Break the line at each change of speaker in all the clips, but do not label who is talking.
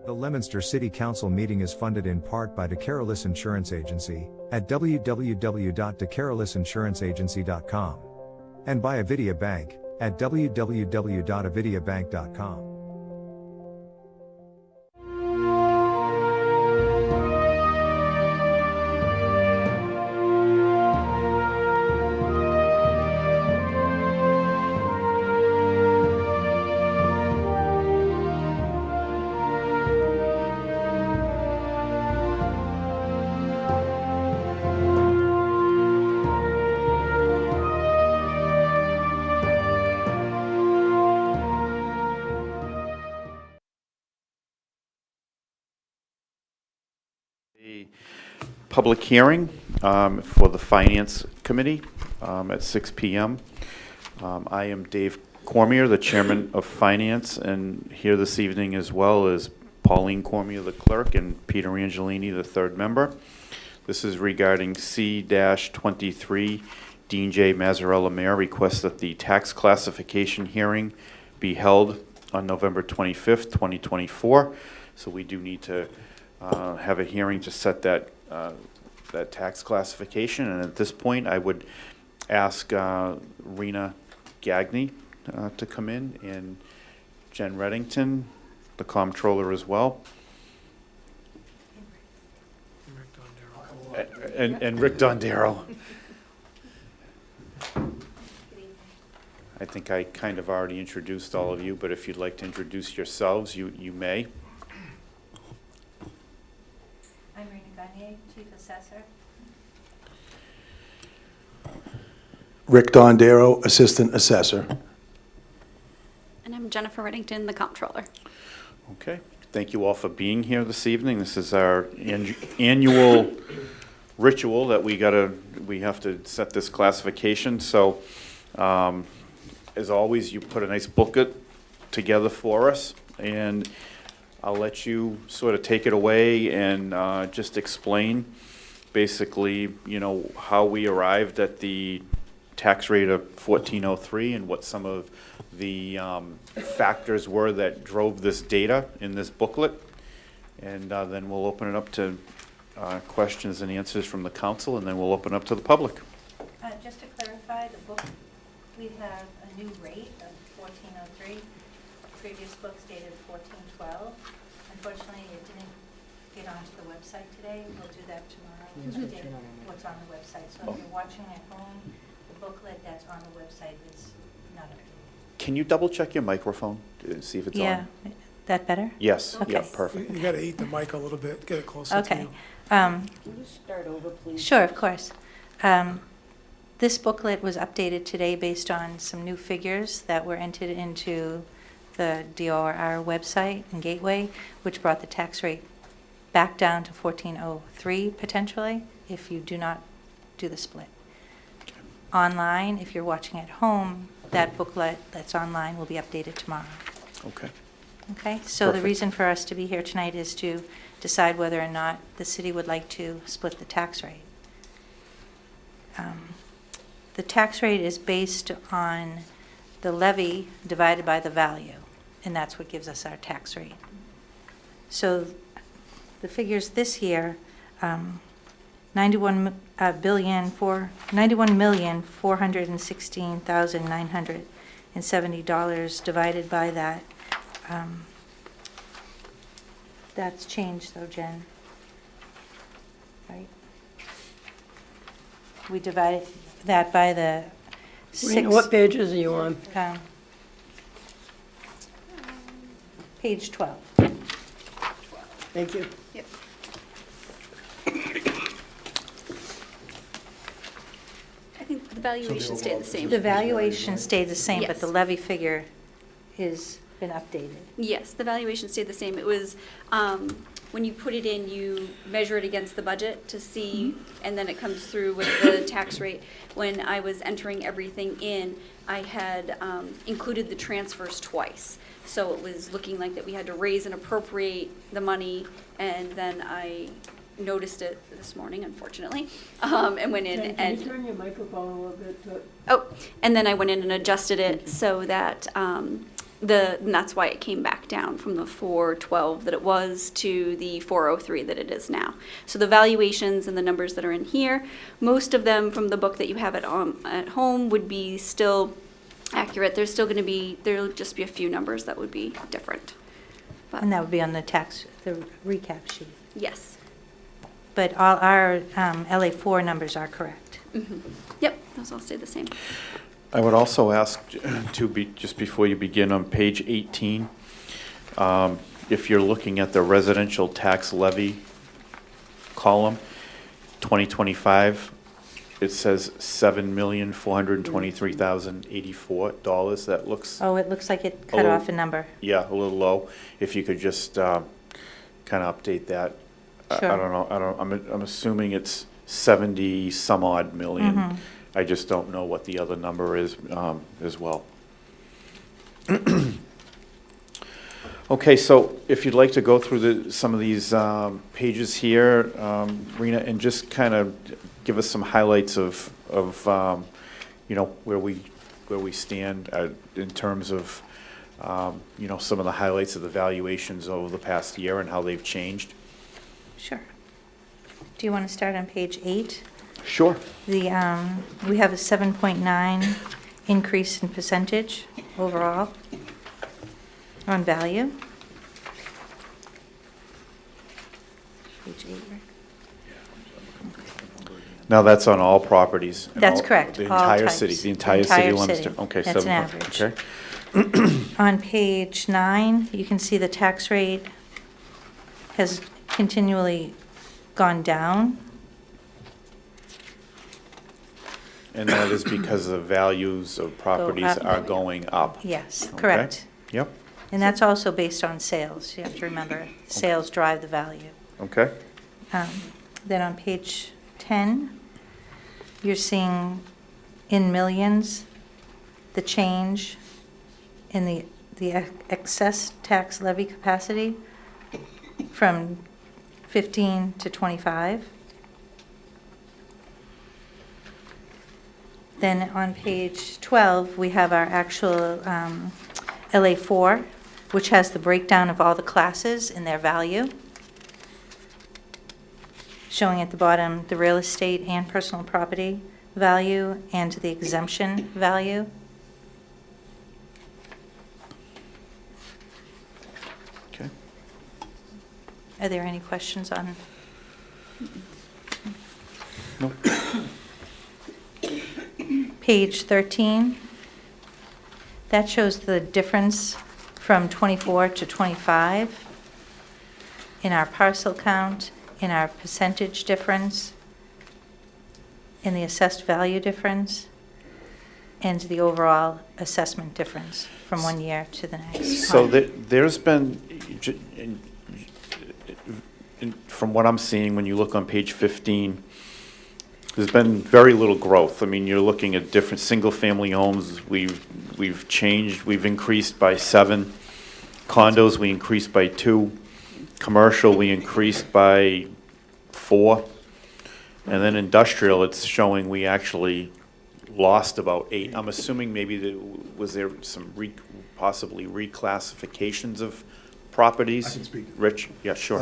The Leominster City Council meeting is funded in part by DeCarolis Insurance Agency at www.decarolisinsuranceagency.com and by Avidia Bank at www.avidiabank.com.
A public hearing for the Finance Committee at 6 p.m. I am Dave Cormier, the Chairman of Finance, and here this evening as well is Pauline Cormier, the Clerk, and Peter Angelini, the third member. This is regarding C-23. Dean J. Mazzarella Mayor requests that the tax classification hearing be held on November 25th, 2024. So we do need to have a hearing to set that that tax classification, and at this point I would ask Rena Gagné to come in, and Jen Reddington, the comptroller as well, and Rick Dondero. I think I kind of already introduced all of you, but if you'd like to introduce yourselves, you may.
I'm Rena Gagne, Chief Assessor.
Rick Dondero, Assistant Assessor.
And I'm Jennifer Reddington, the comptroller.
Okay, thank you all for being here this evening. This is our annual ritual that we have to set this classification. So, as always, you put a nice booklet together for us, and I'll let you sort of take it away and just explain basically, you know, how we arrived at the tax rate of 1403 and what some of the factors were that drove this data in this booklet. And then we'll open it up to questions and answers from the council, and then we'll open up to the public.
Just to clarify, the book, we have a new rate of 1403. Previous books dated 1412. Unfortunately, it didn't get onto the website today. We'll do that tomorrow. Update what's on the website. So if you're watching at home, the booklet that's on the website is not updated.
Can you double check your microphone to see if it's on?
Yeah, that better?
Yes,
Okay.
yeah, perfect.
You got to eat the mic a little bit, get it closer to
Okay.
you.
Can you start over, please?
Sure, of course. This booklet was updated today based on some new figures that were entered into the DOR website and gateway, which brought the tax rate back down to 1403 potentially if you do not do the split. Online, if you're watching at home, that booklet that's online will be updated tomorrow.
Okay.
Okay, so the
Perfect.
reason for us to be here tonight is to decide whether or not the city would like to split the tax rate. The tax rate is based on the levy divided by the value, and that's what gives us our tax rate. So the figures this year, $91,416,970 divided by that. That's changed though, Jen. Right? We divided that by the
Rena, what pages are you on?
Page 12.
Thank you.
Yep. I think the valuation stayed the same.
The valuation stayed the same, but
Yes.
the levy figure has been updated.
Yes, the valuation stayed the same. It was, when you put it in, you measure it against the budget to see, and then it comes through with the tax rate. When I was entering everything in, I had included the transfers twice. So it was looking like that we had to raise and appropriate the money, and then I noticed it this morning, unfortunately, and went in
Jen,
and...
Can you turn your microphone a little bit to...
Oh, and then I went in and adjusted it so that and that's why it came back down from the 412 that it was to the 403 that it is now. So the valuations and the numbers that are in here, most of them from the book that you have at home would be still accurate. There's still going to be, there'll just be a few numbers that would be different. But
And that would be on the recap sheet.
yes.
But all our LA4 numbers are correct.
Yep, those all stay the same.
I would also ask just before you begin on page 18, if you're looking at the residential tax levy column, 2025, it says $7,423,084. That looks,
Oh, it looks like it cut
Oh.
off a number.
yeah, a little low. If you could just kind of update that.
Sure.
I don't know, I'm assuming it's 70 some odd million.
Mhm.
I just don't know what the other number is as well. Okay, so if you'd like to go through some of these pages here, Rena, and just kind of give us some highlights of you know, where we stand in terms of you know, some of the highlights of the valuations over the past year and how they've changed.
Sure. Do you want to start on page 8?
Sure.
We have a 7.9 increase in percentage overall on value. Page 8, right?
Now that's on all properties? and
That's
all-
correct,
The
all
entire
types.
city, the entire city of Leominster?
city.
Okay,
That's an
7
average.
Okay.
On page 9, you can see the tax rate has continually gone down.
And that is because the values of properties
up.
are going up?
Yes,
Okay.
correct.
Yep,
And that's also based on sales. You have to remember, sales drive the value.
okay.
Then on page 10, you're seeing in millions, the change in the excess tax levy capacity from 15 to 25. Then on page 12, we have our actual LA4, which has the breakdown of all the classes and their value, showing at the bottom the real estate and personal property value and the exemption value.
Okay.
Are there any questions on?
No.
Page 13, that shows the difference from 24 to 25 in our parcel count, in our percentage difference, in the assessed value difference, and the overall assessment difference from one year to the next.
So there's been, from what I'm seeing, when you look on page 15, there's been very little growth. I mean, you're looking at different single-family homes. We've changed, we've increased by 7. Condos, we increased by 2. Commercial, we increased by 4. And then industrial, it's showing we actually lost about 8. I'm assuming maybe was there some possibly reclassifications of properties?
I can speak.
Rich? Yeah, sure.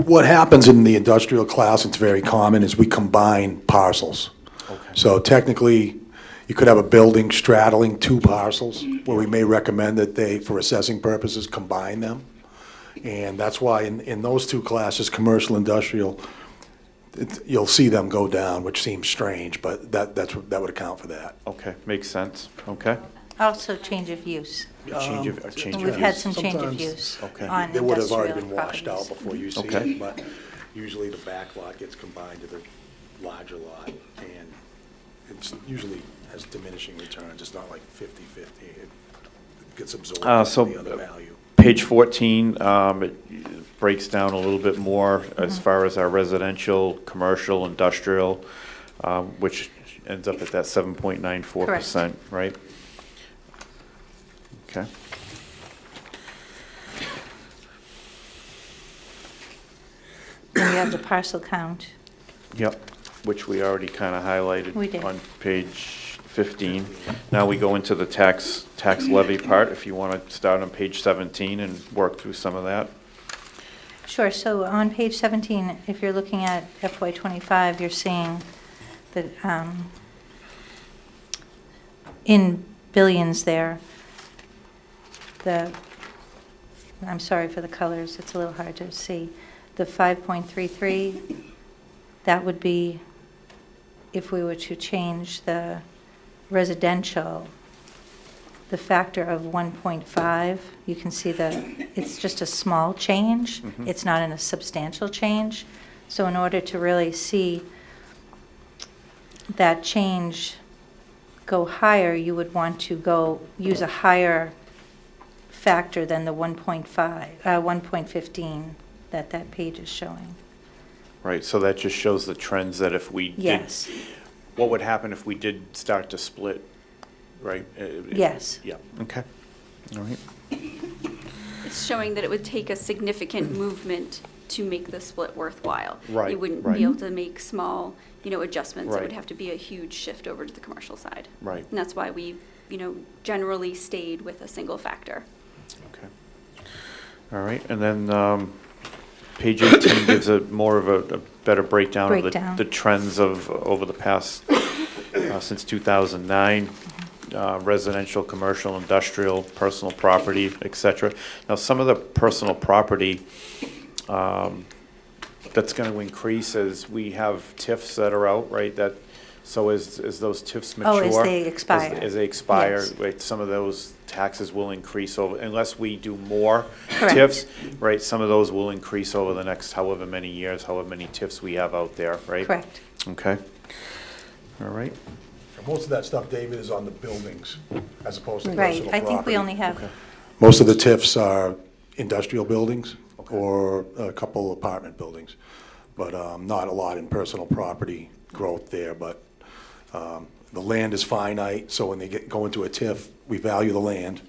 What happens in the industrial class, it's very common, is we combine parcels.
Okay.
So technically, you could have a building straddling 2 parcels, where we may recommend that they, for assessing purposes, combine them. And that's why in those 2 classes, commercial, industrial, you'll see them go down, which seems strange, but that would account for that.
Okay, makes sense. Okay.
Also change of use.
Change of
We've had some
use.
change of
Sometimes
use
Okay.
on
They would have already
industrial
been washed out
properties.
before you see
Okay.
it, but usually the back lot gets combined to the larger lot, and it's usually has diminishing returns. It's not like 50/50. It gets absorbed
So,
by the other value.
Page 14, it breaks down a little bit more as far as our residential, commercial, industrial, which ends up at that 7.94%, right? Okay.
And we have the parcel count.
Yep, which we already kind of highlighted
We did.
on page 15. Now we go into the tax levy part, if you want to start on page 17 and work through some of that.
Sure, so on page 17, if you're looking at FY '25, you're seeing that in billions there, I'm sorry for the colors, it's a little hard to see. The 5.33, that would be if we were to change the residential, the factor of 1.5, you can see it's just a small change.
Mhm.
It's not a substantial change. So in order to really see that change go higher, you would want to use a higher factor than the 1.15 that page is showing.
Right, so that just shows the trends that if we did.
Yes.
What would happen if we did start to split, right?
Yes.
Yeah, okay, all right.
It's showing that it would take a significant movement to make the split worthwhile.
Right,
You wouldn't
right.
be able to make small, adjustments. It
Right.
would have to be a huge shift over to the commercial side.
Right.
And that's why we, generally stayed with a single factor.
Okay. All right, and then page 18 gives a more of a better breakdown of
Breakdown.
the trends of over the past, since 2009, residential, commercial, industrial, personal property, et cetera. Now, some of the personal property that's going to increase as we have TIFs that are out, right? So as those TIFs mature.
Oh, as they expire.
As they expire,
Yes.
right, some of those taxes will increase over, unless we do more
Correct.
TIFs, right? Some of those will increase over the next however many years, however many TIFs we have out there, right?
Correct.
Okay. All right.
And most of that stuff, David, is on the buildings as opposed to
Right,
personal
I think we
property.
only have,
Most of the TIFs are industrial buildings or a couple apartment buildings, but not a lot in personal property growth there. But the land is finite, so when they go into a TIF, we value the land.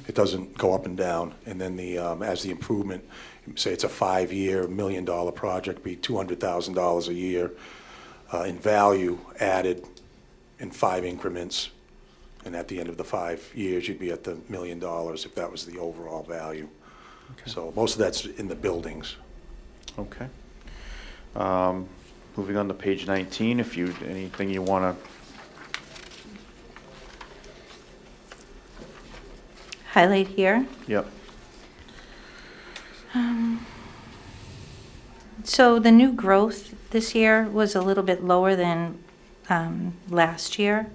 It doesn't go up and down. And then as the improvement, say it's a 5-year, $1 million project, be $200,000 a year in value added in 5 increments. And at the end of the 5 years, you'd be at the $1 million if that was the overall value. So most of that's in the buildings.
Okay. Moving on to page 19, anything you want to,
highlight here.
yep,
So the new growth this year was a little bit lower than last year.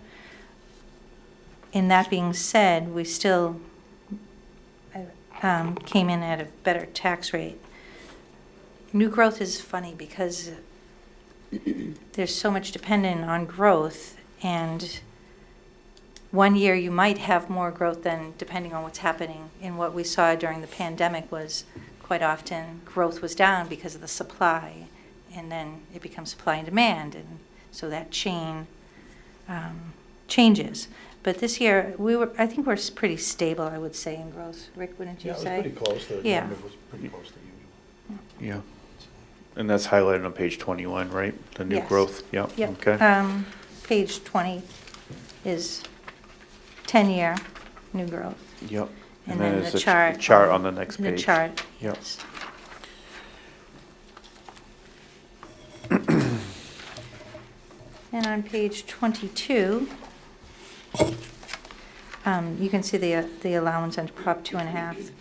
In that being said, we still came in at a better tax rate. New growth is funny because there's so much dependent on growth, and one year you might have more growth than depending on what's happening. And what we saw during the pandemic was quite often growth was down because of the supply, and then it becomes supply and demand, and so that chain changes. But this year, I think we're pretty stable, I would say, in growth. Rick, wouldn't you say?
close. The
Yeah.
number was pretty close to usual.
yeah. And that's highlighted on page 21, right? The new
Yes.
growth, yep,
Yep.
okay.
Page 20 is 10-year new growth.
Yep.
And then
there's
the
a
chart.
chart on the next page.
The chart,
Yep.
yes. And on page 22, you can see the allowance under Prop 2.5.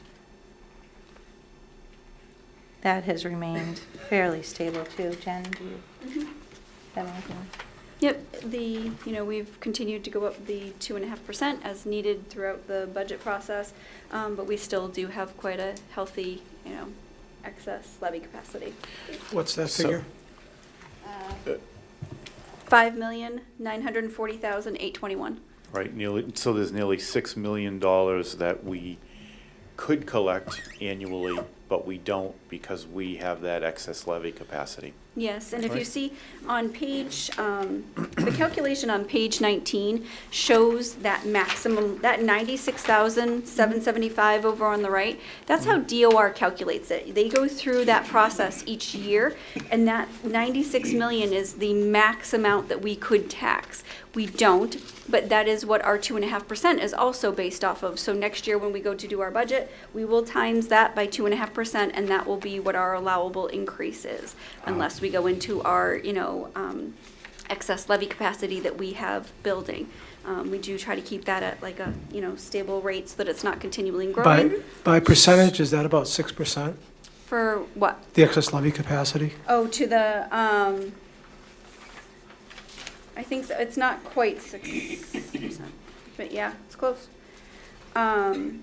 That has remained fairly stable too. Jen, do you have anything?
Yep, we've continued to go up the 2.5% as needed throughout the budget process, but we still do have quite a healthy, excess levy capacity.
What's that
So-
figure?
$5,940,821.
Right, so there's nearly $6 million that we could collect annually but we don't because we have that excess levy capacity.
Yes, and if you
Right.
see on page, the calculation on page 19 shows that maximum, that 96,775 over on the right. That's how DOR calculates it. They go through that process each year, and that 96 million is the max amount that we could tax. We don't, but that is what our 2.5% is also based off of. So next year, when we go to do our budget, we will times that by 2.5%, and that will be what our allowable increase is, unless we go into our, excess levy capacity that we have building. We do try to keep that at like a, stable rate so that it's not continually growing.
By percentage, is that about 6%,
For what?
the excess levy capacity?
Oh, to the, I think so. It's not quite 6%, but yeah, it's close. And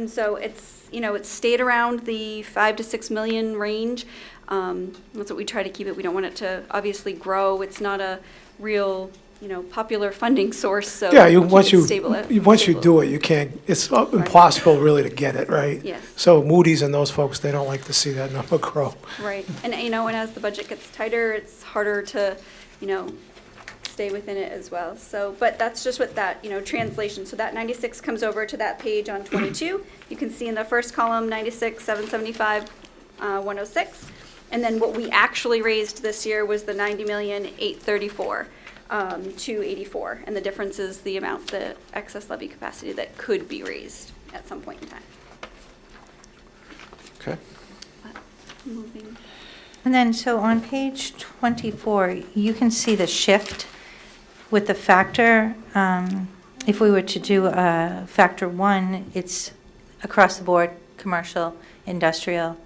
so it's stayed around the 5 to 6 million range. That's what we try to keep it. We don't want it to obviously grow. It's not a real, popular funding source, so
Yeah,
we keep
once
it stable.
once you do it, you can't, it's impossible really to get it, right?
Yes.
So Moody's and those folks, they don't like to see that number grow.
Right, and and as the budget gets tighter, it's harder to, stay within it as well. So, but that's just what that, translation. So that 96 comes over to that page on 22. You can see in the first column, 96, 775, 106. And then what we actually raised this year was the 90,834, 284. And the difference is the amount, the excess levy capacity that could be raised at some point in time.
Okay.
But moving.
And then, so on page 24, you can see the shift with the factor. If we were to do a factor 1, it's across the board, commercial, industrial,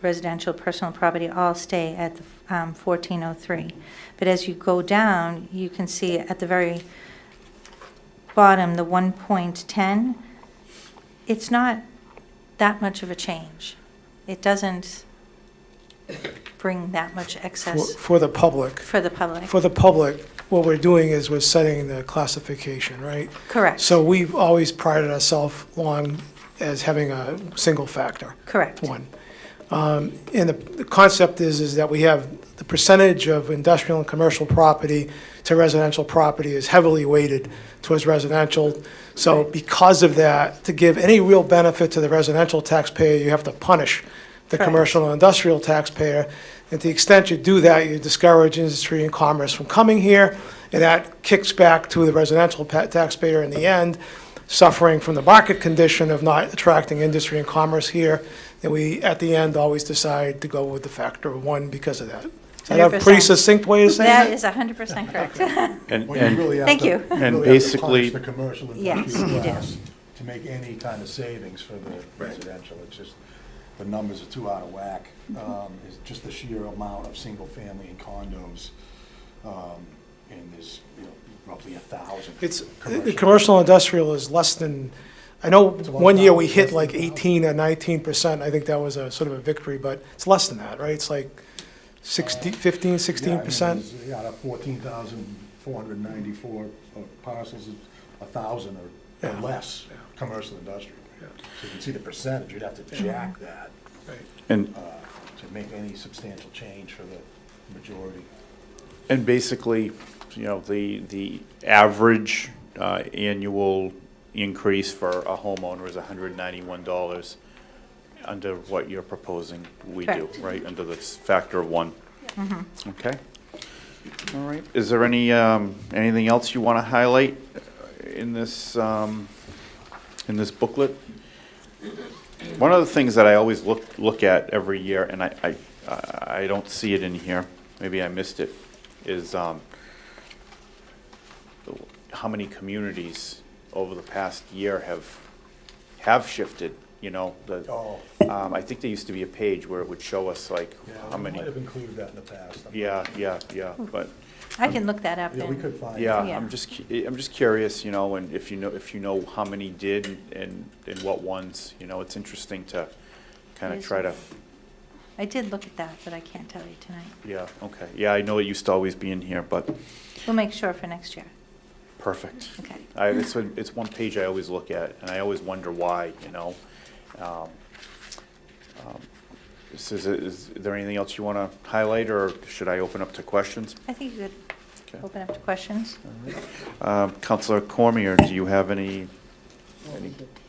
residential, personal property, all stay at the 1403. But as you go down, you can see at the very bottom, the 1.10, it's not that much of a change. It doesn't bring that much excess
For the public.
for the public.
For the public, what we're doing is we're setting the classification, right?
Correct.
So we've always prided ourselves long as having a single factor.
Correct.
One. And the concept is that we have the percentage of industrial and commercial property to residential property is heavily weighted towards residential. So because of that, to give any real benefit to the residential taxpayer, you have to punish the
Correct.
commercial and industrial taxpayer. And to the extent you do that, you discourage industry and commerce from coming here, and that kicks back to the residential taxpayer in the end, suffering from the market condition of not attracting industry and commerce here. And we, at the end, always decide to go with the factor of 1 because of that. Is that a pretty
100%.
succinct way of saying
That
that?
is 100% correct.
And,
Well, you
and
really have
Thank
to-
you.
really
And
have to
basically-
punish the commercial
Yes,
industrial
you do.
class to make any kind of savings for the residential. It's just, the numbers are too out of whack. It's just the sheer amount of single-family and condos, and there's, roughly 1,000.
It's, the commercial industrial is less than, I know
It's about
one year we
less
hit
than
like
1,000.
18 or 19%. I think that was a sort of a victory, but it's less than that, right? It's like 15, 16%?
Yeah, out of 14,494 parcels, 1,000 or
Yeah.
less, commercial industrial.
Yeah.
So you can see the percentage, you'd have to jack that
Right.
and
to make any substantial change for the majority.
And basically, the average annual increase for a homeowner is $191 under what you're proposing we do,
Correct.
right? Under this factor of 1. Okay. All right. Is there anything else you want to highlight in this booklet? One of the things that I always look at every year, and I don't see it in here, maybe I missed it, is how many communities over the past year have shifted,
Oh,
I think there used to be a page where it would show us like
yeah,
how
we
many.
might have included that in the past.
Yeah, but
I can look that up.
Yeah, we
and-
could find.
yeah,
Yeah.
I'm just curious, and if you know how many did and what ones, it's interesting to kind of
Yes.
try to.
I did look at that, but I can't tell you tonight.
Yeah, okay. Yeah, I know it used to always be in here, but
We'll make sure for next year.
perfect.
Okay.
It's one page I always look at, and I always wonder why, Is there anything else you want to highlight, or should I open up to questions?
I think you could
Okay.
open up to questions.
Counselor Cormier, do you have any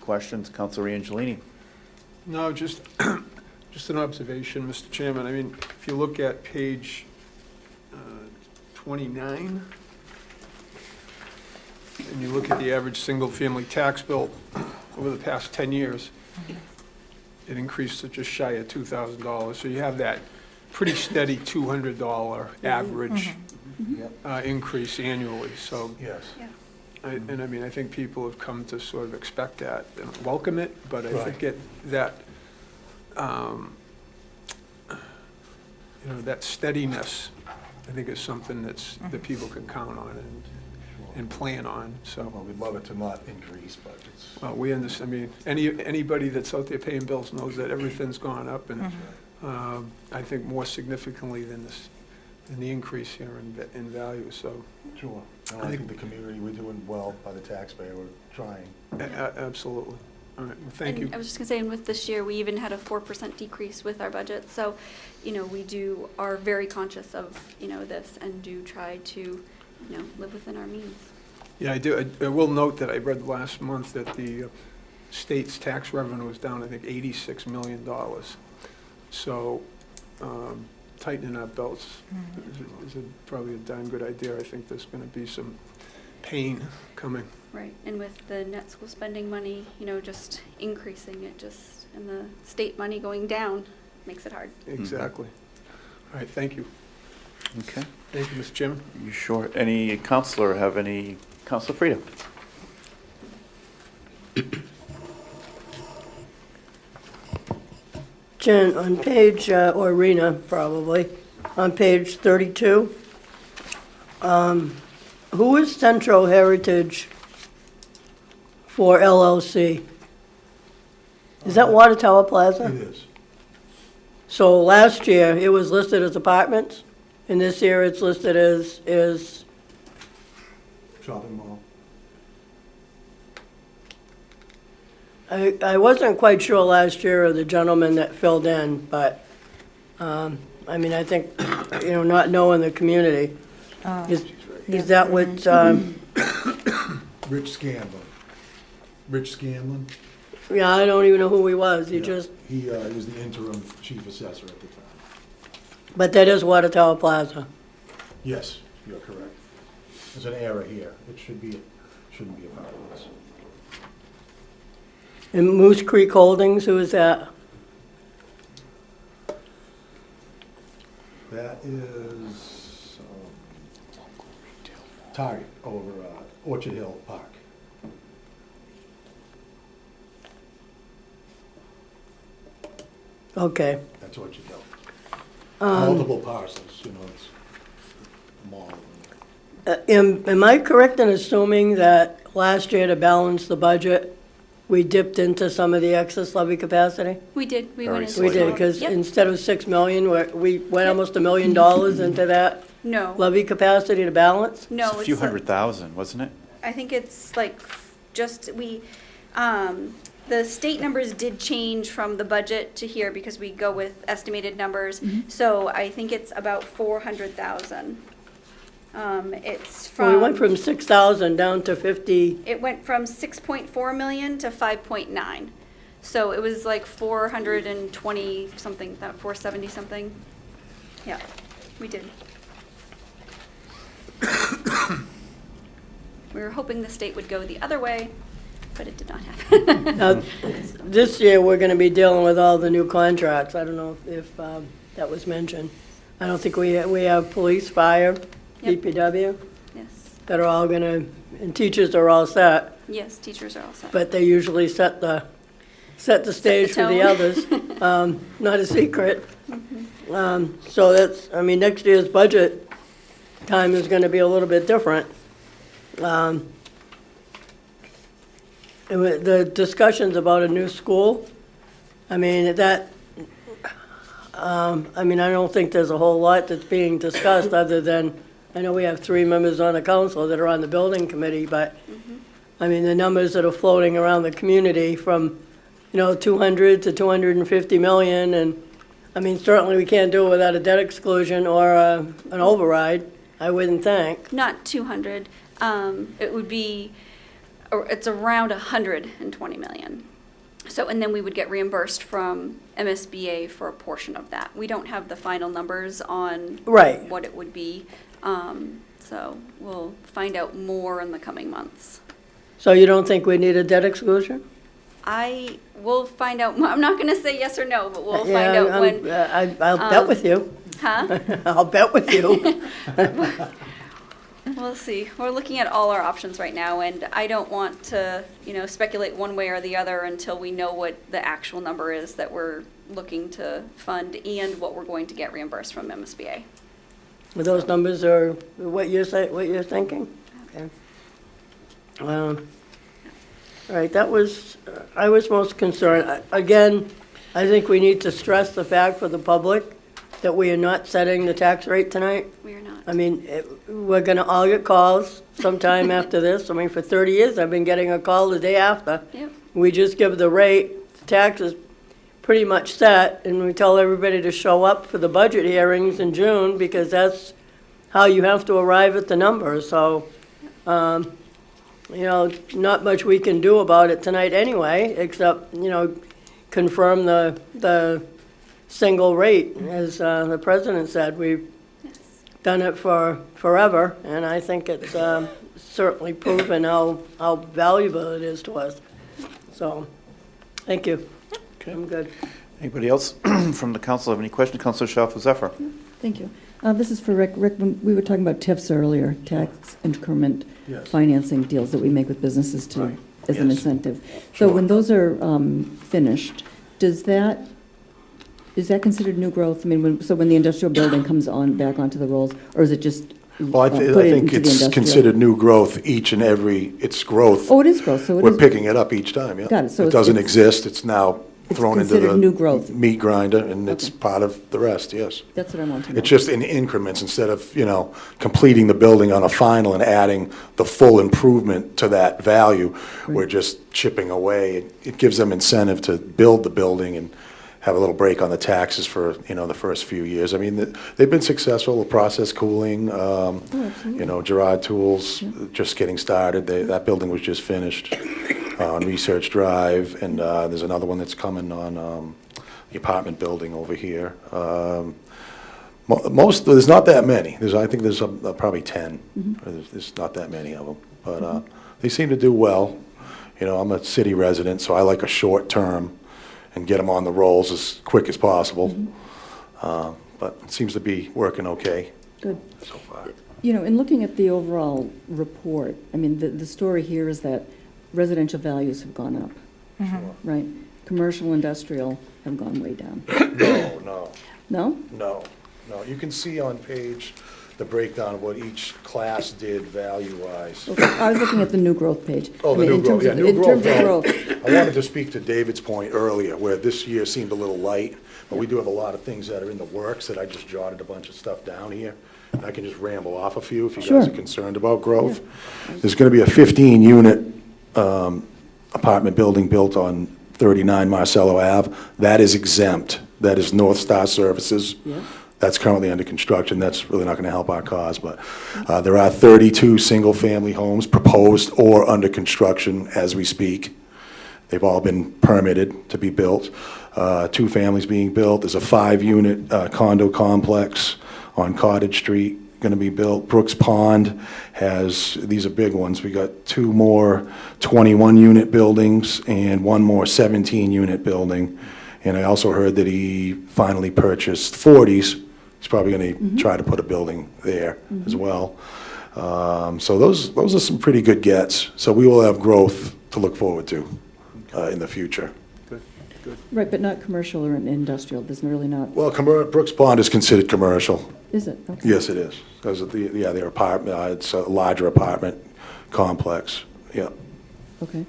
questions? Counselor Angelini?
No, just, just an observation, Mr. Chairman. I mean, if you look at page 29, and you look at the average single-family tax bill over the past 10 years, it increased to just shy of $2,000. So you have that pretty steady $200 average increase annually. So,
Yes.
Yeah.
and I mean, I think people have come to sort of expect that and welcome it, but I
Right.
think that, that steadiness, I think is something that people can count on and plan on, so.
Well, we'd love it to not increase, but it's.
Well, we understand, I mean, anybody that's out there paying bills knows that everything's gone up, and I think more significantly than the increase here in value, so.
Sure. And I think the community, we're doing well by the taxpayer, we're trying.
Absolutely. All right, well, thank you.
And I was just gonna say, and with this year, we even had a 4% decrease with our budget, so, we are very conscious of, this and do try to, live within our means.
Yeah, I do. I will note that I read last month that the state's tax revenue was down, I think, $86 million. So tightening our belts is probably a darn good idea. I think there's going to be some pain coming.
Right, and with the net school spending money, just increasing it, and the state money going down, makes it hard.
Exactly. All right, thank you.
Okay.
Thank you, Mr. Chairman.
You sure? Any counselor have any? Counselor Frida?
Jen, on page, or Rena, probably, on page 32, who is Central Heritage for LLC? Is that Water Tower Plaza?
It is.
So last year, it was listed as apartments, and this year it's listed as,
Shopping mall.
I wasn't quite sure last year of the gentleman that filled in, but, I think, not knowing the community. Is that what,
Rich Scanlon. Rich Scanlon.
yeah, I don't even know who he was, he
Yeah.
just,
He was the interim chief assessor at the time.
but that is Water Tower Plaza.
Yes, you're correct. There's an error here. It shouldn't be a part of this.
And Moose Creek Holdings, who is that?
That is Target over Orchard Hill Park.
Okay.
That's Orchard Hill. Multiple parcels, it's a mall.
Am I correct in assuming that last year to balance the budget, we dipped into some of the excess levy capacity?
We did, we
Very
went into.
We
slightly.
did,
small-
because
Yep.
instead of 6 million, we went almost $1 million into that
No,
levy capacity to balance?
no.
It's a few
it's
hundred thousand, wasn't it?
I think it's like the state numbers did change from the budget to here because we go with estimated numbers. So I think it's about 400,000. It's
Well, we went from 6,000 down to 50,
It went from 6.4 million to 5.9. So it was like 420 something, 470 something. Yeah, we did. We were hoping the state would go the other way, but it did not happen.
now, this year, we're gonna be dealing with all the new contracts. I don't know if that was mentioned. I don't think we have police, fire,
Yep.
DPW,
Yes,
that are all gonna, and teachers are all set,
yes, teachers are all set.
but they usually set the stage for the
tone.
others. Not a secret. So that's, next year's budget time is gonna be a little bit different. And with the discussions about a new school, I don't think there's a whole lot that's being discussed, other than, I know we have 3 members on the council that are on the building committee, but, the numbers that are floating around the community from, 200 to 250 million, and I mean, certainly we can't do it without a debt exclusion or an override, I wouldn't think.
Not 200. It would be, or it's around 120 million. So, and then we would get reimbursed from MSBA for a portion of that. We don't have the final numbers on
Right.
what it would be. So we'll find out more in the coming months.
So you don't think we need a debt exclusion?
I will find out. I'm not going to say yes or no, but we'll
Yeah,
find out when.
I'll bet with you.
Huh?
I'll bet with you.
We'll see. We're looking at all our options right now, and I don't want to, speculate one way or the other until we know what the actual number is that we're looking to fund and what we're going to get reimbursed from MSBA.
Those numbers are what you're thinking? Okay. All right, I was most concerned. Again, I think we need to stress the fact for the public that we are not setting the tax rate tonight.
We are not.
I mean, we're going to all get calls sometime after this. I mean, for 30 years, I've been getting a call the day after.
Yep.
We just give the rate, the tax is pretty much set, and we tell everybody to show up for the budget hearings in June, because that's how you have to arrive at the number. So, not much we can do about it tonight anyway, except, confirm the single rate, as the president said. We've done it for forever, and I think it's certainly proven how valuable it is to us. So, thank you.
Okay.
I'm good.
Anybody else from the council have any questions? Councilor Shalfo-Zephyr.
Thank you. This is for Rick. Rick, when we were talking about TIFs earlier, tax increment
Yes.
financing deals that we make with businesses
Right.
as an
Yes.
incentive. So
Sure.
when those are finished, is that considered new growth? I mean, when the industrial building comes back onto the rolls, or is it just
Well, I
put
think
into the
it's
industrial?
considered new growth it's growth.
Oh, it is growth, so it is.
We're picking it up each time, yeah.
Got it. So
It
it's-
doesn't
it's-
exist, it's now
it's
thrown into
considered
the
new growth.
meat grinder, and it's
Okay.
part of the rest, yes.
That's what I want to know.
It's just in increments, instead of, completing the building on a final and adding the full improvement to that value, we're just chipping away. It gives them incentive to build the building and have a little break on the taxes for, the first few years. I mean, they've been successful, the process cooling, Gerard Tools, just getting started. That building was just finished on Research Drive, and there's another one that's coming on the apartment building over here. There's not that many. I think there's probably 10. There's not that many of them, but they seem to do well. I'm a city resident, so I like a short term and get them on the rolls as quick as possible. But it seems to be working okay
Good.
so far.
In looking at the overall report, I mean, the story here is that residential values have gone up, right? Commercial, industrial have gone way down.
No.
No?
You can see on page the breakdown of what each class did value-wise.
Okay, I was looking at the new growth page.
Oh,
I
the
mean,
new
in
growth,
terms
yeah,
of-
new
In
growth.
terms of
no.
growth,
I wanted to speak to David's point earlier, where this year seemed a little light, but we do have a lot of things that are in the works that I just jotted a bunch of stuff down here. And I can just ramble off a few if you guys are
Sure.
concerned about growth. There's gonna be a 15-unit apartment building built on 39 Marcello Ave. That is exempt. That is North Star Services.
Yeah.
That's currently under construction. That's really not going to help our cause, but there are 32 single-family homes proposed or under construction as we speak. They've all been permitted to be built. 2 families being built. There's a 5-unit condo complex on Cottage Street going to be built. Brooks Pond has, these are big ones. We got 2 more 21-unit buildings and 1 more 17-unit building. And I also heard that he finally purchased 40s. He's probably going to try to put a building there as well. So those are some pretty good gets. So we will have growth to look forward to in the future.
right, but not commercial or industrial, there's really not,
Well, Brooks Pond is considered commercial.
is it? Okay.
Yes, it is. Because of their apartment, it's a larger apartment complex. Yeah,
Okay,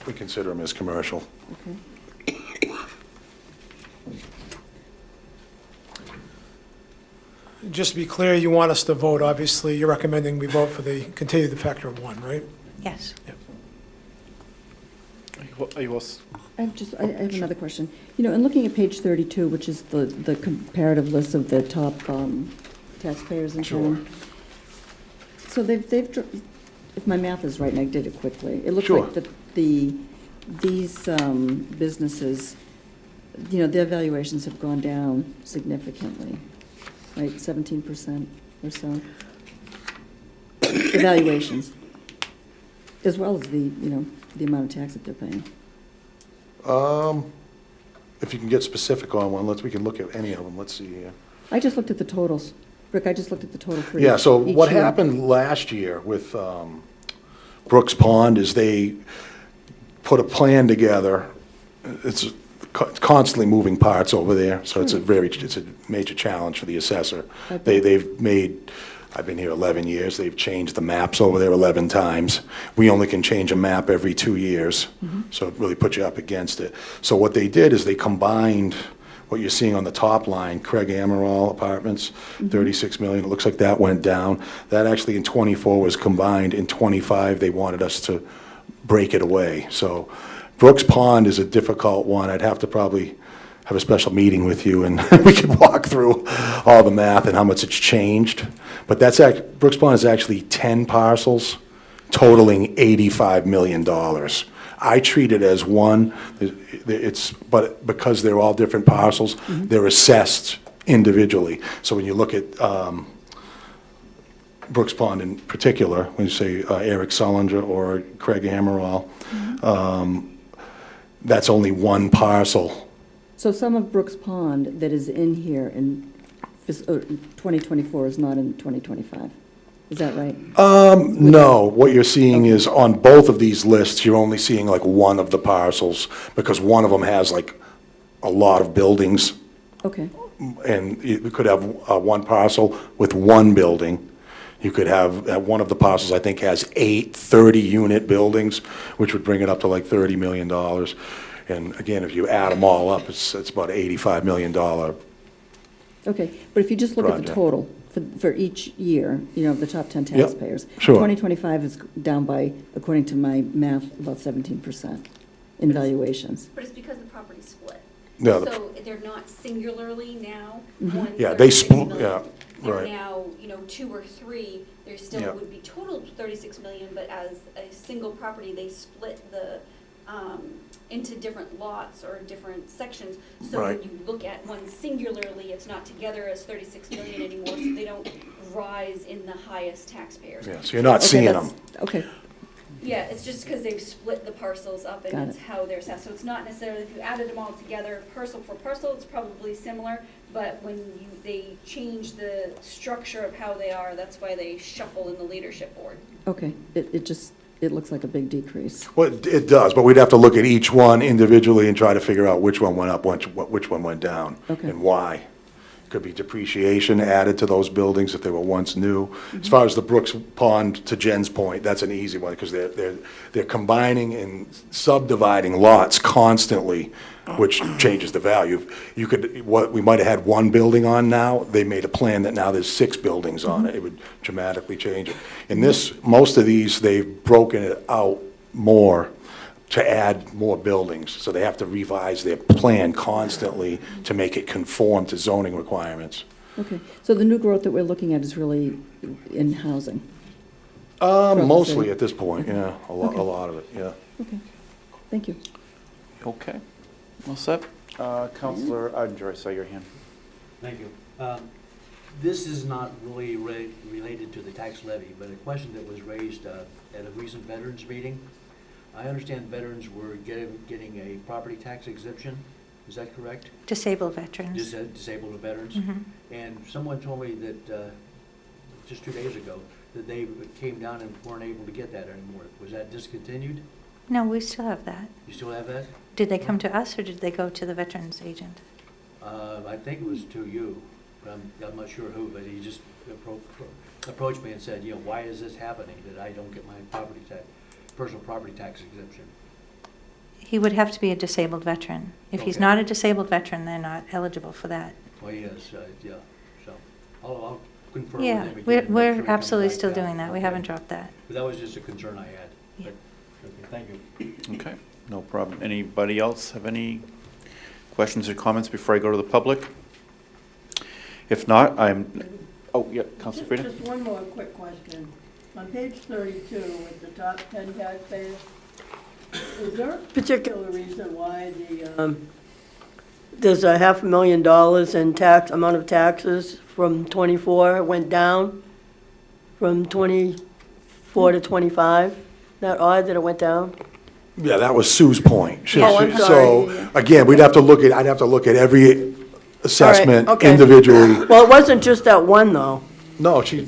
we consider them as commercial.
okay.
Just to be clear, you want us to vote, obviously, you're recommending we vote for continue the factor of 1, right?
Yes.
Are you all
I have another question. You know, in looking at page 32, which is the comparative list of the top taxpayers in town. So if my math is right, and I did it quickly, it looks like these businesses, you know, their valuations have gone down significantly, right, 17% or so. The valuations, as well as the amount of tax that they're paying.
If you can get specific on one, we can look at any of them. Let's see here.
I just looked at the totals. Rick, I just looked at the total for
Yeah, so
each
what
year.
happened last year with Brooks Pond is they put a plan together. It's constantly moving parts over there, so it's a major challenge for the assessor. They've made, I've been here 11 years, they've changed the maps over there 11 times. We only can change a map every 2 years, so it really puts you up against it. So what they did is they combined what you're seeing on the top line, Craig Amaral Apartments, 36 million, it looks like that went down. That actually in '24 was combined. In '25, they wanted us to break it away. So Brooks Pond is a difficult one. I'd have to probably have a special meeting with you, and we could walk through all the math and how much it's changed. But Brooks Pond is actually 10 parcels totaling $85 million. I treat it as one, but because they're all different parcels, they're assessed individually. So when you look at Brooks Pond in particular, when you say Eric Sullinger or Craig Amaral, that's only one parcel.
So some of Brooks Pond that is in here in 2024 is not in 2025. Is that right?
No, what you're seeing is on both of these lists, you're only seeing like one of the parcels because one of them has like a lot of buildings.
Okay.
And you could have one parcel with one building. You could have, one of the parcels, I think, has 8 30-unit buildings, which would bring it up to like $30 million. And again, if you add them all up, it's about $85 million.
Okay, but if you just look at the
Project.
total for each year, you know, of the top 10 taxpayers.
sure.
2025 is down by, according to my math, about 17% in valuations.
But it's because the property's split.
Yeah,
So they're not singularly now one.
Yeah, they
36
split,
million.
yeah,
They're
right.
now, 2 or 3, there still
Yeah.
would be total 36 million, but as a single property, they split the, into different lots or different sections. So when
Right.
you look at one singularly, it's not together as 36 million anymore, so they don't rise in the highest taxpayers.
Yeah, so you're not
Okay,
seeing
that's-
them.
Okay,
Yeah, it's just because they've split the parcels up
Got
and it's
it.
how they're assessed. So it's not necessarily, if you added them all together, parcel for parcel, it's probably similar. But when they change the structure of how they are, that's why they shuffle in the leadership board.
okay. It looks like a big decrease.
Well, it does, but we'd have to look at each one individually and try to figure out which one went up, which one went down,
Okay.
and why. Could be depreciation added to those buildings if they were once new. As far as the Brooks Pond, to Jen's point, that's an easy one, because they're combining and subdividing lots constantly, which changes the value. We might have had one building on now, they made a plan that now there's 6 buildings on it. It would dramatically change it. In most of these, they've broken it out more to add more buildings, so they have to revise their plan constantly to make it conform to zoning requirements.
Okay, so the new growth that we're looking at is really in housing? Throughout the
Mostly
city?
at this point, yeah, a
Okay.
lot of it, yeah.
Okay, thank you.
Okay. All set? Counselor Odinger, I saw your hand.
Thank you. This is not really related to the tax levy, but a question that was raised at a recent veterans meeting. I understand veterans were getting a property tax exemption. Is that correct?
Disabled veterans.
Disabled veterans?
Mhm.
And someone told me that just 2 days ago, that they came down and weren't able to get that anymore. Was that discontinued?
No, we still have that.
You still have that?
Did they come to us or did they go to the veterans agent?
I think it was to you, but I'm not sure who, but he just approached me and said, why is this happening, that I don't get my personal property tax exemption?
He would have to be a disabled veteran. If he's
Okay.
not a disabled veteran, they're not eligible for that.
Well, yes, yeah, so I'll confirm with
Yeah,
him again.
we're
make sure he comes
absolutely
back
still
down.
doing that. We
Okay.
haven't dropped that.
But that was just a concern I had.
Yeah.
But, okay, thank you.
Okay. No problem. Anybody else have any questions or comments before I go to the public? If not, oh, yeah, Councilor Frida?
Just one more quick question. On page 32, with the top 10 taxpayers, is there a particular reason why there's $500,000 in amount of taxes from 24 went down from 24 to 25? Isn't that odd that it went down?
Yeah, that was Sue's point.
Oh, I'm
So, again, I'd have to look at every assessment
okay.
individually.
Well, it wasn't just that one, though.
No, she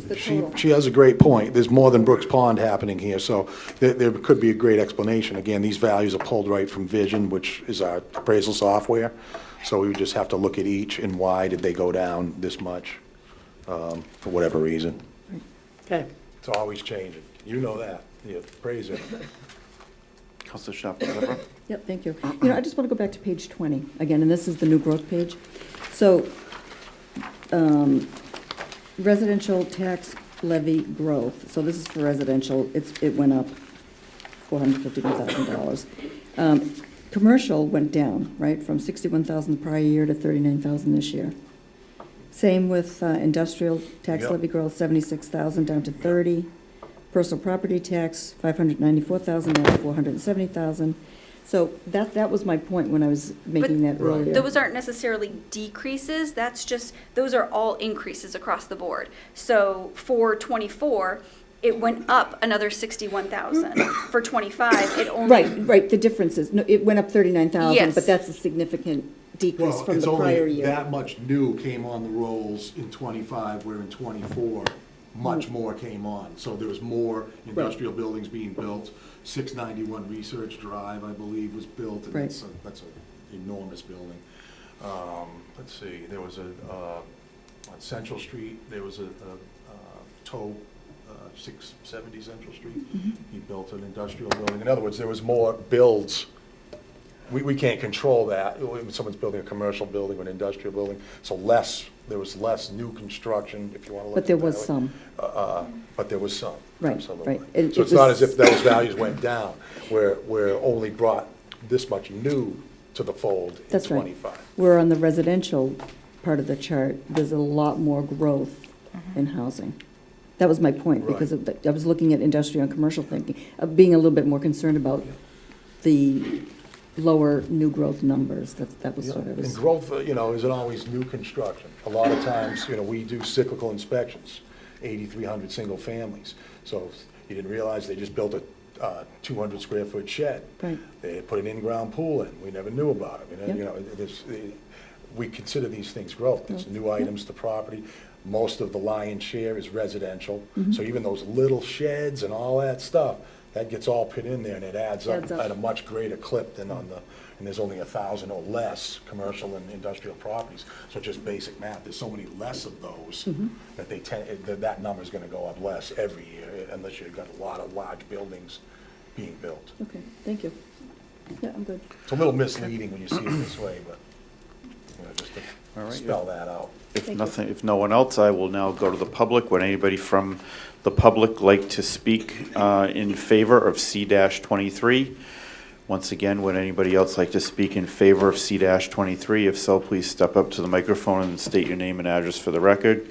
has a great point. There's more than Brooks Pond happening here, so there could be a great explanation. Again, these values are pulled right from Vision, which is our appraisal software. So we would just have to look at each and why did they go down this much, for whatever reason.
Okay.
It's always changing. You know that. You appraise it.
Councilor Sharp?
Yep, thank you. You know, I just want to go back to page 20 again, and this is the new growth page. So, residential tax levy growth, so this is for residential, it went up $451,000. Commercial went down, right, from $61,000 the prior year to $39,000 this year. Same with industrial tax
Yep.
levy growth, $76,000 down to $30,000. Personal property tax, $594,000 down to $470,000. So that was my point when I was making that earlier.
Those aren't necessarily decreases, those are all increases across the board. So for 24, it went up another 61,000. For 25, it only.
Right, the difference is, no, it went up 39,000,
Yes.
but that's a significant decrease from the prior year.
That much new came on the rolls in 25, where in 24, much more came on. So there was more industrial buildings being built. 691 Research Drive, I believe, was built, and
Right.
that's an enormous building. Let's see, there was on Central Street, there was a tow, 670 Central Street. He built an industrial building. In other words, there was more builds. We can't control that. When someone's building a commercial building or an industrial building, so there was less new construction, if you want to look
But
at it
there
that
was
way.
some.
But there was some.
Right,
Absolutely.
right. And
So
it
it's not
was-
as if those values went down, where only brought this much new to the fold in
That's right.
25.
Where on the residential part of the chart, there's a lot more growth in housing. That was my point, because I was looking at industrial and commercial thinking, being a little bit more concerned about the lower new growth numbers. That was what I
And
was.
growth, isn't always new construction. A lot of times, we do cyclical inspections, 8,300 single families. So you didn't realize they just built a 200 square foot shed.
Right.
They put an in-ground pool in. We never knew about it.
Yep.
We consider these things growth. There's new items to property. Most of the lion's share is residential. So even those little sheds and all that stuff, that gets all put in there, and it adds up
Adds up.
at a much greater clip than and there's only 1,000 or less commercial and industrial properties. So just basic math, there's so many less of those that that number's gonna go up less every year, unless you've got a lot of large buildings being built.
Okay, thank you. Yeah, I'm good.
It's a little misleading when you see it this way, but, just
All right.
to spell that out.
If no one else, I will now go to the public. Would anybody from the public like to speak in favor of C-23? Once again, would anybody else like to speak in favor of C-23? If so, please step up to the microphone and state your name and address for the record.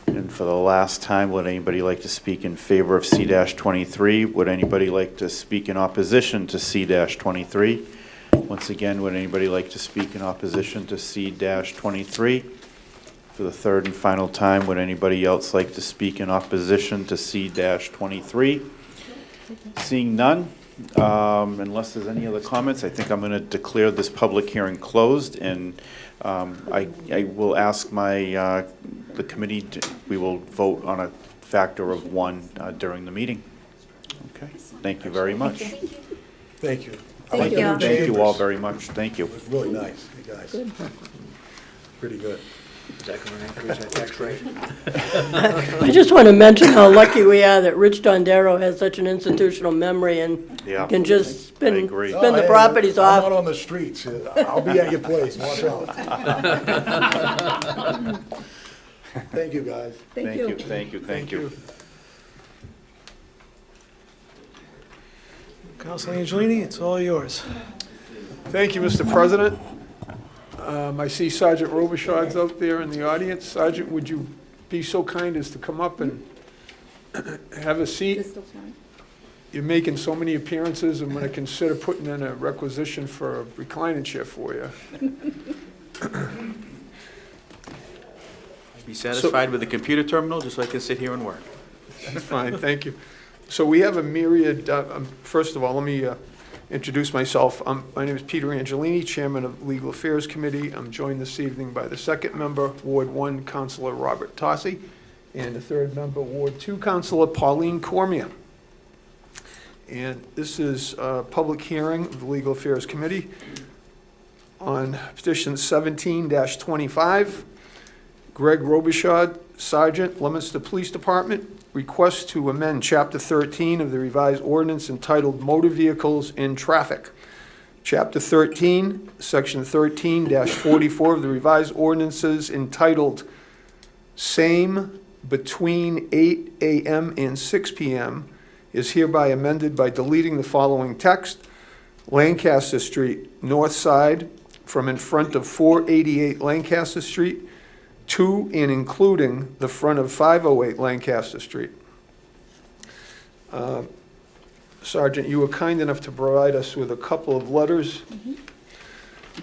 And for the last time, would anybody like to speak in favor of C-23? Would anybody like to speak in opposition to C-23? Once again, would anybody like to speak in opposition to C-23? For the third and final time, would anybody else like to speak in opposition to C-23? Seeing none, unless there's any other comments, I think I'm going to declare this public hearing closed, and I will ask the committee, we will vote on a factor of 1 during the meeting. Okay, thank you very much.
Thank you. I
Thank
like the
you.
new
Thank you all
chambers.
very much, thank you.
It was really nice, you guys. Pretty good.
Is that going to increase our tax rate?
I just want to mention how lucky we are that Rich Dondero has such an institutional memory and
Yeah.
can just spin
I agree.
the properties
I'm
off.
not on the streets. I'll be at your place, watch out. Thank you, guys.
Thank you.
Thank you.
Councilor Angelini, it's all yours.
Thank you, Mr. President. I see Sergeant Robichaud's out there in the audience. Sergeant, would you be so kind as to come up and have a seat? You're making so many appearances, I'm going to consider putting in a requisition for a reclining chair for you.
Be satisfied with the computer terminal, just so I can sit here and work.
That's fine, thank you. So we have a myriad, first of all, let me introduce myself. My name is Peter Angelini, Chairman of Legal Affairs Committee. I'm joined this evening by the second member, Ward 1, Councilor Robert Tossi, and the third member, Ward 2, Councilor Pauline Cormier. And this is a public hearing of the Legal Affairs Committee on petition 17-25. Greg Robichaud, Sergeant, Leominster Police Department, requests to amend Chapter 13 of the revised ordinance entitled Motor Vehicles in Traffic. Chapter 13, Section 13-44 of the revised ordinances entitled Same Between 8 a.m. and 6 p.m. is hereby amended by deleting the following text: Lancaster Street, north side, from in front of 488 Lancaster Street, to and including the front of 508 Lancaster Street. Sergeant, you were kind enough to provide us with a couple of letters.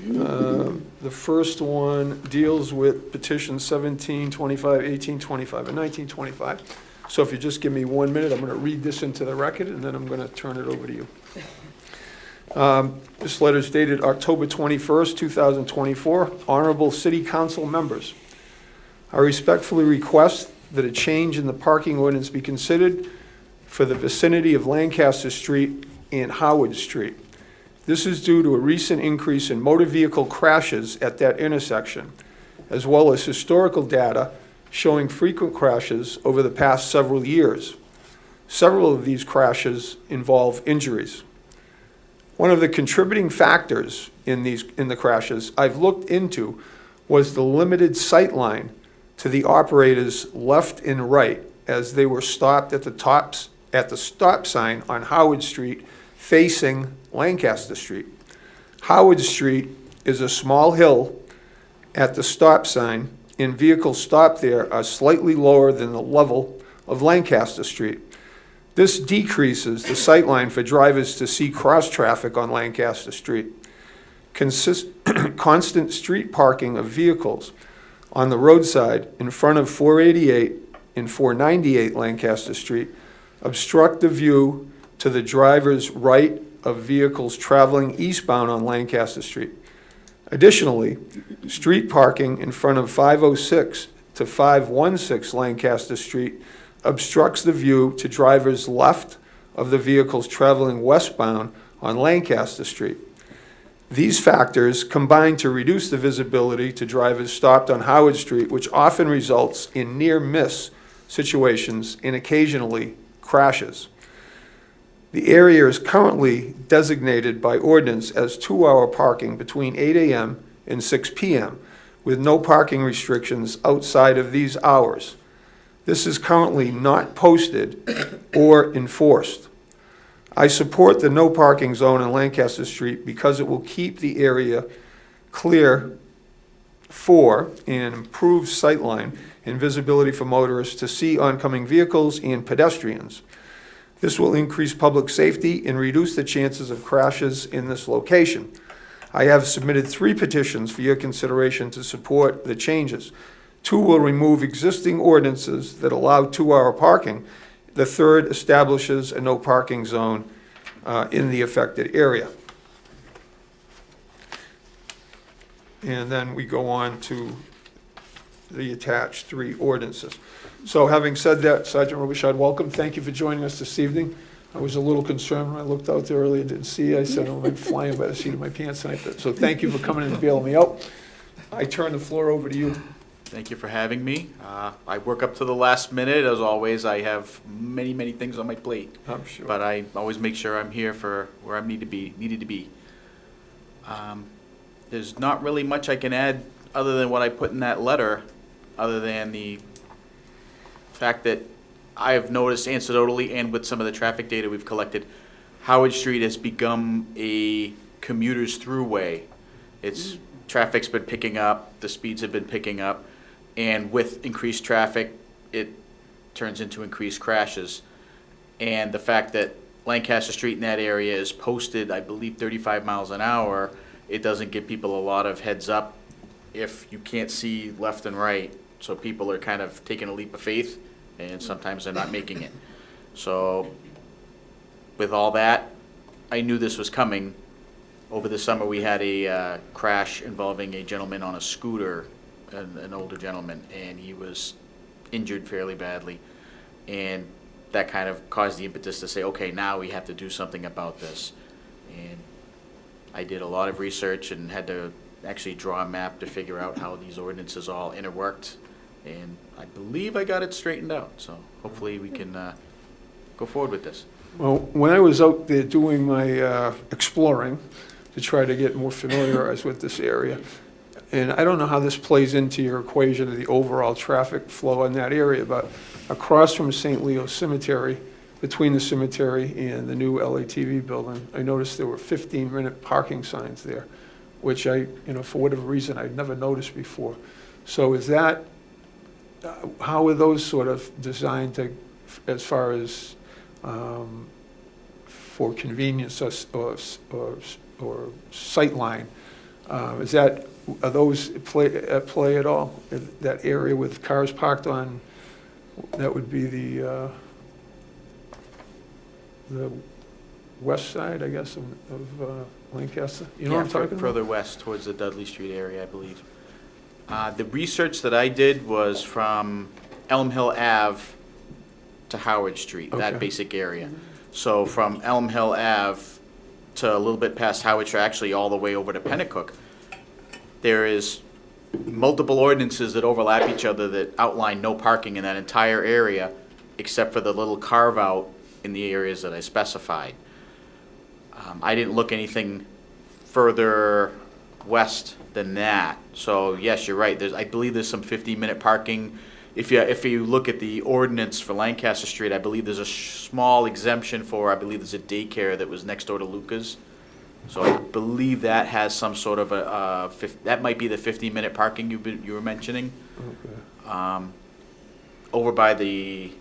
The first one deals with petitions 17, 25, 18, 25, and 19, 25. So if you just give me 1 minute, I'm going to read this into the record, and then I'm going to turn it over to you. This letter is dated October 21st, 2024. Honorable City Council members, I respectfully request that a change in the parking ordinance be considered for the vicinity of Lancaster Street and Howard Street. This is due to a recent increase in motor vehicle crashes at that intersection, as well as historical data showing frequent crashes over the past several years. Several of these crashes involve injuries. One of the contributing factors in the crashes I've looked into was the limited sight line to the operators left and right as they were stopped at the stop sign on Howard Street facing Lancaster Street. Howard Street is a small hill at the stop sign, and vehicles stopped there are slightly lower than the level of Lancaster Street. This decreases the sight line for drivers to see cross traffic on Lancaster Street. Constant street parking of vehicles on the roadside in front of 488 and 498 Lancaster Street obstruct the view to the driver's right of vehicles traveling eastbound on Lancaster Street. Additionally, street parking in front of 506 to 516 Lancaster Street obstructs the view to drivers left of the vehicles traveling westbound on Lancaster Street. These factors combine to reduce the visibility to drivers stopped on Howard Street, which often results in near-miss situations and occasionally crashes. The area is currently designated by ordinance as 2-hour parking between 8 a.m. and 6 p.m., with no parking restrictions outside of these hours. This is currently not posted or enforced. I support the no parking zone on Lancaster Street because it will keep the area clear for and improve sightline and visibility for motorists to see oncoming vehicles and pedestrians. This will increase public safety and reduce the chances of crashes in this location. I have submitted 3 petitions for your consideration to support the changes. 2 will remove existing ordinances that allow 2-hour parking. The third establishes a no parking zone in the affected area. And then we go on to the attached 3 ordinances. So having said that, Sergeant Robichaud, welcome. Thank you for joining us this evening. I was a little concerned when I looked out there earlier and didn't see you. I said, I'm flying by the seat of my pants tonight. So thank you for coming in and bailing me out. I turn the floor over to you.
Thank you for having me. I work up to the last minute. As always, I have many, many things on my plate.
I'm sure.
But I always make sure I'm here for where I needed to be. There's not really much I can add other than what I put in that letter, other than the fact that I have noticed anecdotally and with some of the traffic data we've collected Howard Street has become a commuter's throughway. Traffic's been picking up, the speeds have been picking up, and with increased traffic, it turns into increased crashes. And the fact that Lancaster Street in that area is posted, I believe, 35 miles an hour, it doesn't give people a lot of heads up if you can't see left and right. So people are kind of taking a leap of faith, and sometimes they're not making it. So with all that, I knew this was coming. Over the summer, we had a crash involving a gentleman on a scooter, an older gentleman, and he was injured fairly badly. And that kind of caused the impetus to say, okay, now we have to do something about this. And I did a lot of research and had to actually draw a map to figure out how these ordinances all interworked. And I believe I got it straightened out, so hopefully we can go forward with this.
Well, when I was out there doing my exploring to try to get more familiarized with this area, and I don't know how this plays into your equation of the overall traffic flow in that area, but across from St. Leo Cemetery, between the cemetery and the new LATV building, I noticed there were 15-minute parking signs there, which for whatever reason, I'd never noticed before. So is that, how are those sort of designed to, as far as for convenience or sightline? Are those at play at all? That area with cars parked on, that would be the west side, I guess, of Lancaster? You know what I'm talking about?
Further west towards the Dudley Street area, I believe. The research that I did was from Elm Hill Ave to Howard Street,
Okay.
that basic area. So from Elm Hill Ave to a little bit past Howard Street, actually all the way over to Pennacook, there is multiple ordinances that overlap each other that outline no parking in that entire area, except for the little carve-out in the areas that I specified. I didn't look anything further west than that. So yes, you're right. I believe there's some 15-minute parking. If you look at the ordinance for Lancaster Street, I believe there's a small exemption for, I believe there's a daycare that was next door to Luca's. So I believe that has some sort of that might be the 15-minute parking you were mentioning.
Okay.
Over by the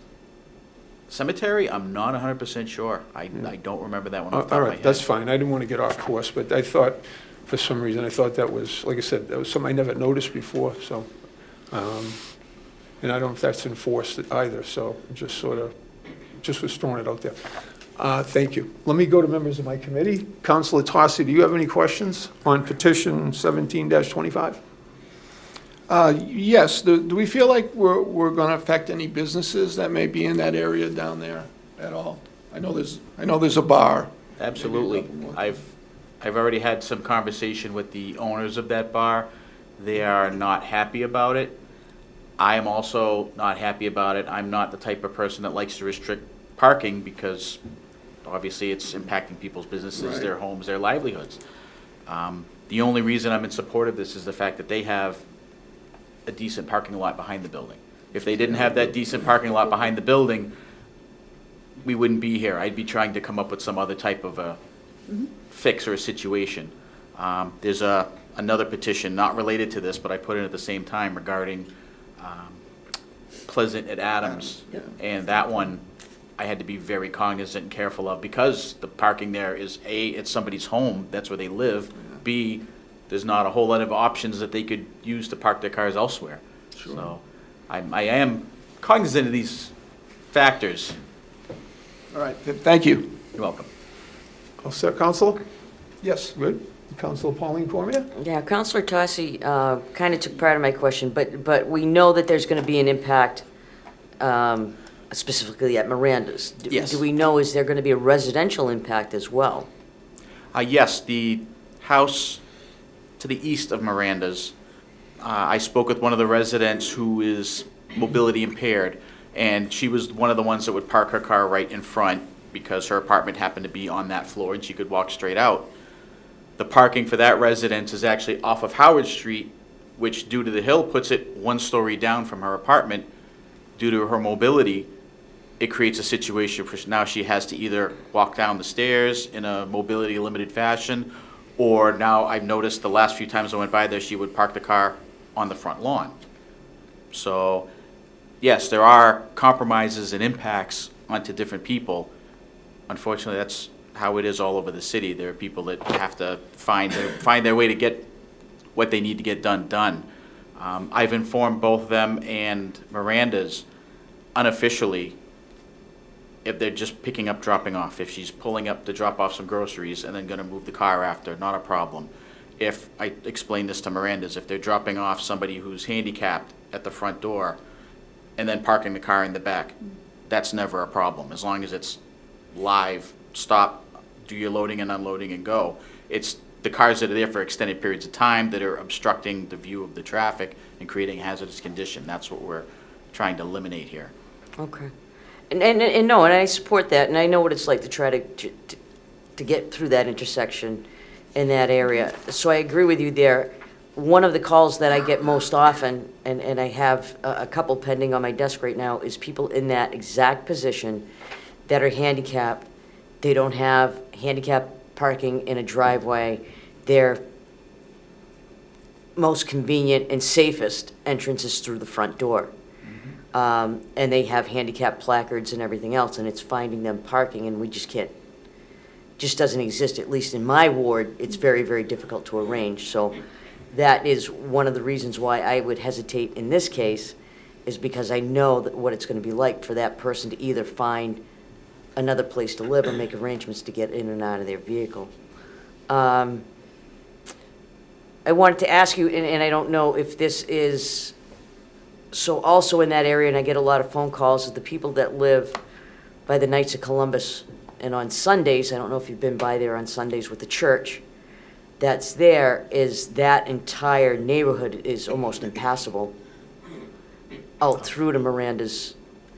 cemetery, I'm not 100% sure. I don't remember that one off the top
All
of my
right,
head.
that's fine. I didn't want to get off course, but I thought, for some reason, I thought that was, like I said, that was something I never noticed before, so. And I don't know if that's enforced either, so just was throwing it out there. Thank you. Let me go to members of my committee. Councilor Tossi, do you have any questions on petition 17-25?
Yes, do we feel like we're going to affect any businesses that may be in that area down there at all? I know there's a bar.
Absolutely. I've already had some conversation with the owners of that bar. They are not happy about it. I am also not happy about it. I'm not the type of person that likes to restrict parking because obviously it's impacting people's businesses,
Right.
their homes, their livelihoods. The only reason I'm in support of this is the fact that they have a decent parking lot behind the building. If they didn't have that decent parking lot behind the building, we wouldn't be here. I'd be trying to come up with some other type of a fix or a situation. There's another petition, not related to this, but I put in at the same time regarding Pleasant at Adams.
Yeah.
And that one, I had to be very cognizant and careful of because the parking there is A, it's somebody's home, that's where they live. B, there's not a whole lot of options that they could use to park their cars elsewhere.
Sure.
So I am cognizant of these factors.
All right, thank you.
You're welcome.
All set, Councilor? Yes, good. Councilor Pauline Cormier?
Yeah, Counselor Tossi kind of took part of my question, but we know that there's going to be an impact specifically at Miranda's.
Yes.
Do we know, is there going to be a residential impact as well?
Yes, the house to the east of Miranda's, I spoke with one of the residents who is mobility impaired, and she was one of the ones that would park her car right in front because her apartment happened to be on that floor and she could walk straight out. The parking for that residence is actually off of Howard Street, which due to the hill puts it one story down from her apartment. Due to her mobility, it creates a situation where now she has to either walk down the stairs in a mobility limited fashion, or now I've noticed the last few times I went by there, she would park the car on the front lawn. So, yes, there are compromises and impacts onto different people. Unfortunately, that's how it is all over the city. There are people that have to find their way to get what they need to get done. I've informed both them and Miranda's unofficially if they're just picking up, dropping off. If she's pulling up to drop off some groceries and then gonna move the car after, not a problem. If, I explain this to Miranda's, if they're dropping off somebody who's handicapped at the front door and then parking the car in the back, that's never a problem, as long as it's live, stop, do your loading and unloading and go. It's the cars that are there for extended periods of time that are obstructing the view of the traffic and creating hazardous condition. That's what we're trying to eliminate here.
Okay. And no, and I support that, and I know what it's like to try to get through that intersection in that area. So I agree with you there. One of the calls that I get most often, and I have a couple pending on my desk right now, is people in that exact position that are handicapped. They don't have handicap parking in a driveway. Their most convenient and safest entrance is through the front door. And they have handicap placards and everything else, and it's finding them parking, and we just can't, just doesn't exist, at least in my ward. It's very, very difficult to arrange. So that is one of the reasons why I would hesitate in this case, is because I know that what it's going to be like for that person to either find another place to live or make arrangements to get in and out of their vehicle. I wanted to ask you, and I don't know if this is, so also in that area, and I get a lot of phone calls, of the people that live by the Knights of Columbus, and on Sundays, I don't know if you've been by there on Sundays with the church that's there, is that entire neighborhood is almost impassable out through to Miranda's.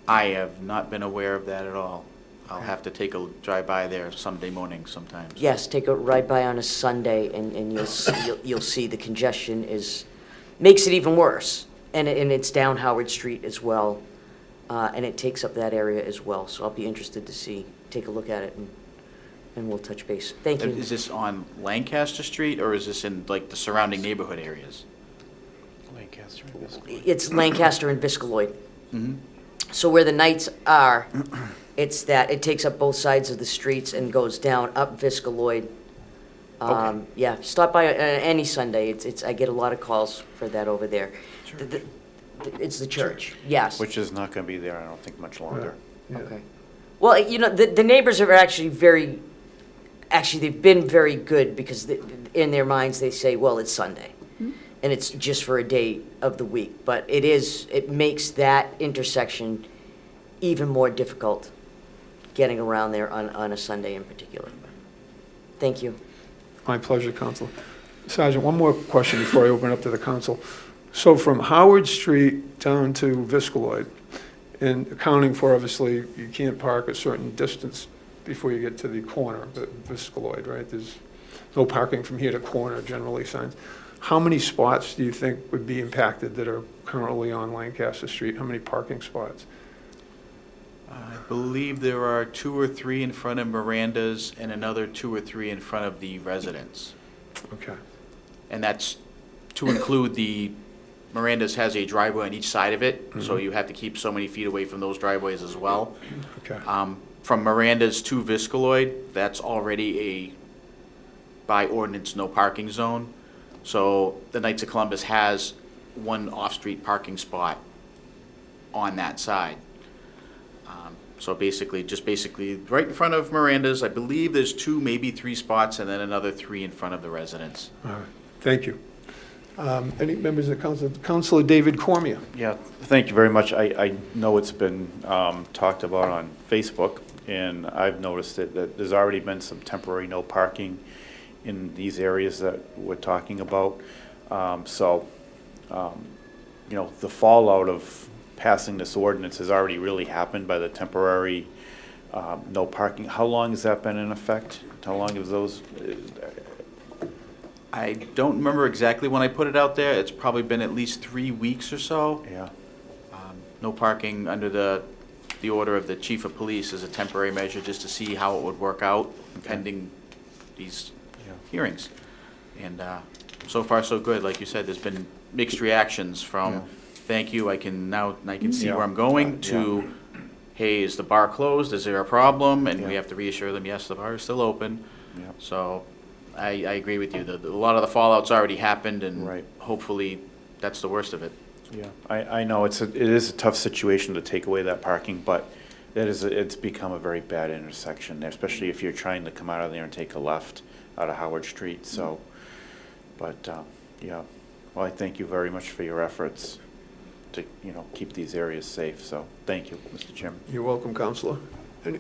I have not been aware of that at all. I'll have to take a drive by there Sunday morning sometimes.
Yes, take a ride by on a Sunday, and you'll see the congestion makes it even worse. And it's down Howard Street as well, and it takes up that area as well. So I'll be interested to take a look at it, and we'll touch base. Thank you.
Is this on Lancaster Street, or is this in like the surrounding neighborhood areas? Lancaster and Viscaloid.
It's Lancaster and Viscaloid.
Mm-hmm.
So where the Knights are, it's that it takes up both sides of the streets and goes down up Viscaloid.
Okay.
Yeah, stop by any Sunday. I get a lot of calls for that over there. It's the church, yes.
Which is not going to be there, I don't think, much longer.
Yeah.
Okay. Well, you know, the neighbors are actually they've been very good, because in their minds they say, well, it's Sunday. And it's just for a day of the week. But it makes that intersection even more difficult getting around there on a Sunday in particular. Thank you.
My pleasure, Council. Sergeant, one more question before I open up to the council. So from Howard Street down to Viscaloid, and accounting for, obviously, you can't park a certain distance before you get to the corner of Viscaloid, right? There's no parking from here to corner, generally signs. How many spots do you think would be impacted that are currently on Lancaster Street? How many parking spots?
I believe there are 2 or 3 in front of Miranda's and another 2 or 3 in front of the residence.
Okay.
And that's to include Miranda's has a driveway on each side of it, so you have to keep so many feet away from those driveways as well.
Okay.
From Miranda's to Viscaloid, that's already a, by ordinance, no parking zone. So the Knights of Columbus has one off-street parking spot on that side. So basically right in front of Miranda's, I believe there's 2, maybe 3 spots, and then another 3 in front of the residence.
All right. Thank you. Any members of the council? Councilor David Cormier.
Yeah, thank you very much. I know it's been talked about on Facebook, and I've noticed that there's already been some temporary no parking in these areas that we're talking about. You know, the fallout of passing this ordinance has already really happened by the temporary no parking. How long has that been in effect? How long have those?
I don't remember exactly when I put it out there. It's probably been at least 3 weeks or so.
Yeah.
No parking under the the order of the chief of police as a temporary measure, just to see how it would work out pending these hearings. And so far, so good. Like you said, there's been mixed reactions from, thank you, I can see where I'm going, to, hey, is the bar closed? Is there a problem? And we have to reassure them, yes, the bar is still open. So I agree with you. A lot of the fallout's already happened, and hopefully that's the worst of it.
Yeah, I know it is a tough situation to take away that parking, but it's become a very bad intersection there, especially if you're trying to come out of there and take a left out of Howard Street. So, but yeah, well, I thank you very much for your efforts to keep these areas safe. So, thank you, Mr. Chairman.
You're welcome, Counselor.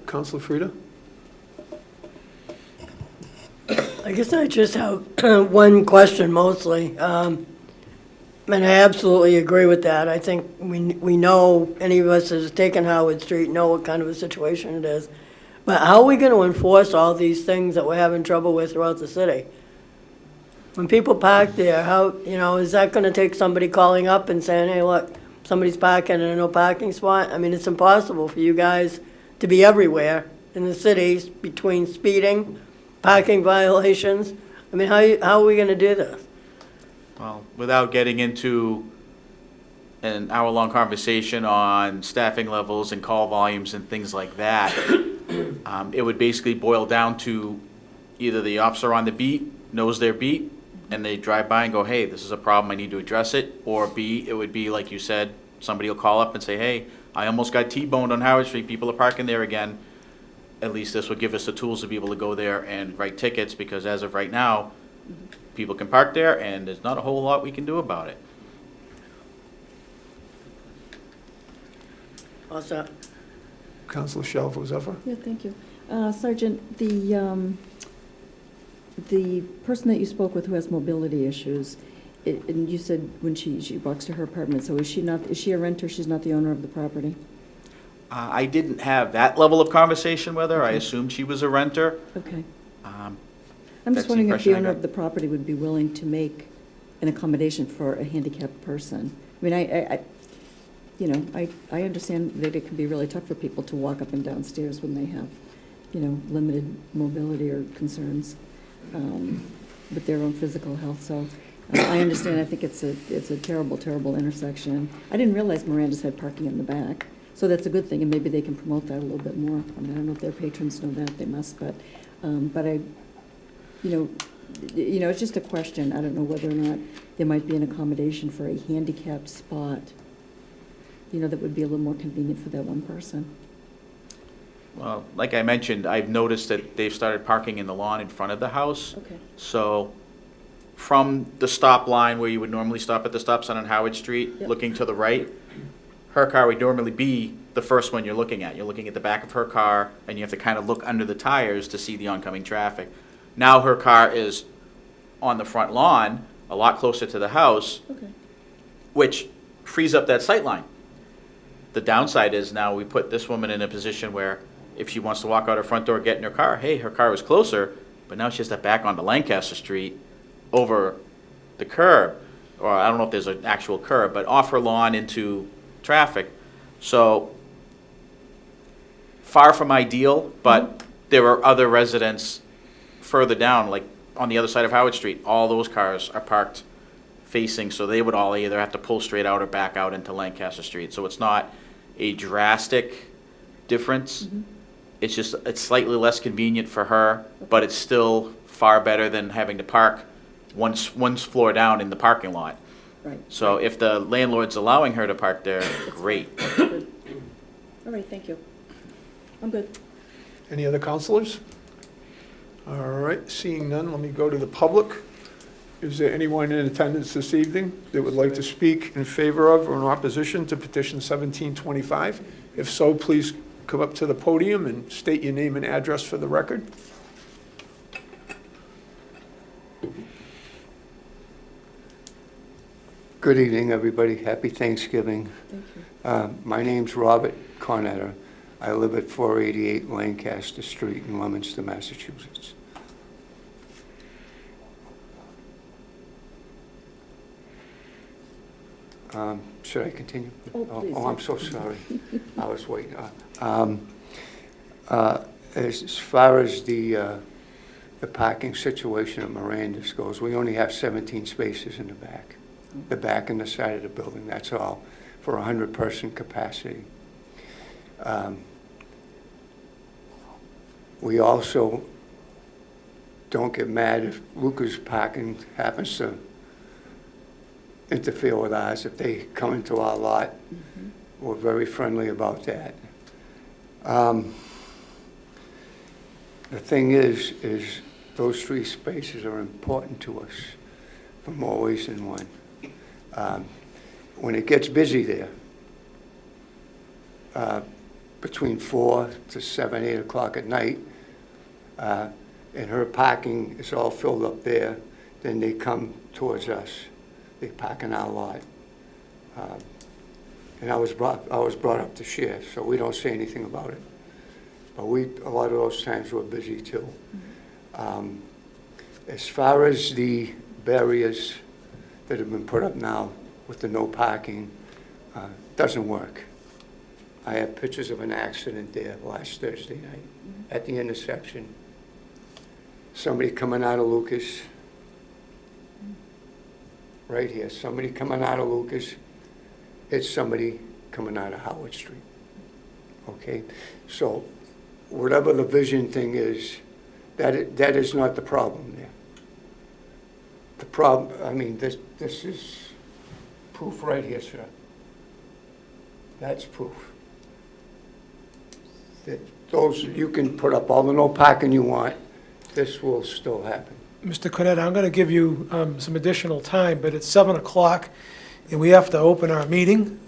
Counselor Frida?
I guess I just have one question mostly. And I absolutely agree with that. I think we know, any of us that's taken Howard Street know what kind of a situation it is. But how are we going to enforce all these things that we're having trouble with throughout the city? When people park there, how, is that going to take somebody calling up and saying, hey, look, somebody's parking in a no parking spot? I mean, it's impossible for you guys to be everywhere in the cities between speeding, parking violations. I mean, how are we going to do this?
Well, without getting into an hour-long conversation on staffing levels and call volumes and things like that, it would basically boil down to either the officer on the beat knows their beat and they drive by and go, hey, this is a problem, I need to address it, or B, it would be like you said, somebody will call up and say, hey, I almost got T-boned on Howard Street, people are parking there again. At least this would give us the tools to be able to go there and write tickets, because as of right now, people can park there, and there's not a whole lot we can do about it.
What's that?
Counselor Shalfo-Zephyr?
Yeah, thank you. Sergeant, the person that you spoke with who has mobility issues, and you said when she walks to her apartment, so is she a renter? She's not the owner of the property?
I didn't have that level of conversation with her. I assumed she was a renter.
Okay.
That's
I'm just
the
wondering if the
impression I
owner
got.
of the property would be willing to make an accommodation for a handicapped person. I mean, I understand that it can be really tough for people to walk up and down stairs when they have, limited mobility or concerns with their own physical health. So I understand. I think it's a terrible, terrible intersection. I didn't realize Miranda's had parking in the back, so that's a good thing, and maybe they can promote that a little bit more. I mean, I don't know if their patrons know that. They must, but I. It's just a question. I don't know whether or not there might be an accommodation for a handicapped spot, that would be a little more convenient for that one person.
Well, like I mentioned, I've noticed that they've started parking in the lawn in front of the house.
Okay.
So from the stop line where you would normally stop at the stop sign on Howard Street,
Yep.
looking to the right, her car would normally be the first one you're looking at. You're looking at the back of her car, and you have to kind of look under the tires to see the oncoming traffic. Now her car is on the front lawn, a lot closer to the house,
Okay.
which frees up that sight line. The downside is now we put this woman in a position where if she wants to walk out her front door, get in her car, hey, her car is closer, but now she has to back onto Lancaster Street over the curb, or I don't know if there's an actual curb, but off her lawn into traffic. So far from ideal, but there are other residents further down, like on the other side of Howard Street. All those cars are parked facing, so they would all either have to pull straight out or back out into Lancaster Street. So it's not a drastic difference. It's just, it's slightly less convenient for her, but it's still far better than having to park one floor down in the parking lot.
Right.
So if the landlord's allowing her to park there, great.
Good. All right, thank you. I'm good.
Any other counselors? All right, seeing none, let me go to the public. Is there anyone in attendance this evening that would like to speak in favor of or in opposition to petition 1725? If so, please come up to the podium and state your name and address for the record.
Good evening, everybody. Happy Thanksgiving.
Thank you.
My name's Robert Cornetta. I live at 488 Lancaster Street in Leominster, Massachusetts. Should I continue?
Oh, please.
Oh, I'm so sorry. I was waiting. As far as the parking situation at Miranda's goes, we only have 17 spaces in the back and the side of the building, that's all, for 100-person capacity. We also don't get mad if Luca's parking happens to interfere with ours. If they come into our lot, we're very friendly about that. The thing is those 3 spaces are important to us for more ways than one. When it gets busy there, between 4 to 7, 8 o'clock at night, and her parking is all filled up there, then they come towards us. They park in our lot. And I was brought up to share, so we don't say anything about it. But a lot of those times we're busy too. As far as the barriers that have been put up now with the no parking, doesn't work. I have pictures of an accident there last Thursday night at the intersection. Somebody coming out of Lucas, right here, somebody coming out of Lucas, it's somebody coming out of Howard Street. Okay? So whatever the vision thing is, that is not the problem there. The problem, I mean, this is proof right here, sir. That's proof. That those, you can put up all the no parking you want, this will still happen.
Mr. Cornett, I'm going to give you some additional time, but it's 7 o'clock, and we have to open our meeting,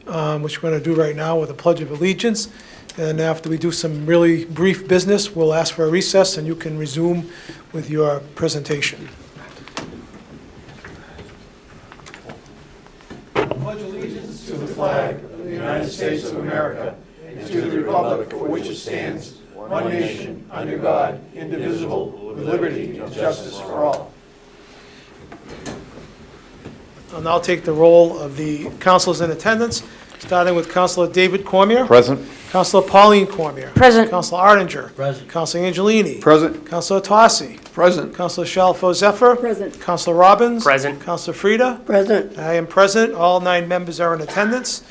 which we're going to do right now with a Pledge of Allegiance. And after we do some really brief business, we'll ask for a recess, and you can resume with your presentation.
Pledge allegiance to the flag of the United States of America and to the republic for which it stands, one nation, under God, indivisible, with liberty and justice for all.
I'll now take the roll of the councilors in attendance, starting with Councilor David Cormier.
Present.
Councilor Pauline Cormier.
Present.
Councilor Arndinger.
Present.
Councilor Angelini.
Present.
Councilor Tossi.
Present.
Councilor Shalfo Zephyr.
Present.
Councilor Robbins.
Present.
Councilor Frida.
Present.
I am present. All 9 members are in attendance.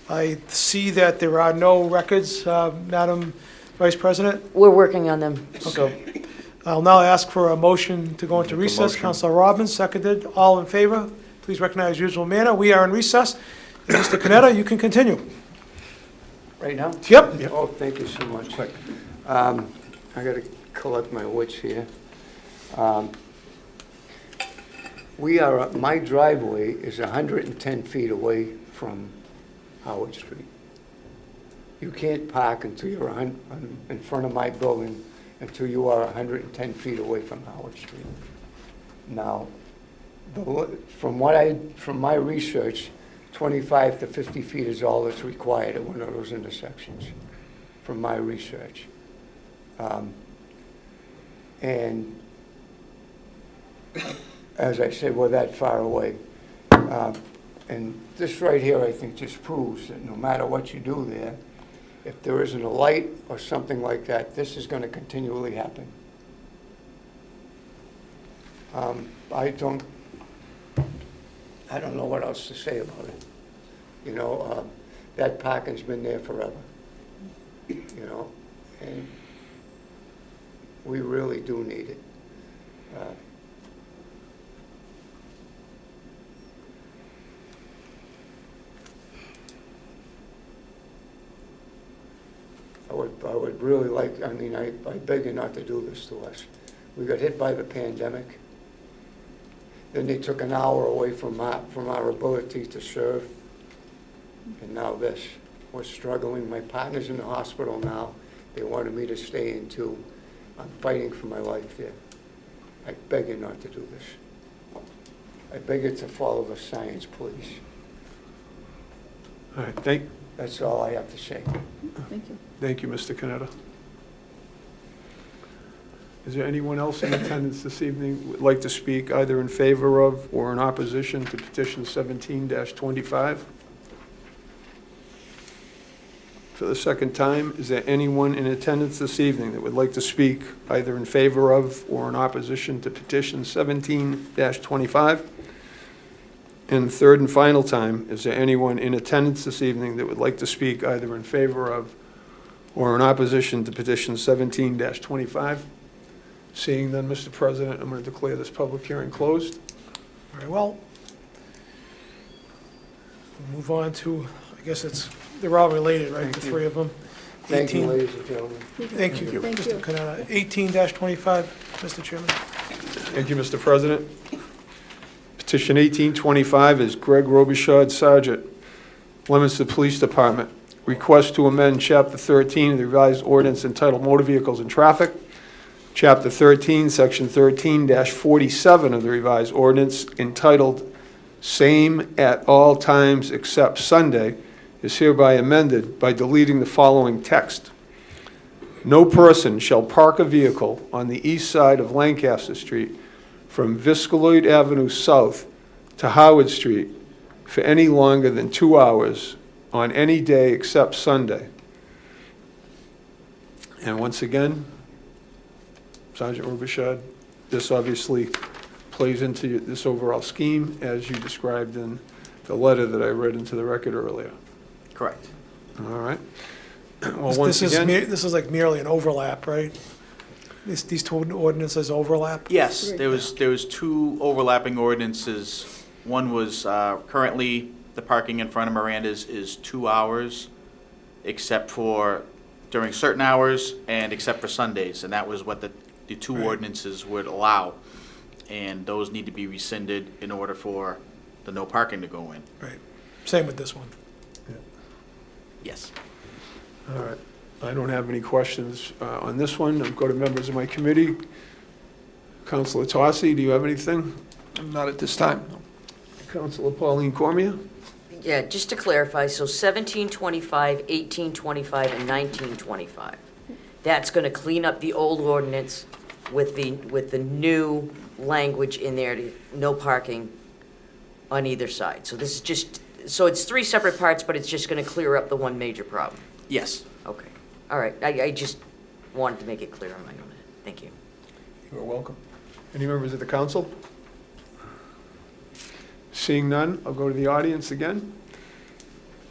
I see that there are no records, Madam Vice President.
We're working on them.
Okay. I'll now ask for a motion to go into recess. Councilor Robbins, seconded. All in favor? Please recognize usual manner. We are in recess. And Mr. Canetta, you can continue.
Right now?
Yep.
Oh, thank you so much. I got to collect my wits here. My driveway is 110 feet away from Howard Street. You can't park until you're in front of my building until you are 110 feet away from Howard Street. Now, from my research, 25 to 50 feet is all that's required at one of those intersections, from my research. And as I said, we're that far away. And this right here, I think, just proves that no matter what you do there, if there isn't a light or something like that, this is going to continually happen. I don't know what else to say about it. You know, that parking's been there forever. You know, and we really do need it. I would really like, I mean, I beg you not to do this to us. We got hit by the pandemic. Then they took an hour away from our ability to serve. And now this. We're struggling. My partner's in the hospital now. They wanted me to stay in too. I'm fighting for my life there. I beg you not to do this. I beg you to follow the science, please.
All right,
That's all I have to say.
Thank you.
thank you, Mr. Canetta. Is there anyone else in attendance this evening who would like to speak either in favor of or in opposition to petition 17-25? For the second time, is there anyone in attendance this evening that would like to speak either in favor of or in opposition to petition 17-25? And third and final time, is there anyone in attendance this evening that would like to speak either in favor of or in opposition to petition 17-25? Seeing none, Mr. President, I'm going to declare this public hearing closed.
Very well. We'll move on to, I guess they're all related, right, the three of them?
Thank you,
18
ladies and gentlemen.
Thank you. Mr. Canada. 18-25, Mr. Chairman.
Thank you, Mr. President. Petition 1825 is Greg Robichaud, Sergeant, Leominster Police Department. Request to amend Chapter 13 of the revised ordinance entitled Motor Vehicles and Traffic. Chapter 13, Section 13-47 of the revised ordinance entitled Same at All Times Except Sunday is hereby amended by deleting the following text. No person shall park a vehicle on the east side of Lancaster Street from Viscaloid Avenue South to Howard Street for any longer than 2 hours on any day except Sunday. And once again, Sergeant Robichaud, this obviously plays into this overall scheme as you described in the letter that I read into the record earlier.
Correct.
All right. Well, once
This
again,
is like merely an overlap, right? These two ordinances overlap?
Yes, there was two overlapping ordinances. One was currently the parking in front of Miranda's is 2 hours, except for during certain hours and except for Sundays, and that was what the two
Right.
ordinances would allow. And those need to be rescinded in order for the no parking to go in.
Right. Same with this one.
Yes.
all right. I don't have any questions on this one. I'll go to members of my committee. Councilor Tossi, do you have anything?
Not at this time.
Councilor Pauline Cormier?
Yeah, just to clarify, so 1725, 1825, and 1925. That's going to clean up the old ordinance with the new language in there, to no parking on either side. So this is just, so it's three separate parts, but it's just going to clear up the one major problem.
Yes.
Okay, all right, I just wanted to make it clear on my own. Thank you.
You are welcome. Any members of the council? Seeing none, I'll go to the audience again.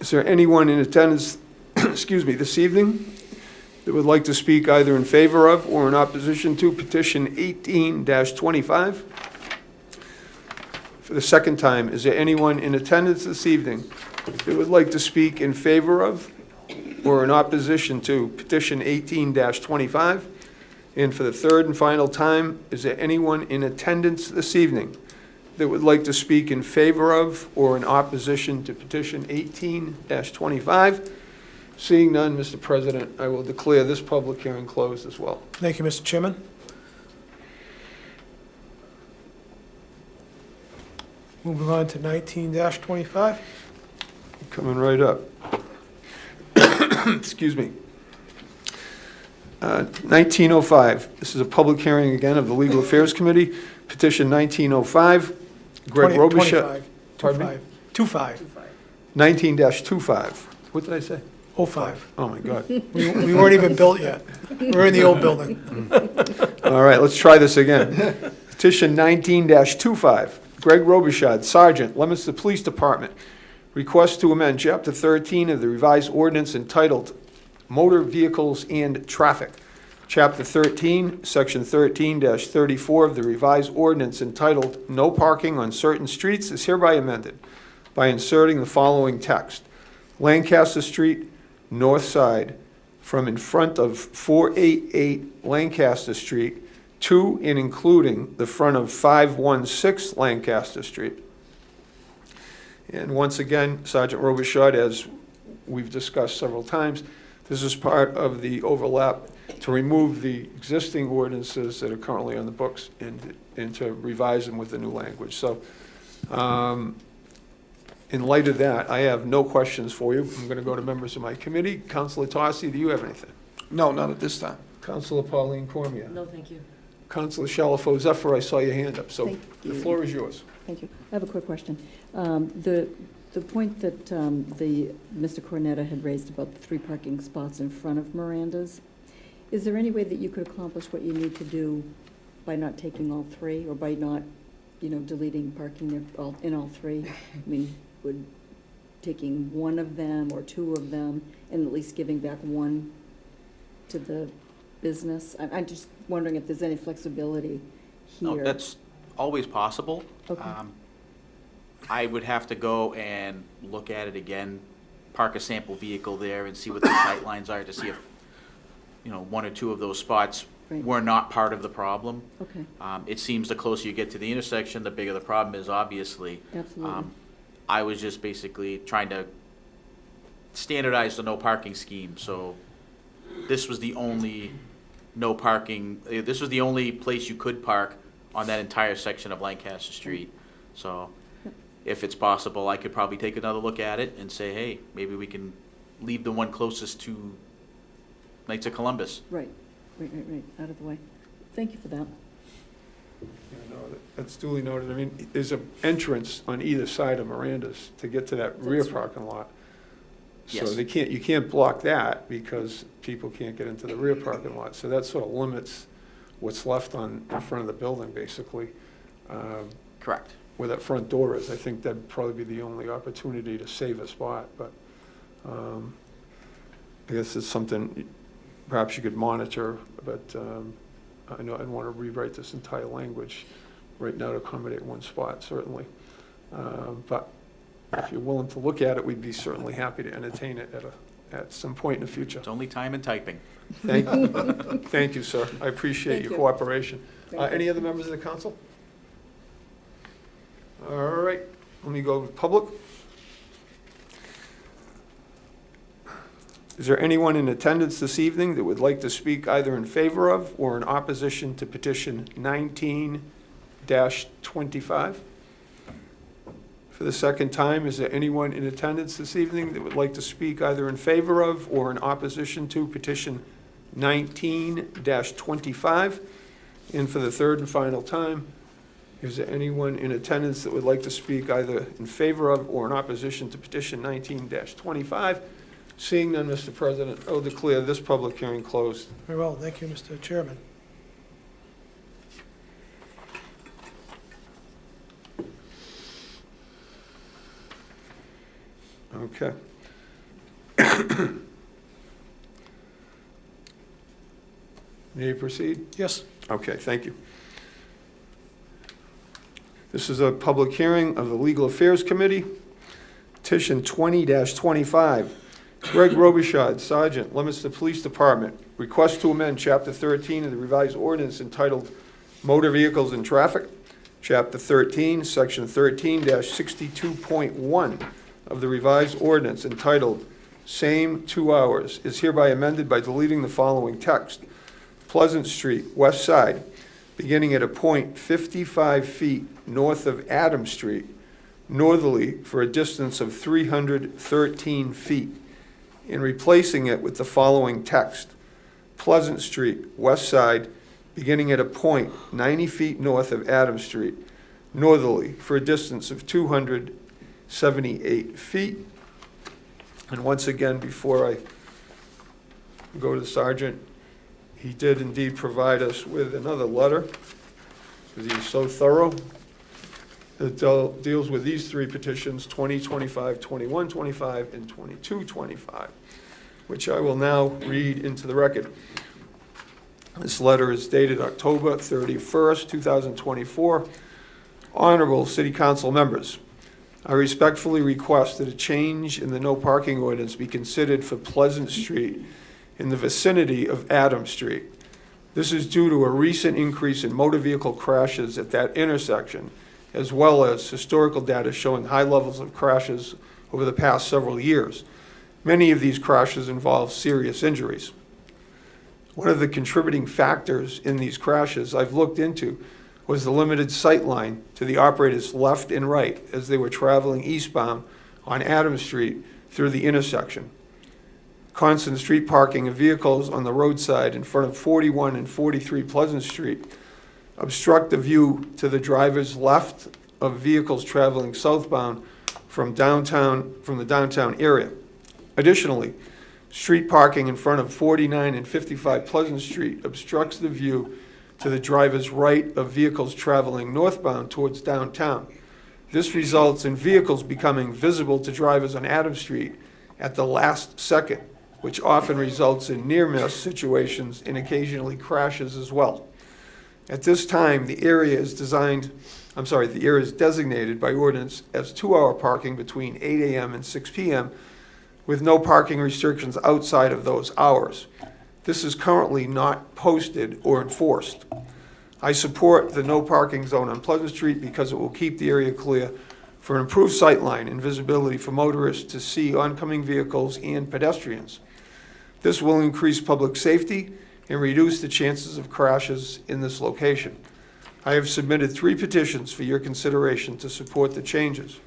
Is there anyone in attendance, excuse me, this evening that would like to speak either in favor of or in opposition to petition 18-25? For the second time, is there anyone in attendance this evening that would like to speak in favor of or in opposition to petition 18-25? And for the third and final time, is there anyone in attendance this evening that would like to speak in favor of or in opposition to petition 18-25? Seeing none, Mr. President, I will declare this public hearing closed as well.
Thank you, Mr. Chairman. Moving on to 19-25.
Coming right up. Excuse me. 1905, this is a public hearing again of the Legal Affairs Committee, petition 1905. Greg Robichaud.
25. 25.
19-25. What did I say?
05.
Oh, my God.
We weren't even built yet. We're in the old building.
All right, let's try this again. Petition 19-25. Greg Robichaud, Sergeant, Leominster Police Department. Request to amend Chapter 13 of the revised ordinance entitled Motor Vehicles and Traffic. Chapter 13, Section 13-34 of the revised ordinance entitled No Parking on Certain Streets is hereby amended by inserting the following text. Lancaster Street, north side, from in front of 488 Lancaster Street to and including the front of 516 Lancaster Street. And once again, Sergeant Robichaud, as we've discussed several times, this is part of the overlap to remove the existing ordinances that are currently on the books and to revise them with the new language. So in light of that, I have no questions for you. I'm going to go to members of my committee. Councilor Tossi, do you have anything?
No, not at this time.
Councilor Pauline Cormier.
No, thank you.
Councilor Shalafo Zephyr, I saw your hand up, so
Thank
the
you.
floor is yours.
Thank you. I have a quick question. The The point that Mr. Cornetta had raised about the 3 parking spots in front of Miranda's, is there any way that you could accomplish what you need to do by not taking all 3, or by not, deleting parking in all 3? I mean, would taking 1 of them or 2 of them and at least giving back 1 to the business? I'm just wondering if there's any flexibility here.
No, that's always possible.
Okay.
I would have to go and look at it again, park a sample vehicle there and see what the sight lines are to see if, 1 or 2 of those spots
Right.
were not part of the problem.
Okay,
It seems the closer you get to the intersection, the bigger the problem is, obviously.
absolutely.
I was just basically trying to standardize the no parking scheme, so this was the only no parking, this was the only place you could park on that entire section of Lancaster Street. So if it's possible, I could probably take another look at it and say, hey, maybe we can leave the one closest to Knights of Columbus.
Right, out of the way. Thank you for that.
That's duly noted. I mean, there's an entrance on either side of Miranda's to get to that rear
That's right.
parking lot. So
Yes.
you can't block that because people can't get into the rear parking lot. So that sort of limits what's left in front of the building, basically.
Correct.
Where that front door is, I think that'd probably be the only opportunity to save a spot, but I guess it's something perhaps you could monitor, but I know I'd want to rewrite this entire language right now to accommodate 1 spot, certainly. But if you're willing to look at it, we'd be certainly happy to entertain it at some point in the future.
It's only time and typing.
Thank you. Thank you, sir. I appreciate
Thank
your
you.
cooperation.
Thank you.
Any other members of the council? All right, let me go to public. Is there anyone in attendance this evening that would like to speak either in favor of or in opposition to petition 19-25? For the second time, is there anyone in attendance this evening that would like to speak either in favor of or in opposition to petition 19-25? And for the third and final time, is there anyone in attendance that would like to speak either in favor of or in opposition to petition 19-25? Seeing none, Mr. President, I'll declare this public hearing closed.
Very well, thank you, Mr. Chairman.
Okay. May I proceed?
Yes.
Okay, thank you. This is a public hearing of the Legal Affairs Committee. Petition 20-25. Greg Robichaud, Sergeant, Leominster Police Department, request to amend Chapter 13 of the revised ordinance entitled Motor Vehicles and Traffic, Chapter 13, Section 13-62.1 of the revised ordinance entitled Same 2 Hours is hereby amended by deleting the following text. Pleasant Street, west side, beginning at a point 55 feet north of Adams Street, northerly for a distance of 313 feet, and replacing it with the following text. Pleasant Street, west side, beginning at a point 90 feet north of Adams Street, northerly for a distance of 278 feet. And once again, before I go to the sergeant, he did indeed provide us with another letter, because he was so thorough. It deals with these 3 petitions, 20-25, 21-25, and 22-25, which I will now read into the record. This letter is dated October 31st, 2024. Honorable City Council members, I respectfully request that a change in the no parking ordinance be considered for Pleasant Street in the vicinity of Adams Street. This is due to a recent increase in motor vehicle crashes at that intersection, as well as historical data showing high levels of crashes over the past several years. Many of these crashes involve serious injuries. One of the contributing factors in these crashes I've looked into was the limited sight line to the operators left and right as they were traveling eastbound on Adams Street through the intersection. Constant street parking of vehicles on the roadside in front of 41 and 43 Pleasant Street obstruct the view to the driver's left of vehicles traveling southbound from the downtown area. Additionally, street parking in front of 49 and 55 Pleasant Street obstructs the view to the driver's right of vehicles traveling northbound towards downtown. This results in vehicles becoming visible to drivers on Adams Street at the last second, which often results in near-miss situations and occasionally crashes as well. At this time, the area is designated by ordinance as 2-hour parking between 8 a.m. and 6 p.m. with no parking restrictions outside of those hours. This is currently not posted or enforced. I support the no parking zone on Pleasant Street because it will keep the area clear for an improved sightline and visibility for motorists to see oncoming vehicles and pedestrians. This will increase public safety and reduce the chances of crashes in this location. I have submitted 3 petitions for your consideration to support the changes.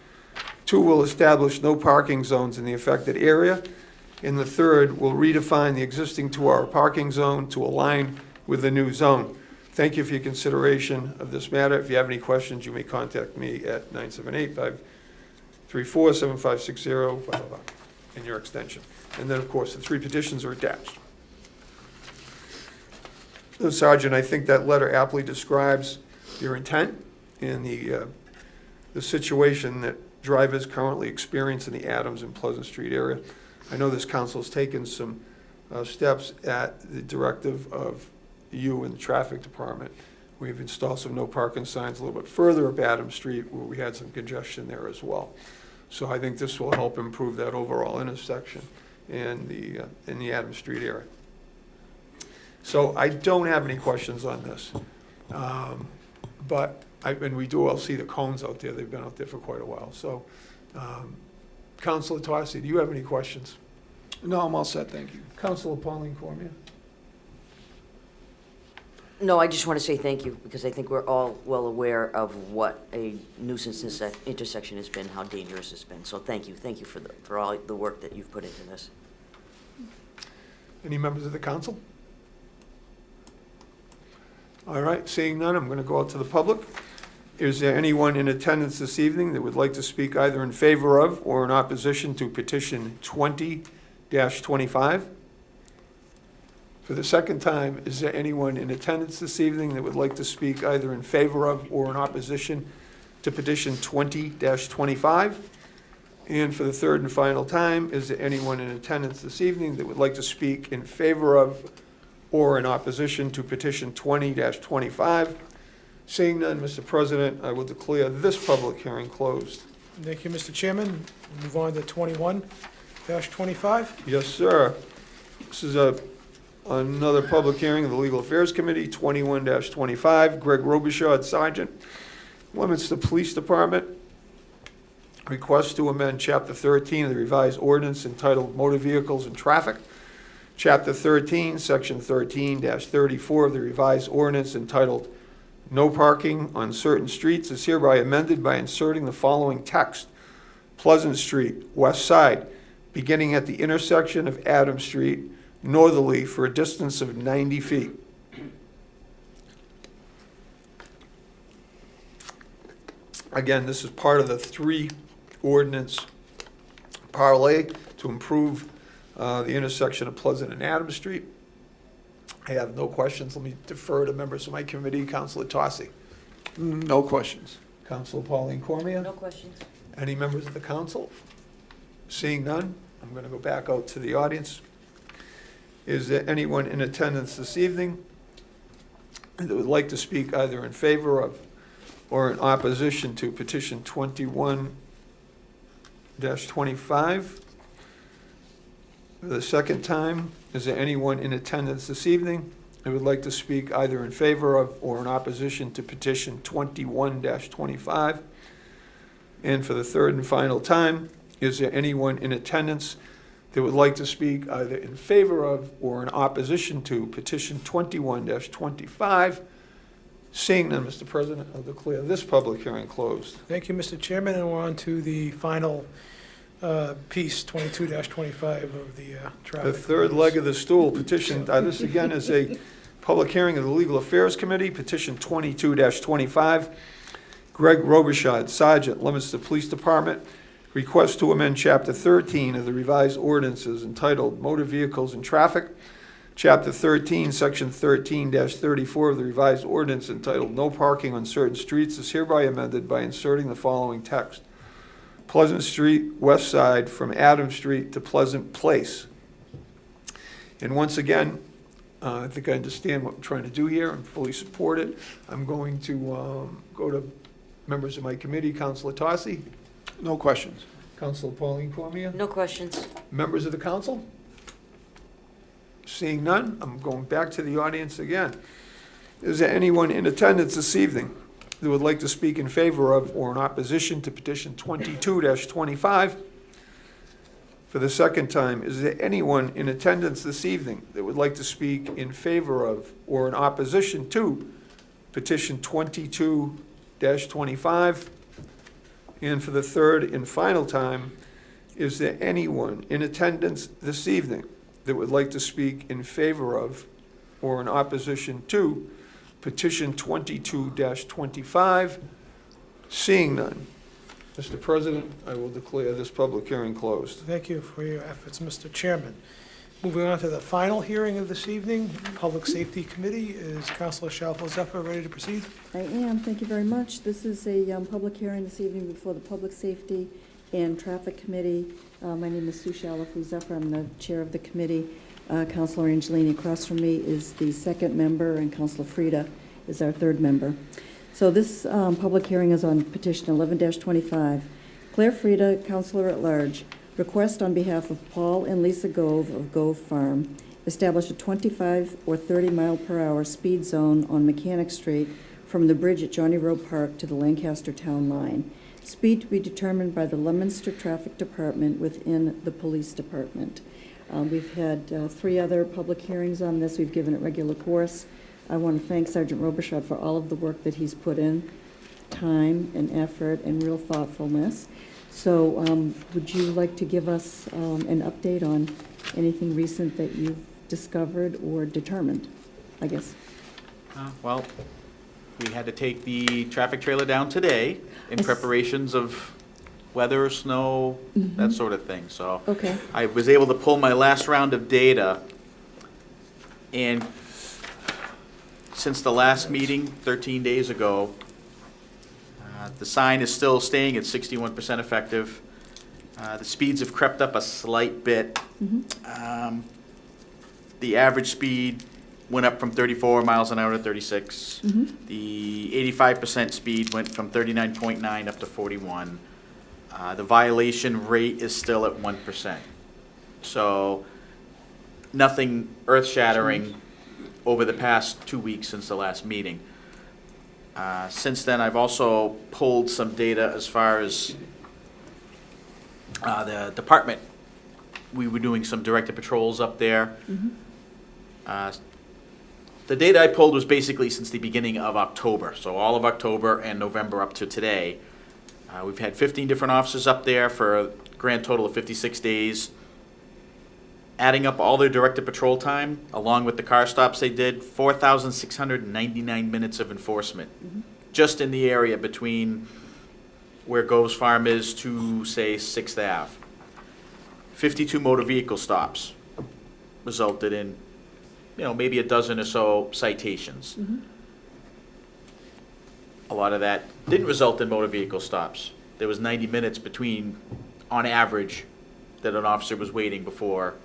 2 will establish no parking zones in the affected area, and the 3rd will redefine the existing 2-hour parking zone to align with the new zone. Thank you for your consideration of this matter. If you have any questions, you may contact me at 978-534-7560, blah, blah, blah, and your extension. And then, of course, the 3 petitions are attached. So, Sergeant, I think that letter aptly describes your intent and the situation that drivers currently experience in the Adams and Pleasant Street area. I know this council has taken some steps at the directive of you and the traffic department. We've installed some no parking signs a little bit further up Adams Street where we had some congestion there as well. So I think this will help improve that overall intersection in the Adams Street area. So I don't have any questions on this. But I'll see the cones out there. They've been out there for quite a while. So, Councilor Tosse, do you have any questions?
No, I'm all set, thank you.
Councilor Pauline Cormier?
No, I just want to say thank you, because I think we're all well aware of what a nuisance this intersection has been, how dangerous it's been. So thank you for all the work that you've put into this.
Any members of the council? All right, seeing none, I'm going to go out to the public. Is there anyone in attendance this evening that would like to speak either in favor of or in opposition to petition 20-25? For the second time, is there anyone in attendance this evening that would like to speak either in favor of or in opposition to petition 20-25? And for the third and final time, is there anyone in attendance this evening that would like to speak in favor of or in opposition to petition 20-25? Seeing none, Mr. President, I will declare this public hearing closed.
Thank you, Mr. Chairman. We'll move on to 21-25.
Yes, sir. This is another public hearing of the Legal Affairs Committee, 21-25. Greg Robichaud, Sergeant, Leominster Police Department. Request to amend Chapter 13 of the revised ordinance entitled Motor Vehicles and Traffic. Chapter 13, Section 13-34 of the revised ordinance entitled No Parking on Certain Streets is hereby amended by inserting the following text. Pleasant Street, west side, beginning at the intersection of Adams Street, northerly for a distance of 90 feet. Again, this is part of the 3 ordinance parlay to improve the intersection of Pleasant and Adams Street. I have no questions. Let me defer to members of my committee. Councilor Tosse.
No questions.
Councilor Pauline Cormier.
No questions.
Any members of the council? Seeing none, I'm going to go back out to the audience. Is there anyone in attendance this evening that would like to speak either in favor of or in opposition to petition 21-25? For the second time, is there anyone in attendance this evening who would like to speak either in favor of or in opposition to petition 21-25? And for the third and final time, is there anyone in attendance that would like to speak either in favor of or in opposition to petition 21-25? Seeing none, Mr. President, I'll declare this public hearing closed.
Thank you, Mr. Chairman, and we're on to the final piece, 22-25 of the traffic.
The third leg of the stool, petition, this again is a public hearing of the Legal Affairs Committee, petition 22-25. Greg Robichaud, Sergeant, Leominster Police Department, Request to amend Chapter 13 of the revised ordinances entitled Motor Vehicles and Traffic, Chapter 13, Section 13-34 of the revised ordinance entitled No Parking on Certain Streets is hereby amended by inserting the following text. Pleasant Street, west side, from Adams Street to Pleasant Place. And once again, I think I understand what we're trying to do here and fully support it. I'm going to go to members of my committee. Councilor Tossi?
No questions.
Councilor Pauline Cormier?
No questions.
Members of the council? Seeing none, I'm going back to the audience again. Is there anyone in attendance this evening that would like to speak in favor of or in opposition to petition 22-25? For the second time, is there anyone in attendance this evening that would like to speak in favor of or in opposition to petition 22-25? And for the third and final time, is there anyone in attendance this evening that would like to speak in favor of or in opposition to petition 22-25? Seeing none, Mr. President, I will declare this public hearing closed.
Thank you for your efforts, Mr. Chairman. Moving on to the final hearing of this evening, Public Safety Committee. Is Councilor Shalfo-Zephyr ready to proceed?
I am, thank you very much. This is a public hearing this evening before the Public Safety and Traffic Committee. My name is Sue Shalfo-Zephyr. I'm the chair of the committee. Councilor Angelini across from me is the second member, and Councilor Frida is our third member. So this public hearing is on petition 11-25. Claire Frida, Councilor at Large, request on behalf of Paul and Lisa Gove of Gove Farm, establish a 25 or 30 mile per hour speed zone on Mechanic Street from the bridge at Johnny Road Park to the Lancaster Town Line. Speed to be determined by the Leominster Traffic Department within the Police Department. We've had 3 other public hearings on this. We've given it regular course. I want to thank Sergeant Robichaud for all of the work that he's put in, time and effort and real thoughtfulness. So would you like to give us an update on anything recent that you've discovered or determined, I guess?
Well, we had to take the traffic trailer down today in preparations of weather, snow, that sort of thing. So
Okay.
I was able to pull my last round of data, and since the last meeting 13 days ago, the sign is still staying at 61% effective. The speeds have crept up a slight bit. The average speed went up from 34 miles an hour to 36. The 85% speed went from 39.9 up to 41. The violation rate is still at 1%. So nothing earth-shattering over the past 2 weeks since the last meeting. Since then, I've also pulled some data as far as the department. We were doing some directed patrols up there. The data I pulled was basically since the beginning of October, so all of October and November up to today. We've had 15 different officers up there for a grand total of 56 days. Adding up all their directed patrol time, along with the car stops they did, 4,699 minutes of enforcement. Just in the area between where Gove's Farm is to, say, 6th Ave. 52 motor vehicle stops resulted in, maybe a dozen or so citations. A lot of that didn't result in motor vehicle stops. There was 90 minutes between, on average, that an officer was waiting before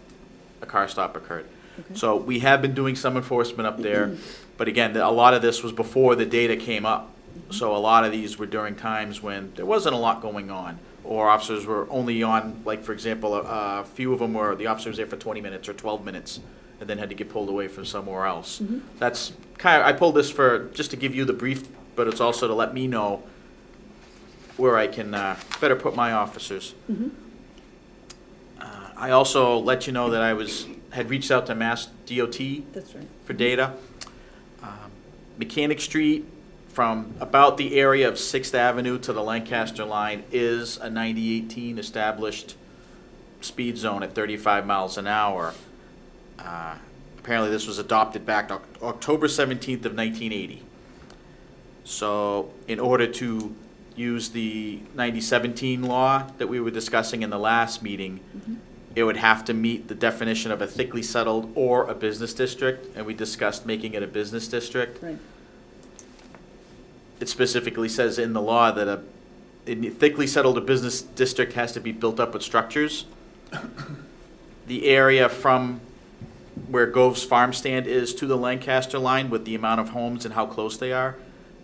a car stop occurred. So we have been doing some enforcement up there, but again, a lot of this was before the data came up. So a lot of these were during times when there wasn't a lot going on, or officers were only on, like, for example, a few of them were, the officer was there for 20 minutes or 12 minutes, and then had to get pulled away from somewhere else. That's kind of, I pulled this for, just to give you the brief, but it's also to let me know where I can better put my officers. I also let you know that I had reached out to Mass DOT
That's right.
for data. Mechanic Street, from about the area of 6th Avenue to the Lancaster line, is a 90/18 established speed zone at 35 miles an hour. Apparently this was adopted back October 17th of 1980. So in order to use the 9017 law that we were discussing in the last meeting, it would have to meet the definition of a thickly settled or a business district, and we discussed making it a business district.
Right.
It specifically says in the law that a thickly settled or business district has to be built up with structures. The area from where Gove's farm stand is to the Lancaster line, with the amount of homes and how close they are,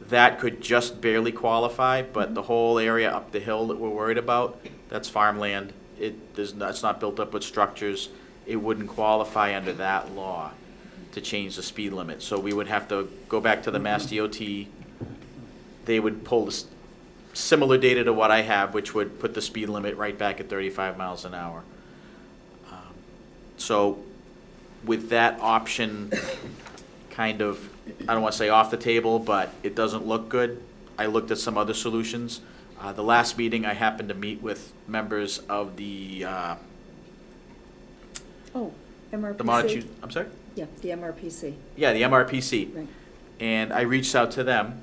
that could just barely qualify, but the whole area up the hill that we're worried about, that's farmland. It's not built up with structures. It wouldn't qualify under that law to change the speed limit. So we would have to go back to the Mass DOT. They would pull this similar data to what I have, which would put the speed limit right back at 35 miles an hour. So with that option kind of, I don't want to say off the table, but it doesn't look good, I looked at some other solutions. The last meeting, I happened to meet with members of the
MRPC?
I'm sorry?
Yeah, the MRPC.
Yeah, the MRPC.
Right.
And I reached out to them,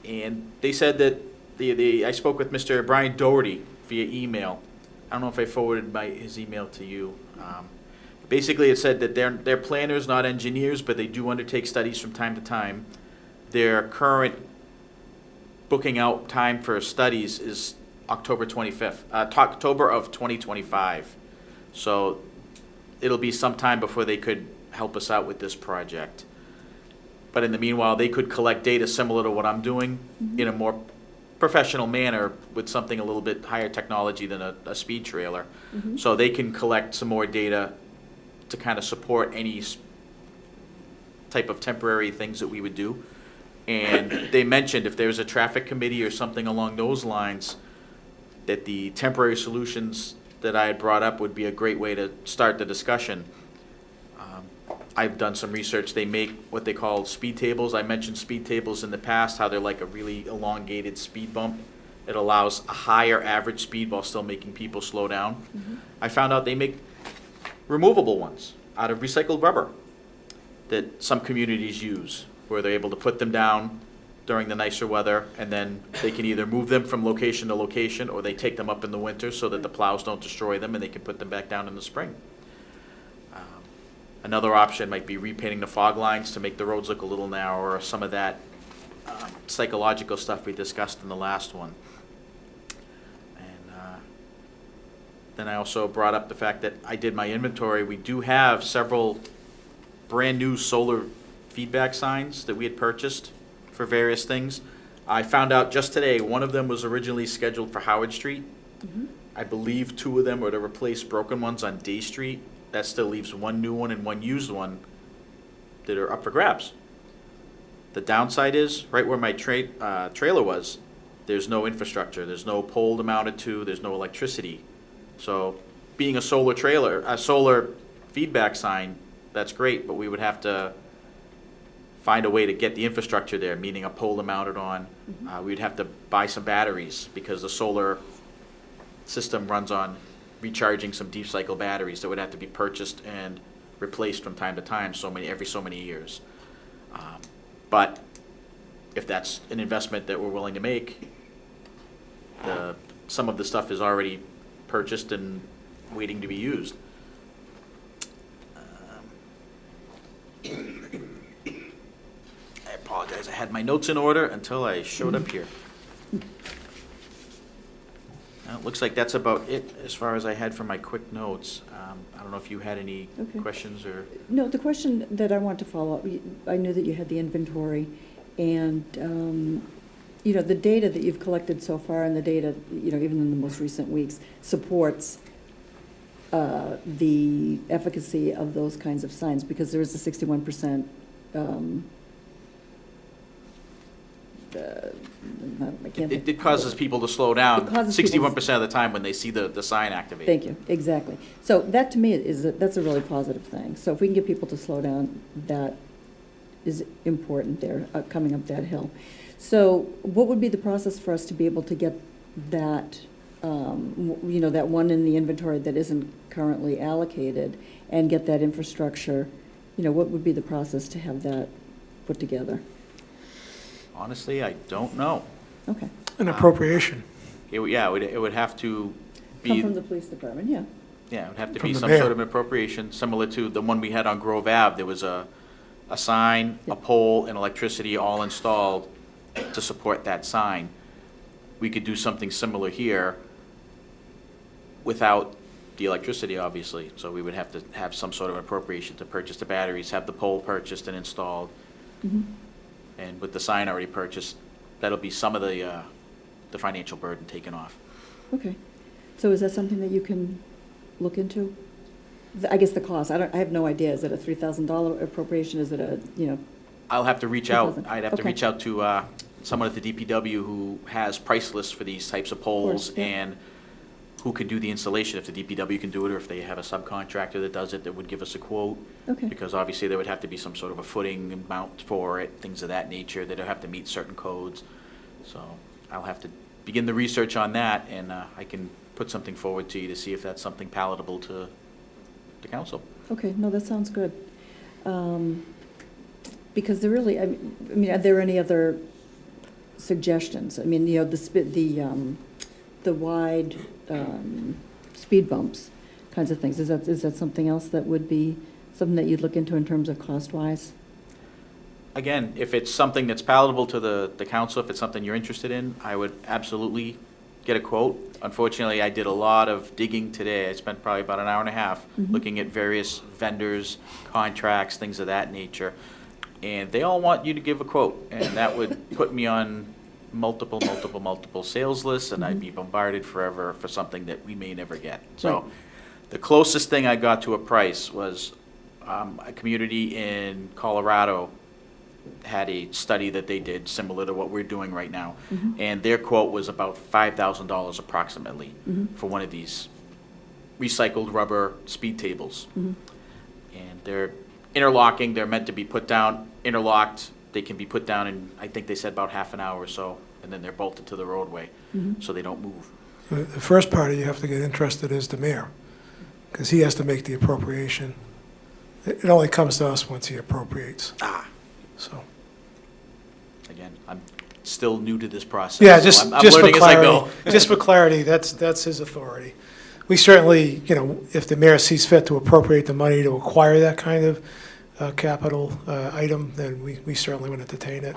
and they said that I spoke with Mr. Brian Doherty via email. I don't know if I forwarded his email to you. Basically, it said that they're planners, not engineers, but they do undertake studies from time to time. Their current booking out time for studies is October 25th, October of 2025. So it'll be some time before they could help us out with this project. But in the meanwhile, they could collect data similar to what I'm doing in a more professional manner with something a little bit higher technology than a speed trailer. So they can collect some more data to kind of support any type of temporary things that we would do. And they mentioned if there's a traffic committee or something along those lines, that the temporary solutions that I had brought up would be a great way to start the discussion. I've done some research. They make what they call speed tables. I mentioned speed tables in the past, how they're like a really elongated speed bump. It allows a higher average speed while still making people slow down. I found out they make removable ones out of recycled rubber that some communities use, where they're able to put them down during the nicer weather, and then they can either move them from location to location, or they take them up in the winter so that the plows don't destroy them, and they can put them back down in the spring. Another option might be repainting the fog lines to make the roads look a little narrower, or some of that psychological stuff we discussed in the last one. And then I also brought up the fact that I did my inventory. We do have several brand new solar feedback signs that we had purchased for various things. I found out just today, one of them was originally scheduled for Howard Street. I believe 2 of them were to replace broken ones on Day Street. That still leaves 1 new one and 1 used one that are up for grabs. The downside is, right where my trailer was, there's no infrastructure. There's no pole to mount it to. There's no electricity. So being a solar trailer, a solar feedback sign, that's great, but we would have to find a way to get the infrastructure there, meaning a pole to mount it on. We'd have to buy some batteries, because the solar system runs on recharging some deep cycle batteries that would have to be purchased and replaced from time to time, every so many years. But if that's an investment that we're willing to make, some of the stuff is already purchased and waiting to be used. I apologize, I had my notes in order until I showed up here. It looks like that's about it as far as I had for my quick notes. I don't know if you had any questions or...
No, the question that I want to follow up, I knew that you had the inventory, and, the data that you've collected so far, and the data, even in the most recent weeks, supports the efficacy of those kinds of signs, because there is a 61% I can't think.
It causes people to slow down 61% of the time when they see the sign activated.
Thank you, exactly. So that, to me, that's a really positive thing. So if we can get people to slow down, that is important there, coming up that hill. So what would be the process for us to be able to get that, that one in the inventory that isn't currently allocated, and get that infrastructure? What would be the process to have that put together?
Honestly, I don't know.
Okay.
An appropriation.
It would have to
Come
be,
from the police department, yeah.
yeah, it would have to
From
be
the
some
mayor.
sort of an appropriation, similar to the one we had on Grove Ave. There was a sign, a pole, and electricity all installed to support that sign. We could do something similar here without the electricity, obviously. So we would have to have some sort of appropriation to purchase the batteries, have the pole purchased and installed.
Mhm.
And with the sign already purchased, that'll be some of the financial burden taken off.
Okay. So is that something that you can look into? I guess the cost, I have no idea. Is it a $3,000 appropriation? Is it a,
I'll have to reach out,
2,000.
I'd have to
Okay.
reach out to someone at the DPW who has price lists for these types of poles,
yeah.
and who could do the installation, if the DPW can do it, or if they have a subcontractor that does it, that would give us a quote.
Okay.
Because obviously there would have to be some sort of a footing and mount for it, things of that nature, that would have to meet certain codes. So I'll have to begin the research on that, and I can put something forward to you to see if that's something palatable to the council.
Okay, no, that sounds good. Because there really, I mean, are there any other suggestions? I mean, the wide speed bumps kinds of things. Is that something else that would be something that you'd look into in terms of cost-wise?
Again, if it's something that's palatable to the council, if it's something you're interested in, I would absolutely get a quote. Unfortunately, I did a lot of digging today. I spent probably about an hour and a half looking at various vendors, contracts, things of that nature. And they all want you to give a quote, and that would put me on multiple sales lists, and I'd be bombarded forever for something that we may never get. So
Right.
the closest thing I got to a price was a community in Colorado had a study that they did similar to what we're doing right now. And their quote was about $5,000 approximately for one of these recycled rubber speed tables. And they're interlocking, they're meant to be put down, interlocked, they can be put down in, I think they said about half an hour or so, and then they're bolted to the roadway, so they don't move.
The first party you have to get interested is the mayor, because he has to make the appropriation. It only comes to us once he appropriates, so.
Again, I'm still new to this process.
Yeah,
so I'm
just for
learning as I go.
clarity, just for clarity, that's his authority. We certainly, if the mayor sees fit to appropriate the money to acquire that kind of capital item, then we certainly would entertain it.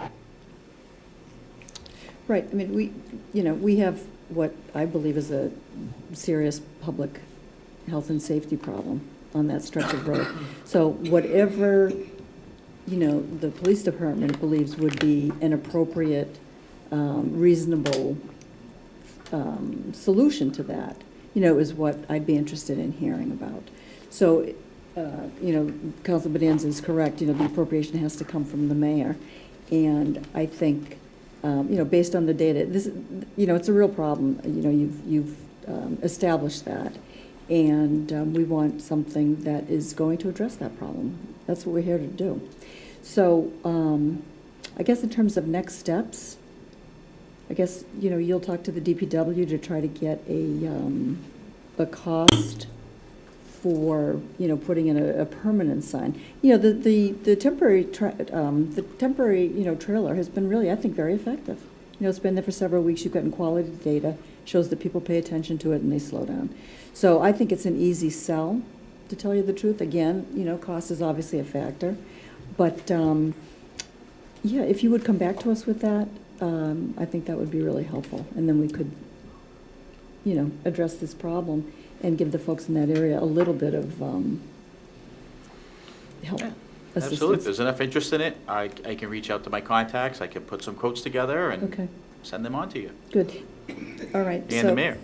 Right, I mean, we have what I believe is a serious public health and safety problem on that stretch of road. So whatever, the police department believes would be an appropriate, reasonable solution to that, is what I'd be interested in hearing about. So, Council Bonanza is correct, the appropriation has to come from the mayor. And I think, based on the data, this, it's a real problem. You've established that. And we want something that is going to address that problem. That's what we're here to do. So I guess in terms of next steps, I guess, you'll talk to the DPW to try to get a cost for, putting in a permanent sign. The temporary, trailer has been really, I think, very effective. It's been there for several weeks. You've gotten quality data, shows that people pay attention to it and they slow down. So I think it's an easy sell, to tell you the truth. Again, cost is obviously a factor. But, yeah, if you would come back to us with that, I think that would be really helpful. And then we could, address this problem and give the folks in that area a little bit of help.
Yeah,
assistance.
absolutely. If there's enough interest in it, I can reach out to my contacts, I can put some quotes together and
Okay,
send them on to you.
good. All right.
And the mayor.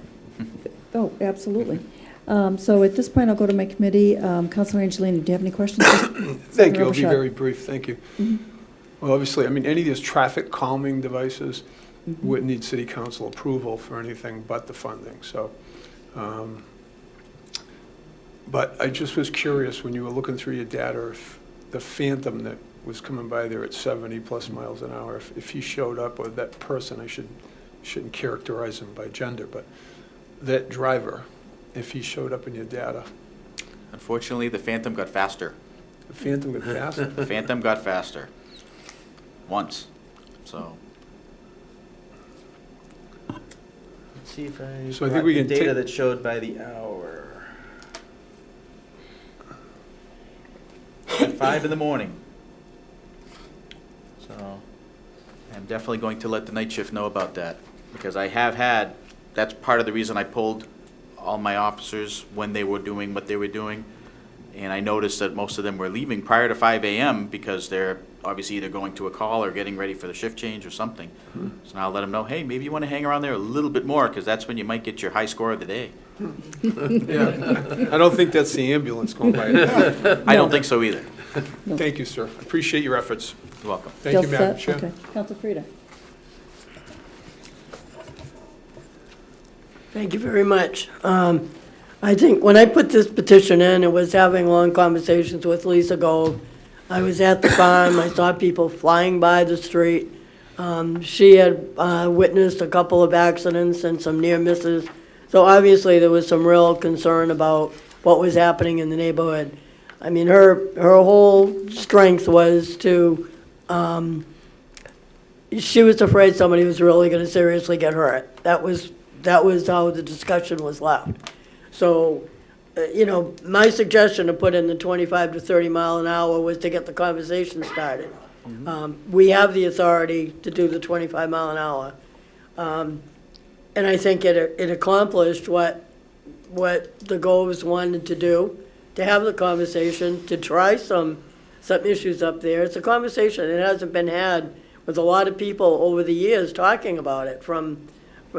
Oh, absolutely. So at this point, I'll go to my committee. Councilor Angelini, do you have any questions?
Thank you, I'll be
Robichaud.
very brief, thank you. Well, obviously, any of these traffic calming devices wouldn't need city council approval for anything but the funding, so. But I just was curious, when you were looking through your data, if the Phantom that was coming by there at 70+ miles an hour, if he showed up, or that person, I shouldn't characterize him by gender, but that driver, if he showed up in your data.
Unfortunately, the Phantom got faster.
The Phantom got faster?
The Phantom got faster. Once. So, see if I
So I think
brought
we
the
can
data
take-
that showed by the hour. At 5 in the morning. So I'm definitely going to let the night shift know about that, because I have had, that's part of the reason I pulled all my officers when they were doing what they were doing. And I noticed that most of them were leaving prior to 5 a.m. because they're obviously either going to a call or getting ready for the shift change or something. So now I'll let them know, hey, maybe you want to hang around there a little bit more, because that's when you might get your high score of the day.
Yeah, I don't think that's the ambulance going by.
I don't think so either.
Thank you, sir. Appreciate your efforts.
You're welcome.
Thank you,
Just
Madam
set?
Chair.
Okay. Council Frida.
Thank you very much. I think when I put this petition in, it was having long conversations with Lisa Gold. I was at the farm, I saw people flying by the street. She had witnessed a couple of accidents and some near misses. So obviously, there was some real concern about what was happening in the neighborhood. I mean, her whole strength was to, she was afraid somebody was really gonna seriously get hurt. That was how the discussion was left. So, you know, my suggestion to put in the 25 to 30 mile an hour was to get the conversation started. We have the authority to do the 25 mile an hour. And I think it accomplished what the Goves wanted to do, to have the conversation, to try some issues up there. It's a conversation that hasn't been had with a lot of people over the years talking about it.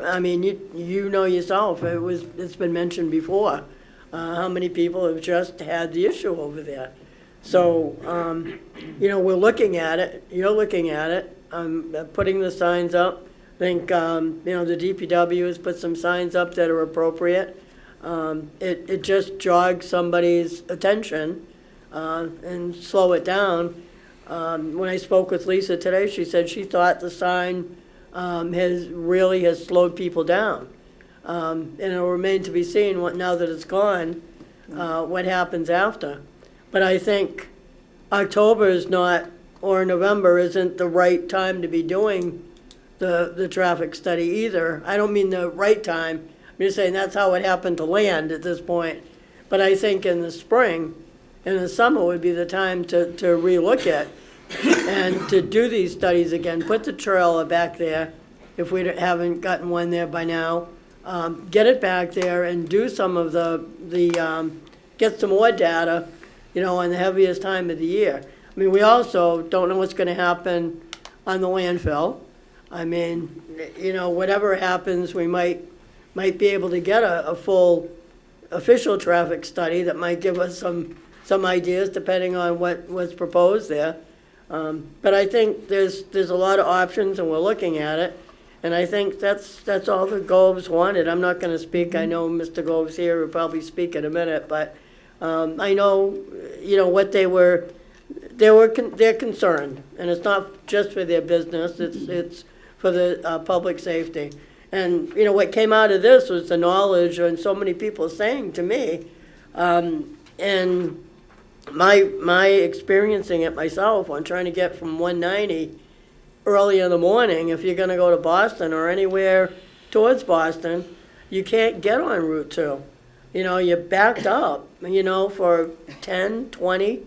I mean, you know yourself, it's been mentioned before, how many people have just had the issue over there. So, you know, we're looking at it, you're looking at it, I'm putting the signs up. I think, you know, the DPW has put some signs up that are appropriate. It just jogs somebody's attention and slow it down. When I spoke with Lisa today, she said she thought the sign has slowed people down. And it'll remain to be seen now that it's gone, what happens after. But I think October is not, or November isn't the right time to be doing the traffic study either. I don't mean the right time, I'm just saying that's how it happened to land at this point. But I think in the spring, in the summer would be the time to relook at and to do these studies again. Put the trailer back there, if we haven't gotten one there by now. Get it back there and do some of get some more data, you know, on the heaviest time of the year. I mean, we also don't know what's gonna happen on the landfill. I mean, you know, whatever happens, we might be able to get a full official traffic study that might give us some ideas depending on what was proposed there. But I think there's a lot of options and we're looking at it. And I think that's all the Goves wanted. I'm not gonna speak, I know Mr. Goves here will probably speak in a minute, but I know, you know, what they're concerned. And it's not just for their business, it's for the public safety. And, you know, what came out of this was the knowledge and so many people saying to me, and my experiencing it myself on trying to get from 190 early in the morning, if you're gonna go to Boston or anywhere towards Boston, you can't get on Route 2. You know, you're backed up, you know, for 10, 20,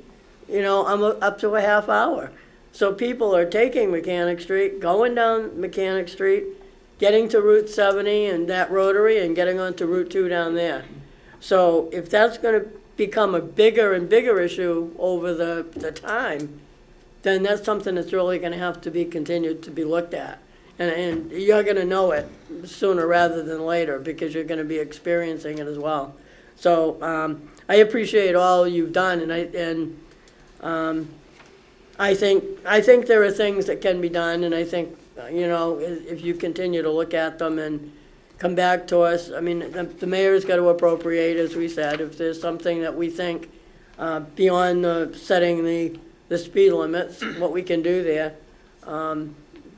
you know, up to a half hour. So people are taking Mechanic Street, going down Mechanic Street, getting to Route 70 and that rotary and getting onto Route 2 down there. So if that's gonna become a bigger and bigger issue over the time, then that's something that's really gonna have to be continued to be looked at. And you're gonna know it sooner rather than later because you're gonna be experiencing it as well. So I appreciate all you've done, and I think there are things that can be done, and I think, you know, if you continue to look at them and come back to us, I mean, the mayor's got to appropriate, as we said, if there's something that we think beyond setting the speed limits, what we can do there,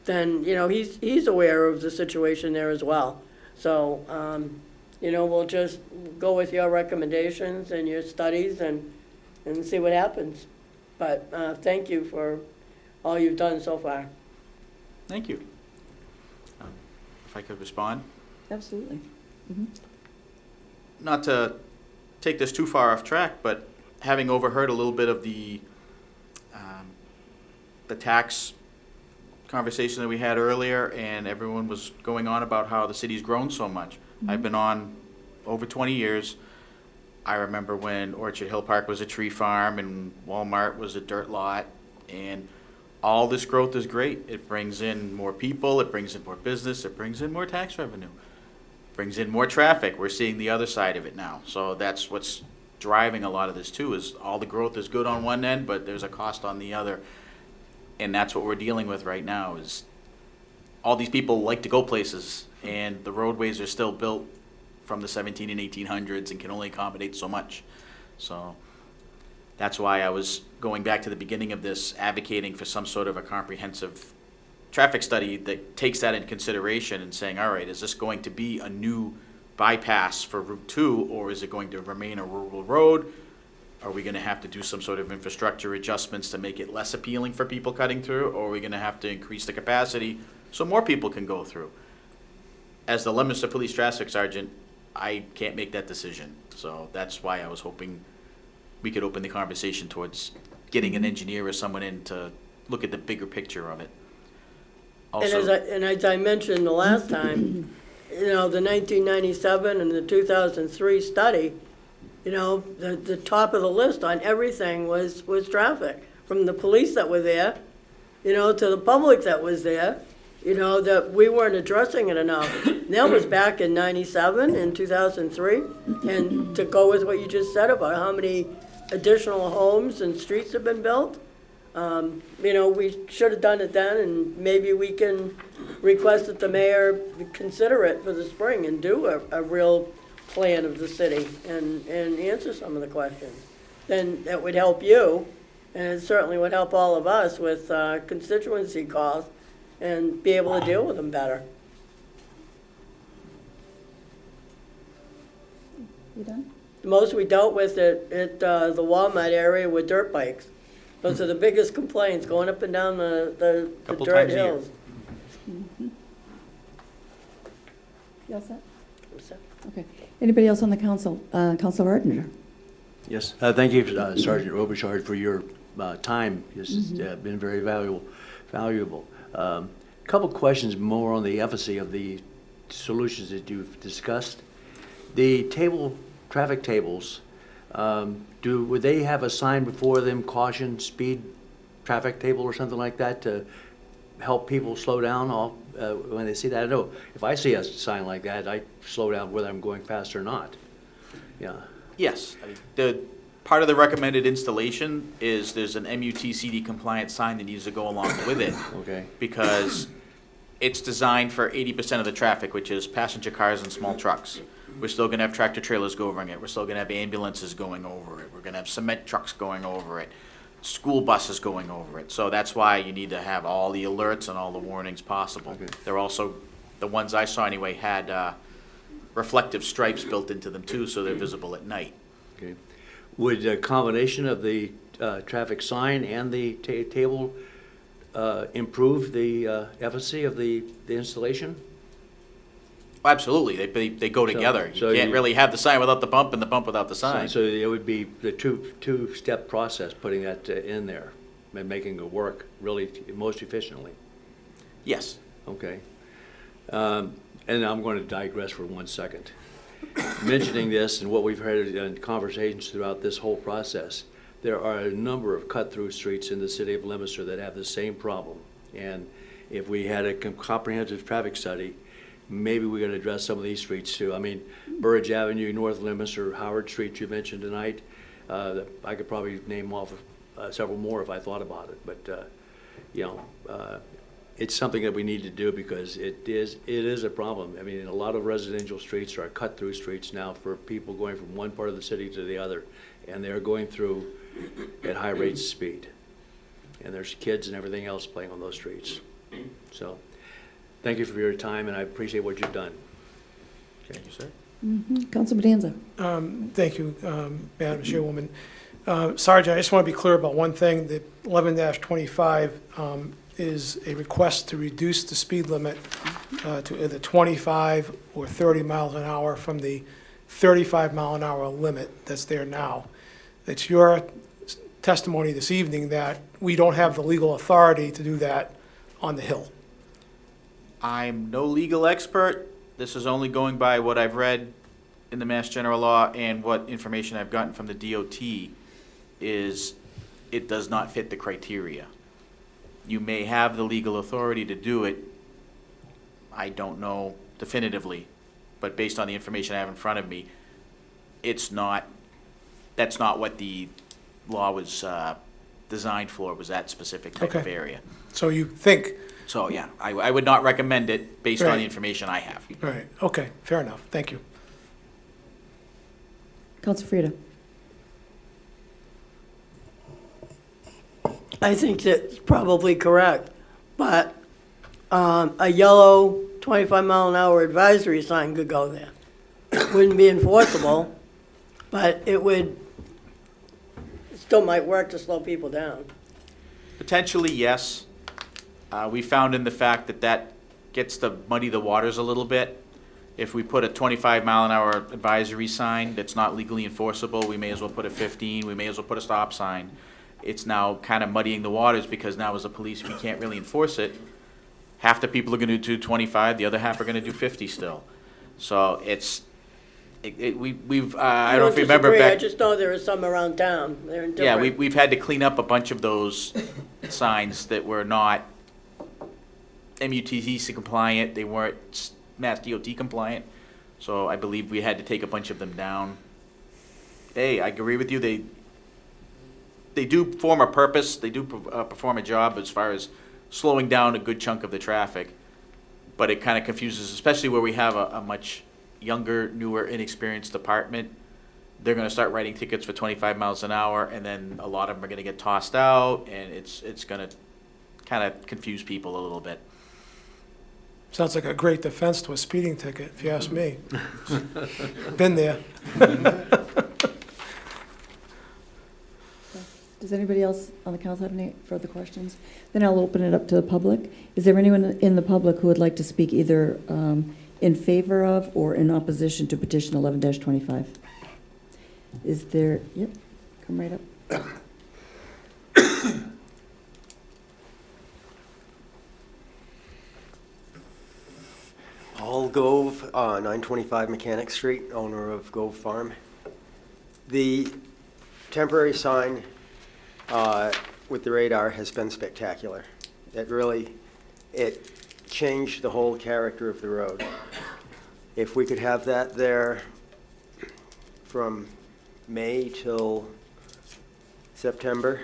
then, you know, he's aware of the situation there as well. So, you know, we'll just go with your recommendations and your studies and see what happens. But thank you for all you've done so far.
Thank you. If I could respond?
Absolutely. Mhm.
Not to take this too far off track, but having overheard a little bit of the tax conversation that we had earlier, and everyone was going on about how the city's grown so much. I've been on over 20 years. I remember when Orchard Hill Park was a tree farm and Walmart was a dirt lot, and all this growth is great. It brings in more people, it brings in more business, it brings in more tax revenue, brings in more traffic. We're seeing the other side of it now. So that's what's driving a lot of this too, is all the growth is good on one end, but there's a cost on the other. And that's what we're dealing with right now, is all these people like to go places, and the roadways are still built from the 17 and 1800s and can only accommodate so much. So that's why I was going back to the beginning of this, advocating for some sort of a comprehensive traffic study that takes that into consideration and saying, all right, is this going to be a new bypass for Route 2, or is it going to remain a rural road? Are we going to have to do some sort of infrastructure adjustments to make it less appealing for people cutting through, or are we going to have to increase the capacity so more people can go through? As the Leominster Police Traffic Sergeant, I can't make that decision. So that's why I was hoping we could open the conversation towards getting an engineer or someone in to look at the bigger picture of it. Also,
And as I mentioned the last time, you know, the 1997 and the 2003 study, you know, the top of the list on everything was traffic. From the police that were there, you know, to the public that was there, you know, that we weren't addressing it enough. And that was back in 97 and 2003. And to go with what you just said about how many additional homes and streets have been built, you know, we should have done it then, and maybe we can request that the mayor consider it for the spring and do a real plan of the city and answer some of the questions. Then that would help you, and it certainly would help all of us with constituency calls and be able to deal with them better.
You done?
The most we dealt with at the Walmart area were dirt bikes. Those are the biggest complaints, going up and down the
Couple
dirt
times a year.
hills.
You all set? Okay. Anybody else on the council? Councilor Arndinger?
Yes, thank you, Sergeant Robichaud, for your time. This has been very valuable. Couple questions more on the efficacy of the solutions that you've discussed. The traffic tables, would they have a sign before them, caution, speed, traffic table or something like that to help people slow down when they see that? I know if I see a sign like that, I slow down whether I'm going fast or not. Yeah.
yes, I mean, the part of the recommended installation is there's an MUTCD compliant sign that needs to go along with it.
Okay.
Because it's designed for 80% of the traffic, which is passenger cars and small trucks. We're still gonna have tractor trailers going it. We're still gonna have ambulances going over it. We're gonna have cement trucks going over it, school buses going over it. So that's why you need to have all the alerts and all the warnings possible.
Okay.
They're also, the ones I saw anyway, had reflective stripes built into them too, so they're visible at night.
Okay. Would a combination of the traffic sign and the table improve the efficacy of the installation?
Absolutely, they go together.
so
You can't
you-
really have the sign without the bump and the bump without the sign.
So it would be the two-step process, putting that in there and making it work really most efficiently.
Yes.
Okay. And I'm going to digress for 1 second. Mentioning this and what we've heard in conversations throughout this whole process, there are a number of cut-through streets in the city of Leominster that have the same problem. And if we had a comprehensive traffic study, maybe we could address some of these streets too. I mean, Burridge Avenue, North Leominster, Howard Street you mentioned tonight. I could probably name off several more if I thought about it. But, you know, it's something that we need to do because it is a problem. I mean, a lot of residential streets are cut-through streets now for people going from one part of the city to the other, and they're going through at high rates of speed. And there's kids and everything else playing on those streets. So, thank you for your time, and I appreciate what you've done.
Thank you, sir.
Councilor Bedanza?
Thank you, Madam Chairwoman. Sergeant, I just want to be clear about one thing, that 11-25 is a request to reduce the speed limit to either 25 or 30 miles an hour from the 35 mile an hour limit that's there now. It's your testimony this evening that we don't have the legal authority to do that on the Hill.
I'm no legal expert. This is only going by what I've read in the Mass General Law and what information I've gotten from the DOT is it does not fit the criteria. You may have the legal authority to do it. I don't know definitively, but based on the information I have in front of me, that's not what the law was designed for, was that specific type of
Okay.
area.
So you think,
So, yeah, I would not recommend it based on
Right.
the information I have.
all right, okay, fair enough, thank you.
Council Frida?
I think that's probably correct, but a yellow 25 mile an hour advisory sign could go there. Wouldn't be enforceable, but it still might work to slow people down.
Potentially, yes. We found in the fact that gets to muddy the waters a little bit. If we put a 25 mile an hour advisory sign that's not legally enforceable, we may as well put a 15, we may as well put a stop sign. It's now kind of muddying the waters because now as a police, we can't really enforce it. Half the people are gonna do 25, the other half are gonna do 50 still. So we've, I don't know if you remember
disagree, I
back.
just know there are some around town, they're
Yeah,
different.
we've had to clean up a bunch of those signs that were not MUTC compliant, they weren't Mass DOT compliant, so I believe we had to take a bunch of them down. Hey, I agree with you, they do form a purpose, they do perform a job as far as slowing down a good chunk of the traffic, but it kind of confuses, especially where we have a much younger, newer, inexperienced department. They're gonna start writing tickets for 25 miles an hour, and then a lot of them are gonna get tossed out, and it's gonna kind of confuse people a little bit.
Sounds like a great defense to a speeding ticket, if you ask me. Been there.
Does anybody else on the council have any further questions? Then I'll open it up to the public. Is there anyone in the public who would like to speak either in favor of or in opposition to petition 11-25? Is there, yep, come right up.
Paul Gove, 925 Mechanic Street, owner of Gove Farm. The temporary sign with the radar has been spectacular. It changed the whole character of the road. If we could have that there from May till September,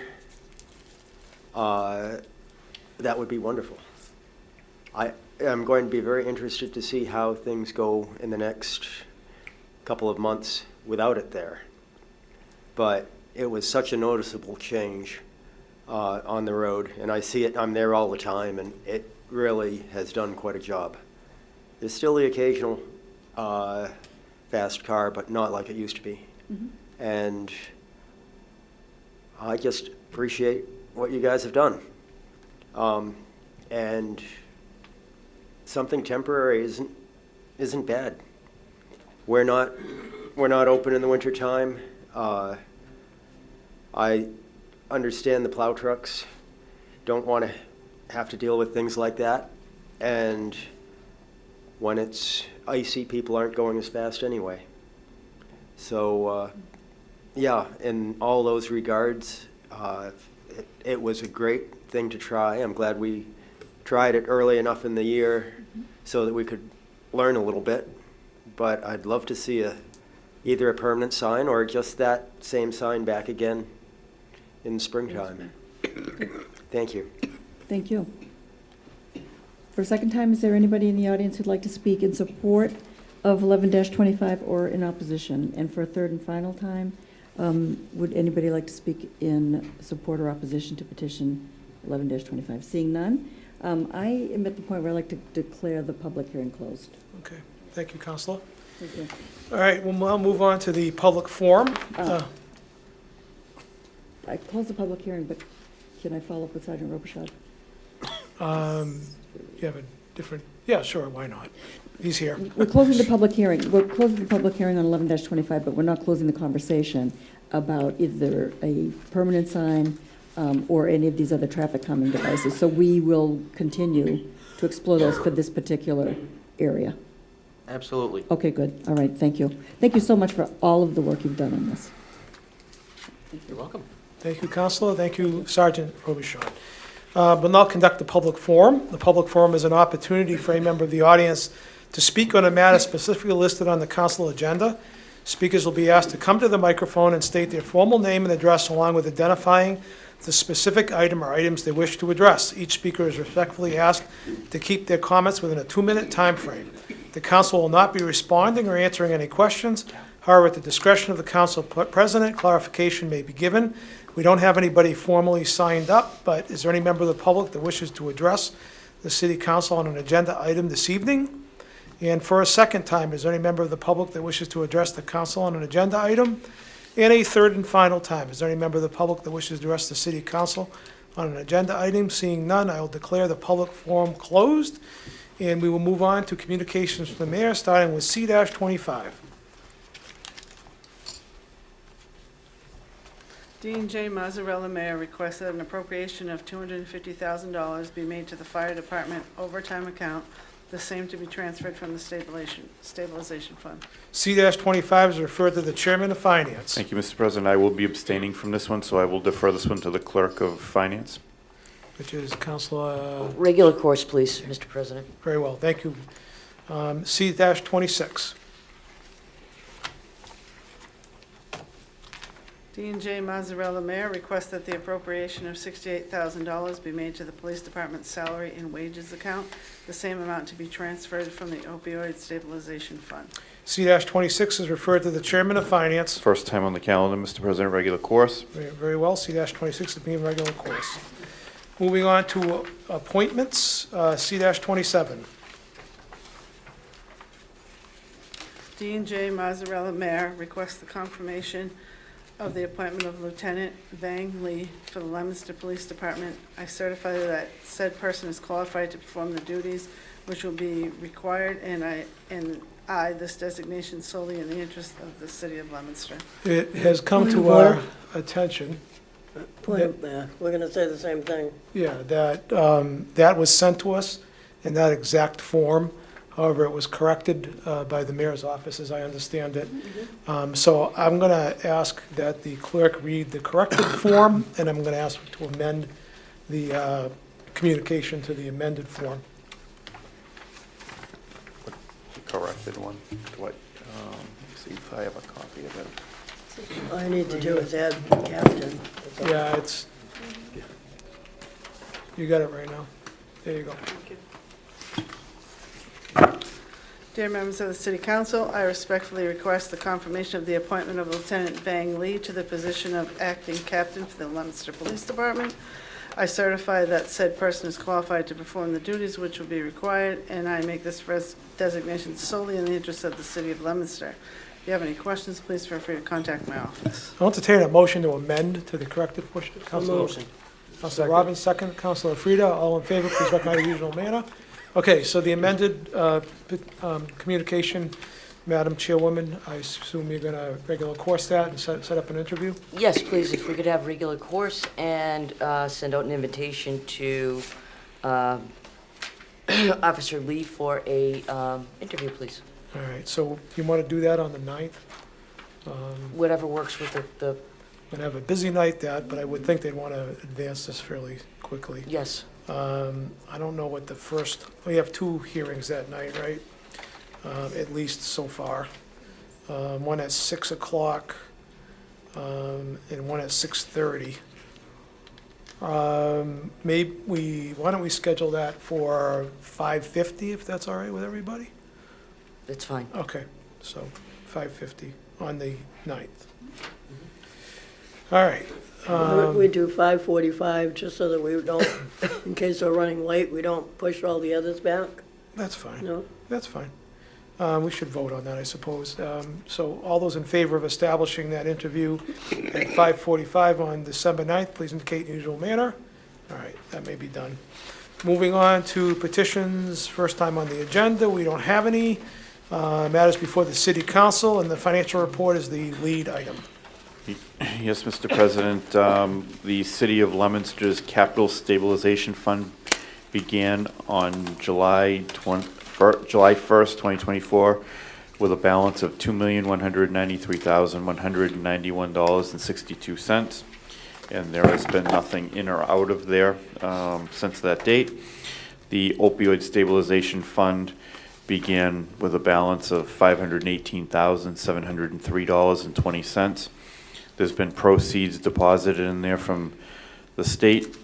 that would be wonderful. I'm going to be very interested to see how things go in the next couple of months without it there. But it was such a noticeable change on the road, and I see it, I'm there all the time, and it really has done quite a job. There's still the occasional fast car, but not like it used to be.
Mm-hmm.
And I just appreciate what you guys have done. And something temporary isn't bad. We're not open in the wintertime. I understand the plow trucks don't want to have to deal with things like that. And when it's icy, people aren't going as fast anyway. So, yeah, in all those regards, it was a great thing to try. I'm glad we tried it early enough in the year so that we could learn a little bit. But I'd love to see either a permanent sign or just that same sign back again in the springtime. Thank you.
Thank you. For a second time, is there anybody in the audience who'd like to speak in support of 11-25 or in opposition? And for a third and final time, would anybody like to speak in support or opposition to petition 11-25? Seeing none, I am at the point where I'd like to declare the public hearing closed.
Okay, thank you, Counselor.
Thank you.
All right, we'll now move on to the public forum.
I closed the public hearing, but can I follow up with Sergeant Robichaud?
You have a different, yeah, sure, why not? He's here.
We're closing the public hearing. We're closing the public hearing on 11-25, but we're not closing the conversation about either a permanent sign or any of these other traffic calming devices. So we will continue to explore those for this particular area.
Absolutely.
Okay, good. All right, thank you. Thank you so much for all of the work you've done on this.
You're welcome.
Thank you, Counselor. Thank you, Sergeant Robichaud. We'll now conduct the public forum. The public forum is an opportunity for a member of the audience to speak on a matter specifically listed on the council agenda. Speakers will be asked to come to the microphone and state their formal name and address along with identifying the specific item or items they wish to address. Each speaker is respectfully asked to keep their comments within a 2-minute time frame. The council will not be responding or answering any questions. However, at the discretion of the council president, clarification may be given. We don't have anybody formally signed up, but is there any member of the public that wishes to address the city council on an agenda item this evening? And for a second time, is there any member of the public that wishes to address the council on an agenda item? And a third and final time, is there any member of the public that wishes to address the city council on an agenda item? Seeing none, I will declare the public forum closed, and we will move on to communications from the mayor, starting with C-25.
Dean J. Mazzarella, Mayor, requests that an appropriation of $250,000 be made to the Fire Department overtime account, the same to be transferred from the stabilization fund.
C-25 is referred to the Chairman of Finance.
Thank you, Mr. President. I will be abstaining from this one, so I will defer this one to the Clerk of Finance.
Which is Councilor...
Regular course, please, Mr. President.
Very well, thank you. C-26.
Dean J. Mazzarella, Mayor, requests that the appropriation of $68,000 be made to the Police Department's salary and wages account, the same amount to be transferred from the opioid stabilization fund.
C-26 is referred to the Chairman of Finance.
First time on the calendar, Mr. President, regular course.
Very well, C-26 is being regular course. Moving on to appointments, C-27.
Dean J. Mazzarella, Mayor, requests the confirmation of the appointment of Lieutenant Vang Lee for the Leominster Police Department. I certify that said person is qualified to perform the duties which will be required, and I, this designation solely in the interest of the city of Leominster.
It has come to our attention.
We're going to say the same thing.
Yeah, that that was sent to us in that exact form. However, it was corrected by the mayor's office, as I understand it. So I'm going to ask that the clerk read the corrected form, and I'm going to ask to amend the communication to the amended form.
The corrected one. What? Let's see if I have a copy of it.
All I need to do is add captain.
Yeah, it's, you got it right now. There you go.
Dear members of the City Council, I respectfully request the confirmation of the appointment of Lieutenant Vang Lee to the position of Acting Captain for the Leominster Police Department. I certify that said person is qualified to perform the duties which will be required, and I make this designation solely in the interest of the City of Leominster. If you have any questions, please feel free to contact my office.
I'll entertain a motion to amend to the corrected portion. Councilor Robbins, second. Councilor Frida, all in favor, please recognize the usual manner. Okay, so the amended communication, Madam Chairwoman, I assume you're going to regular course that and set up an interview?
Yes, please, if we could have regular course and send out an invitation to Officer Lee for a interview, please.
All right, so you want to do that on the 9th?
Whatever works with the...
We're going to have a busy night but I would think they'd want to advance this fairly quickly.
Yes.
I don't know what the first, we have 2 hearings that night, right? At least so far. One at 6 o'clock and one at 6:30. Why don't we schedule that for 5:50 if that's all right with everybody?
That's fine.
Okay, so 5:50 on the 9th. All right.
We do 5:45, just so that we don't, in case we're running late, we don't push all the others back.
That's fine.
No?
That's fine. We should vote on that, I suppose. So all those in favor of establishing that interview at 5:45 on December 9th, please indicate in the usual manner. All right, that may be done. Moving on to petitions, first time on the agenda, we don't have any. Matters before the city council, and the financial report is the lead item.
Yes, Mr. President, the City of Leominster's Capital Stabilization Fund began on July 1st, 2024, with a balance of $2,193,191.62. And there has been nothing in or out of there since that date. The Opioid Stabilization Fund began with a balance of $518,703.20. There's been proceeds deposited in there from the state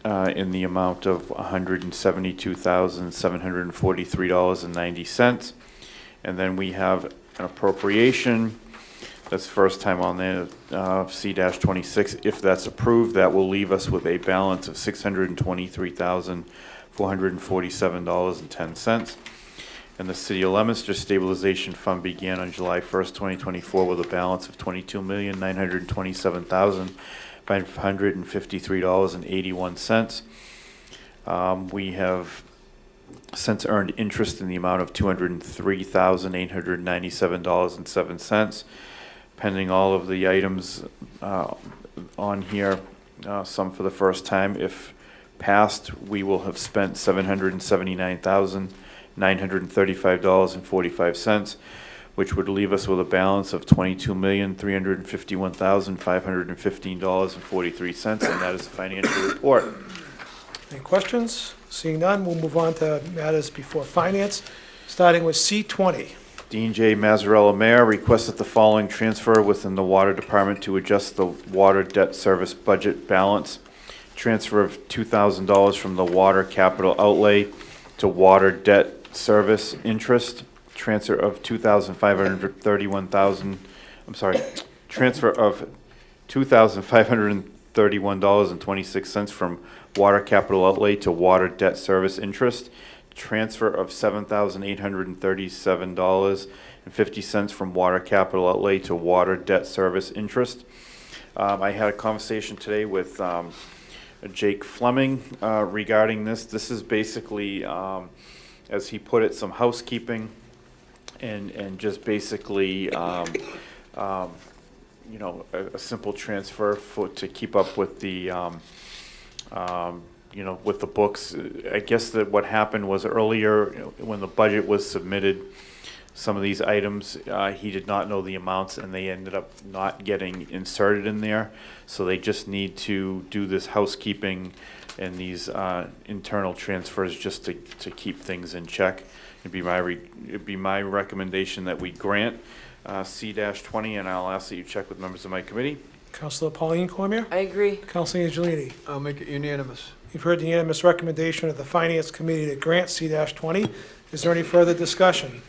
in the amount of $172,743.90. And then we have an appropriation that's first time on there, C-26. If that's approved, that will leave us with a balance of $623,447.10. And the City of Leominster Stabilization Fund began on July 1st, 2024, with a balance of $22,927,553.81. We have since earned interest in the amount of $203,897.07. Pending all of the items on here, some for the first time. If passed, we will have spent $779,935.45, which would leave us with a balance of $22,351,515.43, and that is the financial report.
Any questions? Seeing none, we'll move on to matters before finance, starting with C20.
Dean J. Mazzarella, Mayor, requests that the following transfer within the Water Department to adjust the water debt service budget balance. Transfer of $2,000 from the water capital outlay to water debt service interest. Transfer of $2,531.26 from water capital outlay to water debt service interest. Transfer of $7,837.50 from water capital outlay to water debt service interest. I had a conversation today with Jake Fleming regarding this. This is basically, as he put it, some housekeeping and just basically, a simple transfer to keep up with the with the books. I guess that what happened was earlier when the budget was submitted, some of these items, he did not know the amounts and they ended up not getting inserted in there. So they just need to do this housekeeping and these internal transfers just to keep things in check. It'd be my recommendation that we grant C-20, and I'll ask that you check with members of my committee.
Councilor Pauline Cormier?
I agree.
Councilor Angelini?
I'll make it unanimous.
You've heard the unanimous recommendation of the Finance Committee to grant C-20. Is there any further discussion?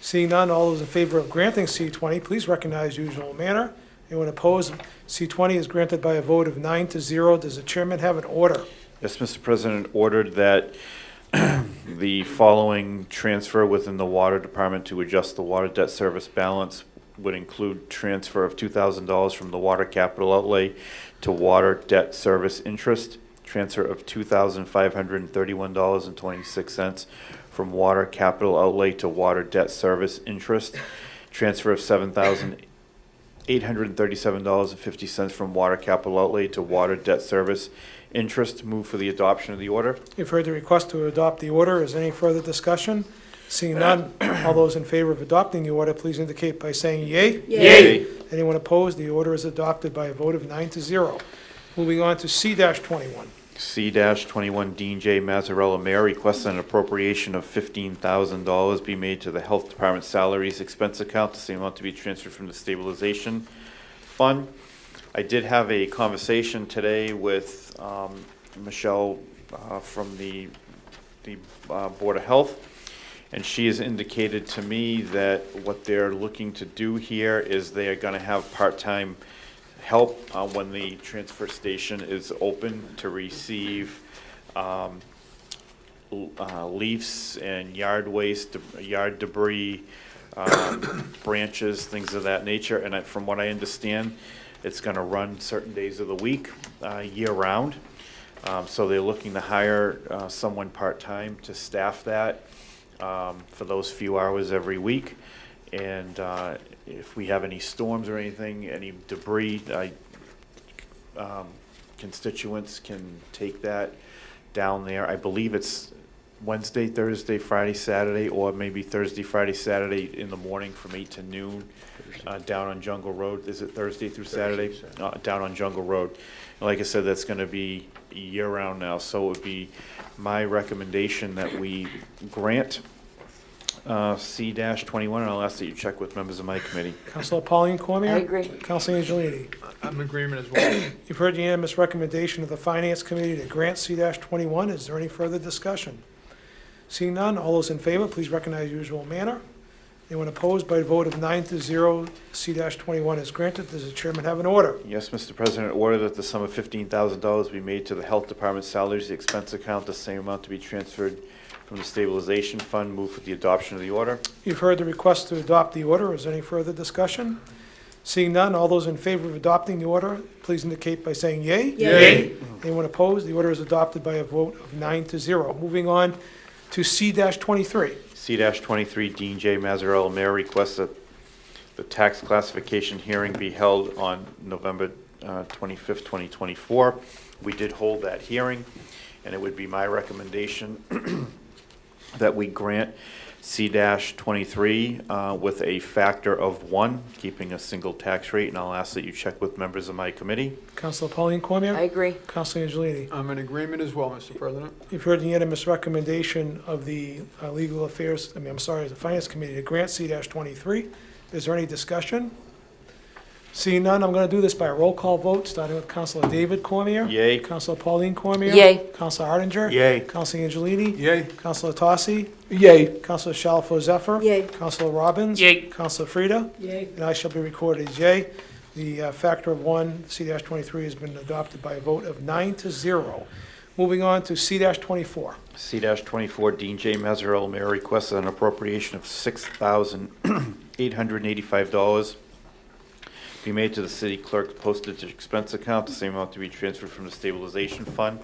Seeing none, all those in favor of granting C-20, please recognize usual manner. Anyone opposed? C-20 is granted by a vote of 9-0. Does the chairman have an order?
Yes, Mr. President, ordered that the following transfer within the Water Department to adjust the water debt service balance would include transfer of $2,000 from the water capital outlay to water debt service interest, transfer of $2,531.26 from water capital outlay to water debt service interest, transfer of $7,837.50 from water capital outlay to water debt service interest. Move for the adoption of the order.
You've heard the request to adopt the order. Is there any further discussion? Seeing none, all those in favor of adopting the order, please indicate by saying yea.
Yay.
Anyone opposed? The order is adopted by a vote of 9-0. Moving on to C-21.
C-21, Dean J. Mazzarella, Mayor, requests an appropriation of $15,000 be made to the Health Department salaries expense account, the same amount to be transferred from the stabilization fund. I did have a conversation today with Michelle from the Board of Health, and she has indicated to me that what they're looking to do here is they are going to have part-time help when the transfer station is open to receive leaves and yard waste, yard debris, branches, things of that nature. And from what I understand, it's going to run certain days of the week, year-round. So they're looking to hire someone part-time to staff that for those few hours every week. And if we have any storms or anything, any debris, constituents can take that down there. I believe it's Wednesday, Thursday, Friday, Saturday, or maybe Thursday, Friday, Saturday in the morning from 8 to noon down on Jungle Road. Is it Thursday through Saturday? Down on Jungle Road. And like I said, that's going to be year-round now, so it would be my recommendation that we grant C-21, and I'll ask that you check with members of my committee.
Councilor Pauline Cormier?
I agree.
Councilor Angelini?
I'm in agreement as well.
You've heard the unanimous recommendation of the Finance Committee to grant C-21. Is there any further discussion? Seeing none, all those in favor, please recognize the usual manner. Anyone opposed? By a vote of 9-0, C-21 is granted. Does the chairman have an order?
Yes, Mr. President, order that the sum of $15,000 be made to the Health Department salaries, the expense account, the same amount to be transferred from the stabilization fund. Move for the adoption of the order.
You've heard the request to adopt the order. Is there any further discussion? Seeing none, all those in favor of adopting the order, please indicate by saying yea.
Yea.
Anyone opposed? The order is adopted by a vote of 9-0. Moving on to C-23.
C-23, Dean J. Mazzarella, Mayor, requests that the tax classification hearing be held on November 25th, 2024. We did hold that hearing, and it would be my recommendation that we grant C-23 with a factor of 1, keeping a single tax rate, and I'll ask that you check with members of my committee.
Councilor Pauline Cormier?
I agree.
Councilor Angelini?
I'm in agreement as well, Mr. President.
You've heard the unanimous recommendation of the the Finance Committee to grant C-23. Is there any discussion? Seeing none, I'm going to do this by a roll call vote, starting with Councilor David Cormier.
Yay.
Councilor Pauline Cormier.
Yay.
Councilor Arndinger.
Yay.
Councilor Angelini.
Yay.
Councilor Tossi.
Yay.
Councilor Shalfo Zephyr.
Yay.
Councilor Robbins.
Yay.
Councilor Frida.
Yay.
And I shall be recorded as yay. The factor of 1, C-23, has been adopted by a vote of 9-0. Moving on to C-24.
C-24, Dean J. Mazzarella, Mayor, requests an appropriation of $6,885 be made to the city clerk's postage expense account, the same amount to be transferred from the stabilization fund.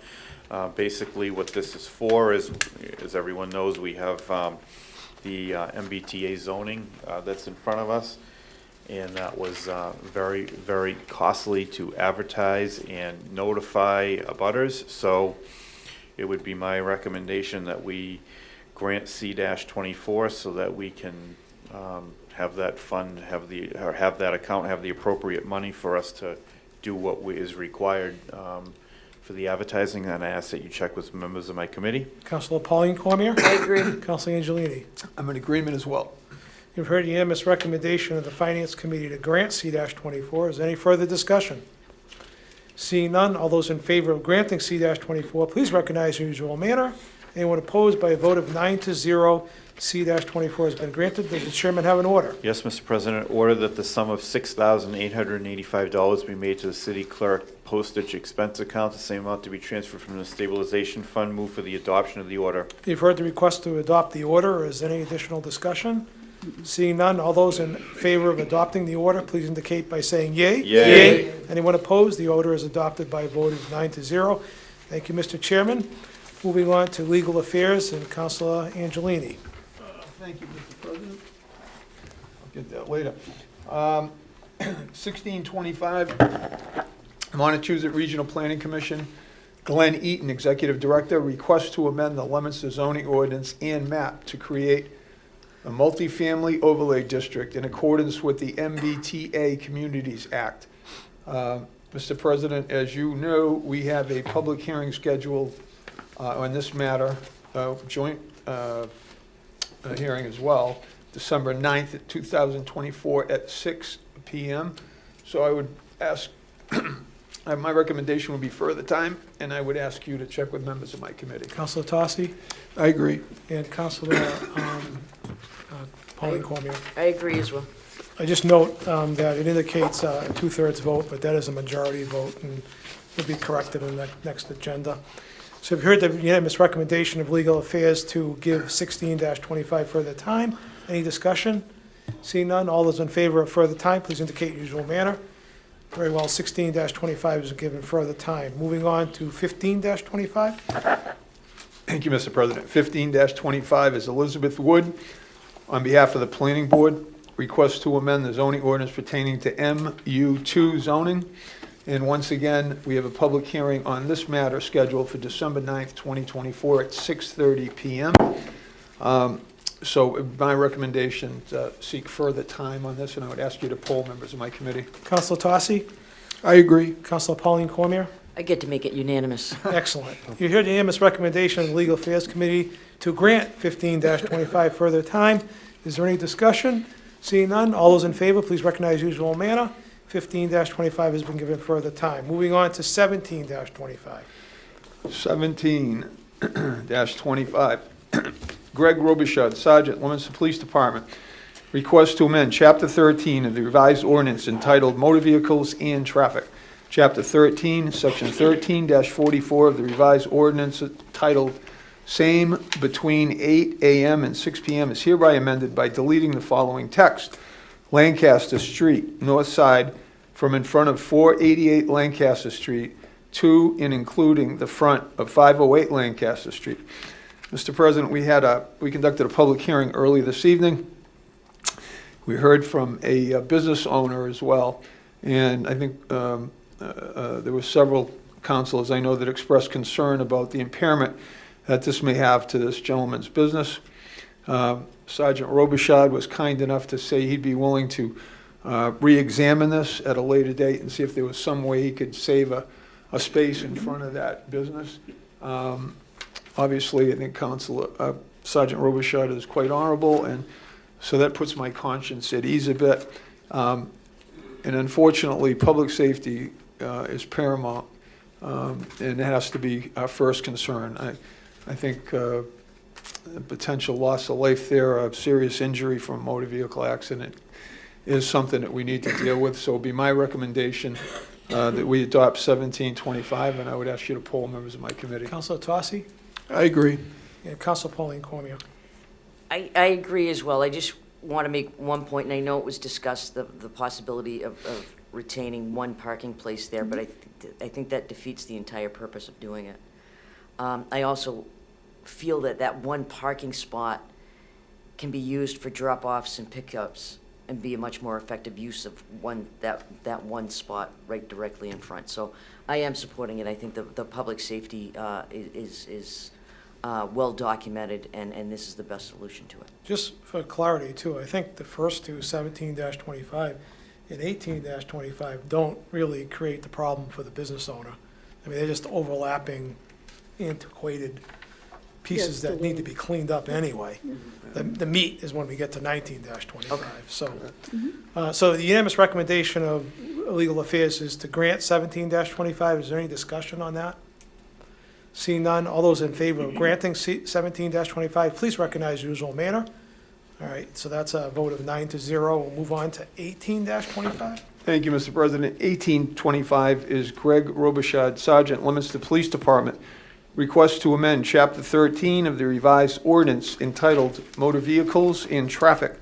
Basically, what this is for is, as everyone knows, we have the MBTA zoning that's in front of us, and that was very, very costly to advertise and notify abutters. So it would be my recommendation that we grant C-24 so that we can have that fund, have that account, have the appropriate money for us to do what is required for the advertising. And I ask that you check with members of my committee.
Councilor Pauline Cormier.
I agree.
Councilor Angelini.
I'm in agreement as well.
You've heard the unanimous recommendation of the Finance Committee to grant C-24. Is there any further discussion? Seeing none, all those in favor of granting C-24, please recognize the usual manner. Anyone opposed? By a vote of 9-0, C-24 has been granted. Does the chairman have an order?
Yes, Mr. President. Order that the sum of $6,885 be made to the city clerk postage expense account, the same amount to be transferred from the stabilization fund. Move for the adoption of the order.
You've heard the request to adopt the order. Is there any additional discussion? Seeing none, all those in favor of adopting the order, please indicate by saying yea.
Yay.
Anyone opposed? The order is adopted by a vote of 9-0. Thank you, Mr. Chairman. Moving on to Legal Affairs and Councilor Angelini.
Thank you, Mr. President. I'll get that later. 1625, Montechusett Regional Planning Commission. Glenn Eaton, Executive Director, requests to amend the Leominster zoning ordinance and map to create a multifamily overlay district in accordance with the MBTA Communities Act. Mr. President, as you know, we have a public hearing scheduled on this matter, joint hearing as well, December 9th, 2024 at 6 p.m. So I would ask, my recommendation would be further time, and I would ask you to check with members of my committee.
Councilor Tossi
I agree.
and Councilor Pauline Cormier.
I agree as well.
I just note that it indicates a two-thirds vote, but that is a majority vote and will be corrected in the next agenda. So you've heard the unanimous recommendation of Legal Affairs to give 16-25 further time. Any discussion? Seeing none, all those in favor of further time, please indicate in your usual manner. Very well, 16-25 is given further time. Moving on to 15-25.
Thank you, Mr. President. 15-25 is Elizabeth Wood, on behalf of the Planning Board, request to amend the zoning ordinance pertaining to MU2 zoning. And once again, we have a public hearing on this matter scheduled for December 9th, 2024 at 6:30 PM. So my recommendation to seek further time on this, and I would ask you to poll members of my committee.
Councilor Tosse?
I agree.
Councilor Pauline Cormier?
I get to make it unanimous.
Excellent. You heard the unanimous recommendation of the Legal Affairs Committee to grant 15-25 further time. Is there any discussion? Seeing none, all those in favor, please recognize usual manner. 15-25 has been given further time. Moving on to 17-25.
17-25. Greg Robichaud, Sergeant, Leominster Police Department, requests to amend Chapter 13 of the revised ordinance entitled Motor Vehicles and Traffic. Chapter 13, Section 13-44 of the revised ordinance titled Same Between 8 a.m. and 6 p.m. is hereby amended by deleting the following text. Lancaster Street, north side, from in front of 488 Lancaster Street to and including the front of 508 Lancaster Street. Mr. President, we conducted a public hearing early this evening. We heard from a business owner as well, and I think there were several councilors I know that expressed concern about the impairment that this may have to this gentleman's business. Sergeant Robichaud was kind enough to say he'd be willing to re-examine this at a later date and see if there was some way he could save a space in front of that business. Obviously, I think Sergeant Robichaud is quite honorable, and so that puts my conscience at ease a bit. And unfortunately, public safety is paramount, and it has to be our first concern. I think potential loss of life there, a serious injury from a motor vehicle accident, is something that we need to deal with. So it'll be my recommendation that we adopt 1725, and I would ask you to poll members of my committee.
Councilor Tosse?
I agree.
And Councilor Pauline Cormier?
I agree as well. I just want to make one point, and I know it was discussed, the possibility of retaining one parking place there, but I think that defeats the entire purpose of doing it. I also feel that one parking spot can be used for drop-offs and pickups and be a much more effective use of that one spot right directly in front. So I am supporting it. I think the public safety is well documented, and this is the best solution to it.
Just for clarity too, I think the first two, 17-25 and 18-25, don't really create the problem for the business owner. I mean, they're just overlapping, antiquated pieces that need to be cleaned up anyway. The meat is when we get to 19-25. Okay. So, so the unanimous recommendation of Legal Affairs is to grant 17-25. Is there any discussion on that? Seeing none, all those in favor of granting 17-25, please recognize usual manner. All right, so that's a vote of 9-0. We'll move on to 18-25.
Thank you, Mr. President. 1825 is Greg Robichaud, Sergeant, Leominster Police Department, request to amend Chapter 13 of the revised ordinance entitled Motor Vehicles and Traffic.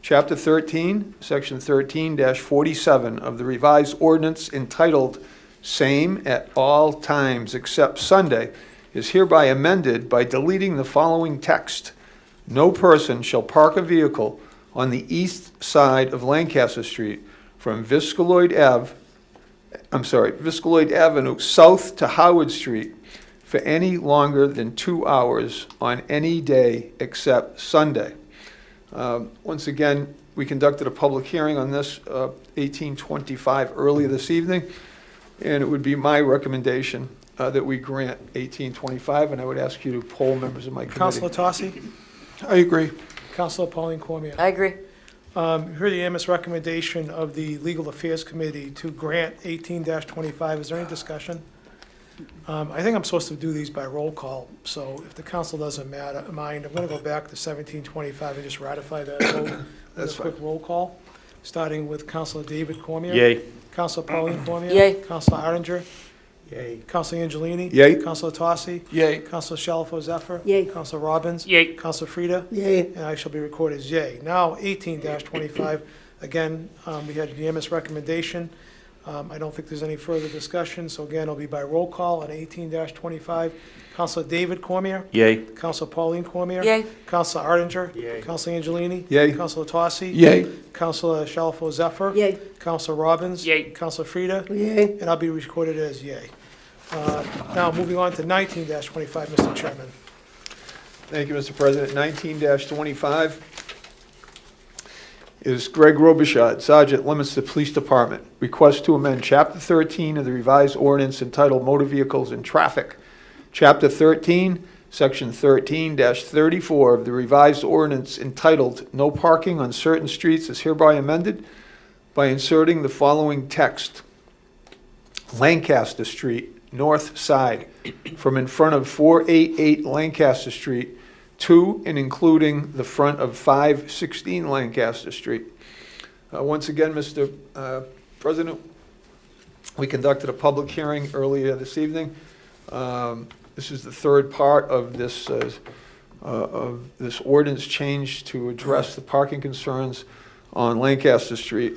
Chapter 13, Section 13-47 of the revised ordinance entitled Same at All Times Except Sunday is hereby amended by deleting the following text. No person shall park a vehicle on the east side of Lancaster Street from Viscaloid Avenue south to Howard Street for any longer than 2 hours on any day except Sunday. Once again, we conducted a public hearing on this 1825 earlier this evening, and it would be my recommendation that we grant 1825, and I would ask you to poll members of my committee.
Councilor Tosse?
I agree.
Councilor Pauline Cormier?
I agree.
You heard the unanimous recommendation of the Legal Affairs Committee to grant 18-25. Is there any discussion? I think I'm supposed to do these by roll call, so if the council doesn't mind, I'm going to go back to 1725 and just ratify that vote with a quick roll call, starting with Councilor David Cormier.
Yay.
Councilor Pauline Cormier.
Yay.
Councilor Arndinger.
Yay.
Councilor Angelini.
Yay.
Councilor Tosse.
Yay.
Councilor Shalfo Zephyr.
Yay.
Councilor Robbins.
Yay.
Councilor Frida.
Yay.
And I shall be recorded as yay. Now, 18-25, again, we had a unanimous recommendation I don't think there's any further discussion, so again, it'll be by roll call on 18-25. Counselor David Cormier?
Yay.
Counselor Pauline Cormier?
Yay.
Counselor Arndinger?
Yay.
Counselor Angelini?
Yay.
Counselor Tosse?
Yay.
Counselor Shalfo Zephyr?
Yay.
Counselor Robbins?
Yay.
Counselor Frida?
Yay.
And I'll be recorded as yay. Now, moving on to 19-25, Mr. Chairman.
Thank you, Mr. President. 19-25 is Greg Robichaud, Sergeant, Leominster Police Department. Request to amend Chapter 13 of the revised ordinance entitled Motor Vehicles and Traffic. Chapter 13, Section 13-34 of the revised ordinance entitled No Parking on Certain Streets is hereby amended by inserting the following text. Lancaster Street, north side, from in front of 488 Lancaster Street to and including the front of 516 Lancaster Street. Once again, Mr. President, we conducted a public hearing earlier this evening. This is the third part of this ordinance change to address the parking concerns on Lancaster Street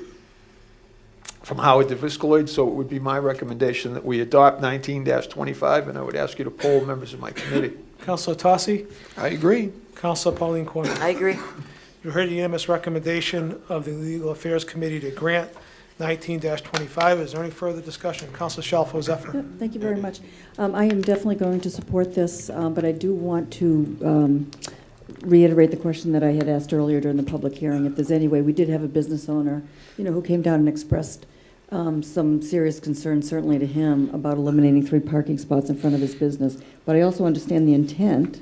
from Howard to Viscoid, so it would be my recommendation that we adopt 19-25, and I would ask you to poll members of my committee.
Counselor Tosse?
I agree.
Counselor Pauline Cormier?
I agree.
You heard the unanimous recommendation of the Legal Affairs Committee to grant 19-25. Is there any further discussion? Counselor Shalfo Zephyr?
Yep, thank you very much. I am definitely going to support this, but I do want to reiterate the question that I had asked earlier during the public hearing. If there's any way, we did have a business owner, who came down and expressed some serious concern, certainly to him, about eliminating 3 parking spots in front of his business. But I also understand the intent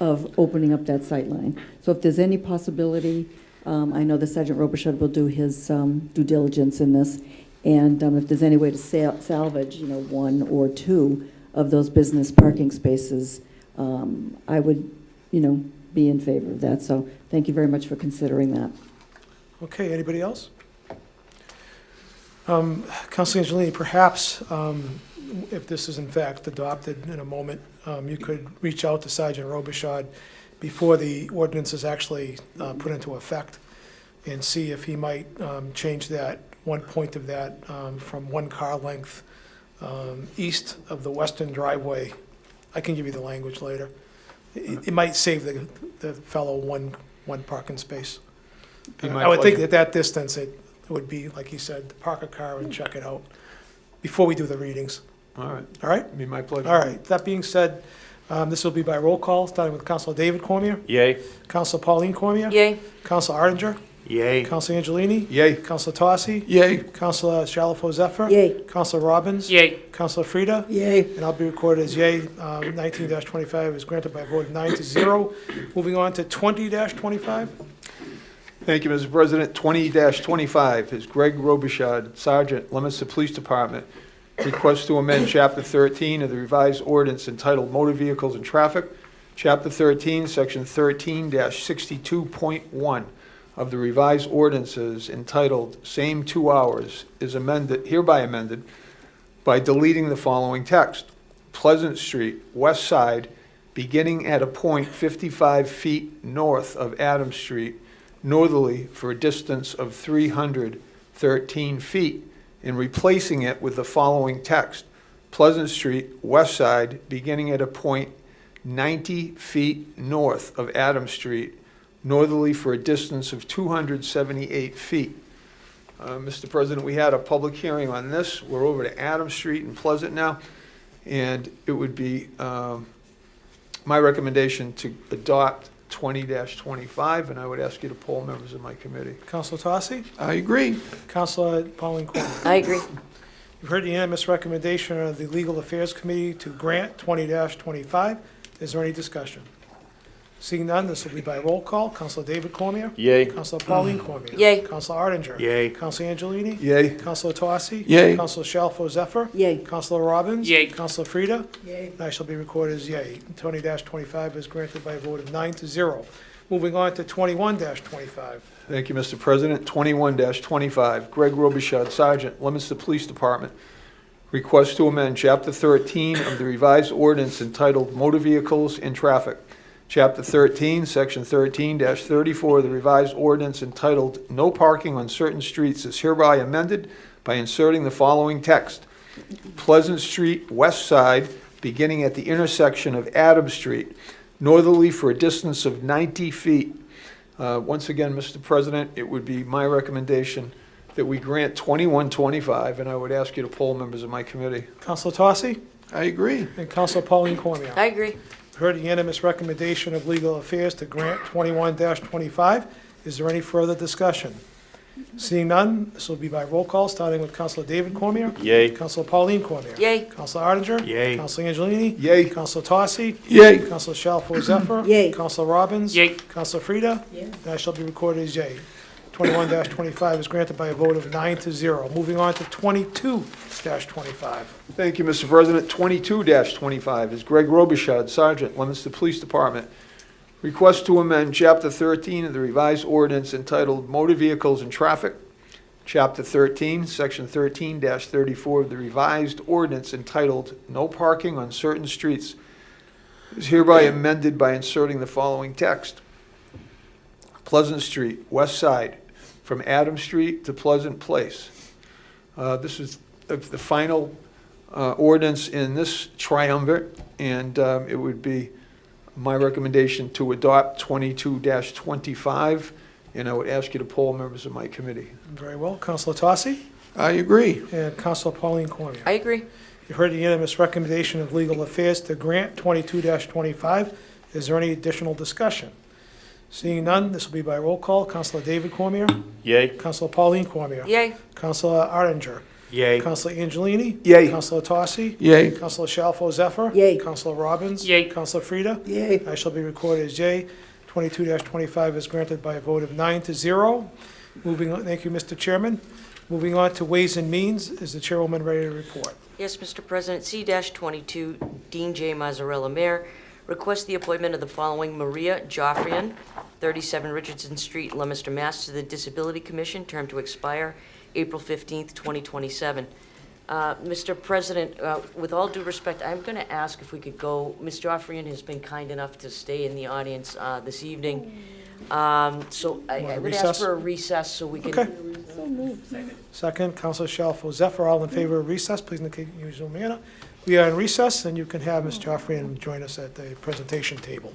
of opening up that sight line. So if there's any possibility, I know the Sergeant Robichaud will do his due diligence in this, and if there's any way to salvage, 1 or 2 of those business parking spaces, I would, be in favor of that. So thank you very much for considering that.
Okay, anybody else? Counselor Angelini, perhaps if this is in fact adopted in a moment, you could reach out to Sergeant Robichaud before the ordinance is actually put into effect and see if he might change that one point of that from 1 car length east of the western driveway. I can give you the language later. It might save the fellow one parking space. I would think at that distance it would be, like he said, to park a car and check it out before we do the readings.
All right.
All right?
It'd be my pleasure.
All right. That being said, this will be by roll call, starting with Counselor David Cormier.
Yay.
Counselor Pauline Cormier.
Yay.
Counselor Arndinger.
Yay.
Counselor Angelini.
Yay.
Counselor Tosse.
Yay.
Counselor Shalfo Zephyr.
Yay.
Counselor Robbins.
Yay.
Counselor Frida.
Yay.
And I'll be recorded as yay. 19-25 is granted by a vote of 9-0. Moving on to 20-25.
Thank you, Mr. President. 20-25 is Greg Robichaud, Sergeant, Leominster Police Department. Request to amend Chapter 13 of the revised ordinance entitled Motor Vehicles and Traffic. Chapter 13, Section 13-62.1 of the revised ordinances entitled Same 2 Hours is hereby amended by deleting the following text. Pleasant Street, west side, beginning at a point 55 feet north of Adams Street, northerly for a distance of 313 feet, and replacing it with the following text. Pleasant Street, west side, beginning at a point 90 feet north of Adams Street, northerly for a distance of 278 feet. Mr. President, we had a public hearing on this. We're over to Adams Street in Pleasant now, and it would be my recommendation to adopt 20-25, and I would ask you to poll members of my committee.
Counselor Tosse.
I agree.
Counselor Pauline Cormier.
I agree.
You've heard the unanimous recommendation of the Legal Affairs Committee to grant 20-25. Is there any discussion? Seeing none, this will be by roll call. Counselor David Cormier.
Yay.
Counselor Pauline Cormier.
Yay.
Counselor Arndinger.
Yay.
Counselor Angelini.
Yay.
Counselor Tosse.
Yay.
Counselor Shalfo Zephyr.
Yay.
Counselor Robbins.
Yay.
Counselor Frida.
Yay.
And I shall be recorded as yay. 20-25 is granted by a vote of 9-0. Moving on to 21-25.
Thank you, Mr. President. 21-25, Greg Robichaud, Sergeant, Leominster Police Department. Request to amend Chapter 13 of the revised ordinance entitled Motor Vehicles and Traffic. Chapter 13, Section 13-34 of the revised ordinance entitled No Parking on Certain Streets is hereby amended by inserting the following text. Pleasant Street, west side, beginning at the intersection of Adams Street, northerly for a distance of 90 feet. Once again, Mr. President, it would be my recommendation that we grant 2125, and I would ask you to poll members of my committee.
Counselor Tossi
I agree.
and Counselor Pauline Cormier.
I agree.
Heard the unanimous recommendation of Legal Affairs to grant 21-25. Is there any further discussion? Seeing none, this will be by roll call, starting with Counselor David Cormier.
Yay.
Counselor Pauline Cormier.
Yay.
Counselor Arndinger.
Yay.
Counselor Angelini.
Yay.
Counselor Tossi.
Yay.
Counselor Shalfo Zephyr.
Yay.
Counselor Robbins.
Yay.
Counselor Frida. That shall be recorded as yay. 21-25 is granted by a vote of 9-0. Moving on to 22-25.
Thank you, Mr. President. 22-25 is Greg Robichaud, Sergeant, Leominster Police Department. Request to amend Chapter 13 of the revised ordinance entitled Motor Vehicles and Traffic. Chapter 13, Section 13-34 of the revised ordinance entitled No Parking on Certain Streets is hereby amended by inserting the following text. Pleasant Street, west side, from Adams Street to Pleasant Place. This is the final ordinance in this triumvirate, and it would be my recommendation to adopt 22-25, and I would ask you to poll members of my committee.
Very well. Counselor Tossi
I agree.
and Counselor Pauline Cormier.
I agree.
You heard the unanimous recommendation of Legal Affairs to grant 22-25. Is there any additional discussion? Seeing none, this will be by roll call. Counselor David Cormier.
Yay.
Counselor Pauline Cormier.
Yay.
Counselor Arndinger.
Yay.
Counselor Angelini.
Yay.
Counselor Tossi.
Yay.
Counselor Shalfo Zephyr.
Yay.
Counselor Robbins.
Yay.
Counselor Frida.
Yay.
I shall be recorded as yay. 22-25 is granted by a vote of 9-0. Moving on, thank you, Mr. Chairman. Moving on to Ways and Means, is the chairwoman ready to report?
Yes, Mr. President, C-22, Dean J. Mazzarella, Mayor, request the appointment of the following Maria Joffrian, 37 Richardson Street, Leominster, Mass., to the Disability Commission, term to expire April 15th, 2027. Mr. President, with all due respect, I'm going to ask if we could go, Ms. Joffrian has been kind enough to stay in the audience this evening. So I would ask for a recess so we can.
Okay. Second, Counselor Shalfo Zephyr, all in favor of recess, please indicate in your usual manner. We are in recess, and you can have Ms. Joffrian join us at the presentation table.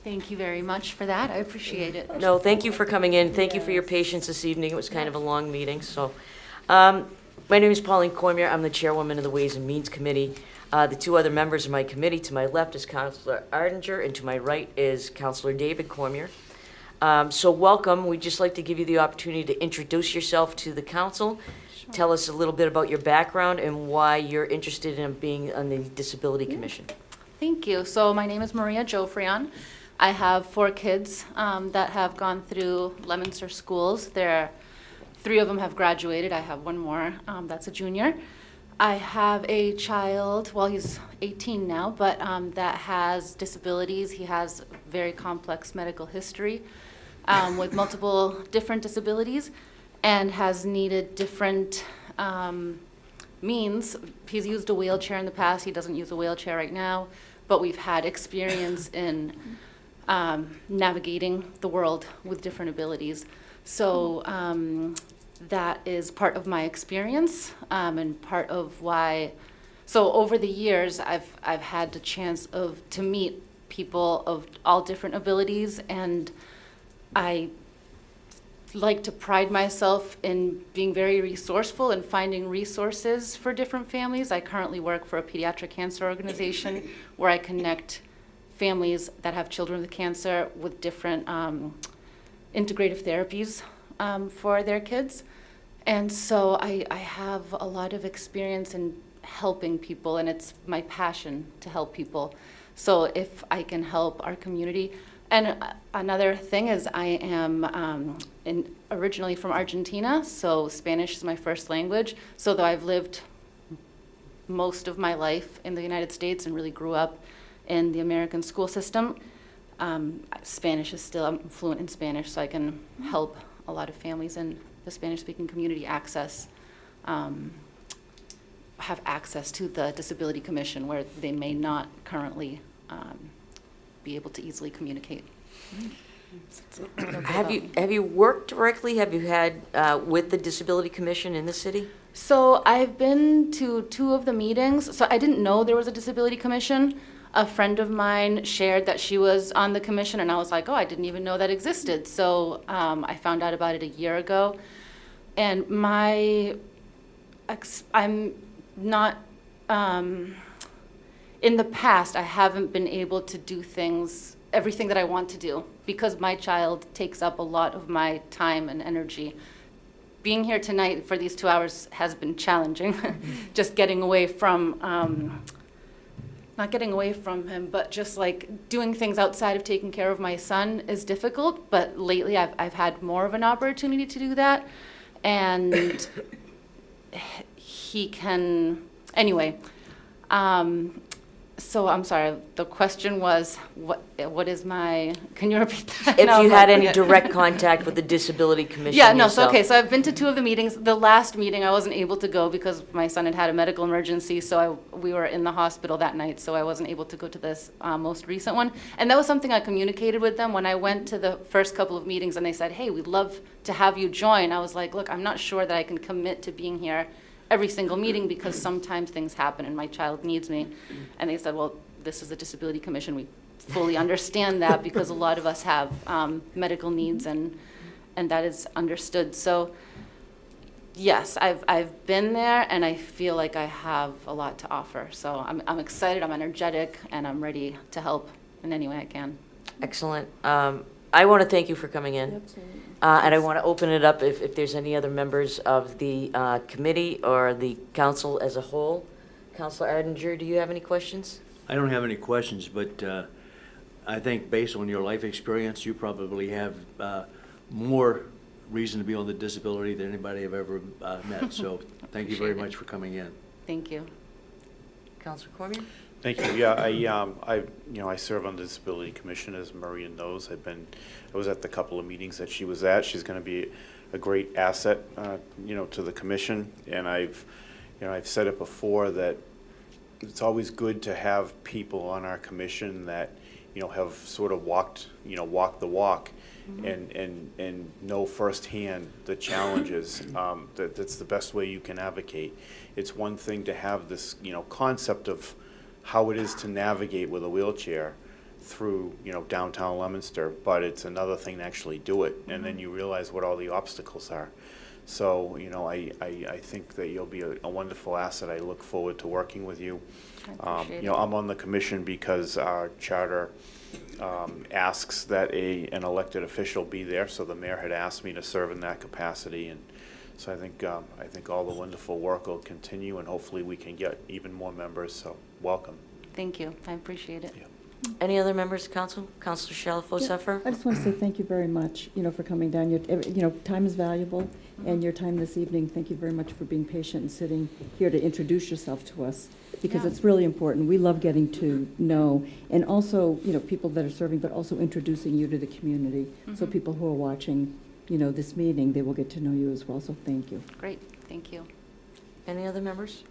Thank you very much for that. I appreciate it.
No, thank you for coming in. Thank you for your patience this evening. It was kind of a long meeting, so. My name is Pauline Cormier. I'm the chairwoman of the Ways and Means Committee. The two other members of my committee, to my left is Counselor Arndinger, and to my right is Counselor David Cormier. So welcome. We'd just like to give you the opportunity to introduce yourself to the council. Sure. Tell us a little bit about your background and why you're interested in being on the Disability Commission.
Thank you. So my name is Maria Joffrion. I have 4 kids that have gone through Leominster schools. 3 of them have graduated. I have 1 more that's a junior. I have a child, well, he's 18 now, but that has disabilities. He has very complex medical history with multiple different disabilities and has needed different means. He's used a wheelchair in the past. He doesn't use a wheelchair right now, but we've had experience in navigating the world with different abilities. So that is part of my experience and part of why. So over the years, I've had the chance to meet people of all different abilities, and I like to pride myself in being very resourceful and finding resources for different families. I currently work for a pediatric cancer organization where I connect families that have children with cancer with different integrative therapies for their kids. And so I have a lot of experience in helping people, and it's my passion to help people. So if I can help our community. And another thing is I am originally from Argentina, so Spanish is my first language. So though I've lived most of my life in the United States and really grew up in the American school system, Spanish is still, I'm fluent in Spanish, so I can help a lot of families in the Spanish-speaking community have access to the Disability Commission where they may not currently be able to easily communicate. It's a little bit
Have
about me.
you worked directly, have you had, with the Disability Commission in the city?
So I've been to 2 of the meetings. So I didn't know there was a disability commission. A friend of mine shared that she was on the commission, and I was like, oh, I didn't even know that existed. So I found out about it a year ago. And I'm not, in the past, I haven't been able to do everything that I want to do, because my child takes up a lot of my time and energy. Being here tonight for these 2 hours has been challenging. Just getting away from, not getting away from him, but just like doing things outside of taking care of my son is difficult. But lately I've had more of an opportunity to do that. And he can, anyway. So I'm sorry, the question was, what is my, can you repeat that?
If
No,
you
I'm
had
not-
any direct contact with the Disability Commission
Yeah, no,
yourself?
so I've been to 2 of the meetings. The last meeting I wasn't able to go because my son had a medical emergency, so we were in the hospital that night, so I wasn't able to go to this most recent one. And that was something I communicated with them when I went to the first couple of meetings, and they said, hey, we'd love to have you join. I was like, look, I'm not sure that I can commit to being here every single meeting because sometimes things happen and my child needs me. And they said, well, this is the Disability Commission. We fully understand that because a lot of us have medical needs, and that is understood. So yes, I've been there, and I feel like I have a lot to offer. So I'm excited, I'm energetic, and I'm ready to help in any way I can.
Excellent. I want to thank you for coming in.
Absolutely.
And I want to open it up if there's any other members of the committee or the council as a whole. Councilor Ardinger, do you have any questions?
I don't have any questions, but I think based on your life experience, you probably have more reason to be on the disability than anybody I've ever met. So thank you very much for coming in.
Thank you.
Councilor Cormier?
Thank you. Yeah, I serve on the Disability Commission, as Maria knows. I was at the couple of meetings that she was at. She's going to be a great asset, to the commission. And I've said it before that it's always good to have people on our commission that, have sort of walked the walk, and know firsthand the challenges. That's the best way you can advocate. It's one thing to have this, concept of how it is to navigate with a wheelchair through, downtown Leominster, but it's another thing to actually do it, and then you realize what all the obstacles are. So, I think that you'll be a wonderful asset. I look forward to working with you.
I appreciate it.
I'm on the commission because our charter asks that an elected official be there, so the mayor had asked me to serve in that capacity, and so I think all the wonderful work will continue, and hopefully we can get even more members, so welcome.
Thank you. I appreciate it.
Yeah.
Any other members of council? Councilor Shalfo-Suffer?
I just want to say thank you very much, for coming down. Time is valuable, and your time this evening, thank you very much for being patient and sitting here to introduce yourself to us, because
Yeah.
it's really important. We love getting to know, and also, people that are serving, but also introducing you to the community. So people who are watching, this meeting, they will get to know you as well, so thank you.
Great. Thank you.
Any other members?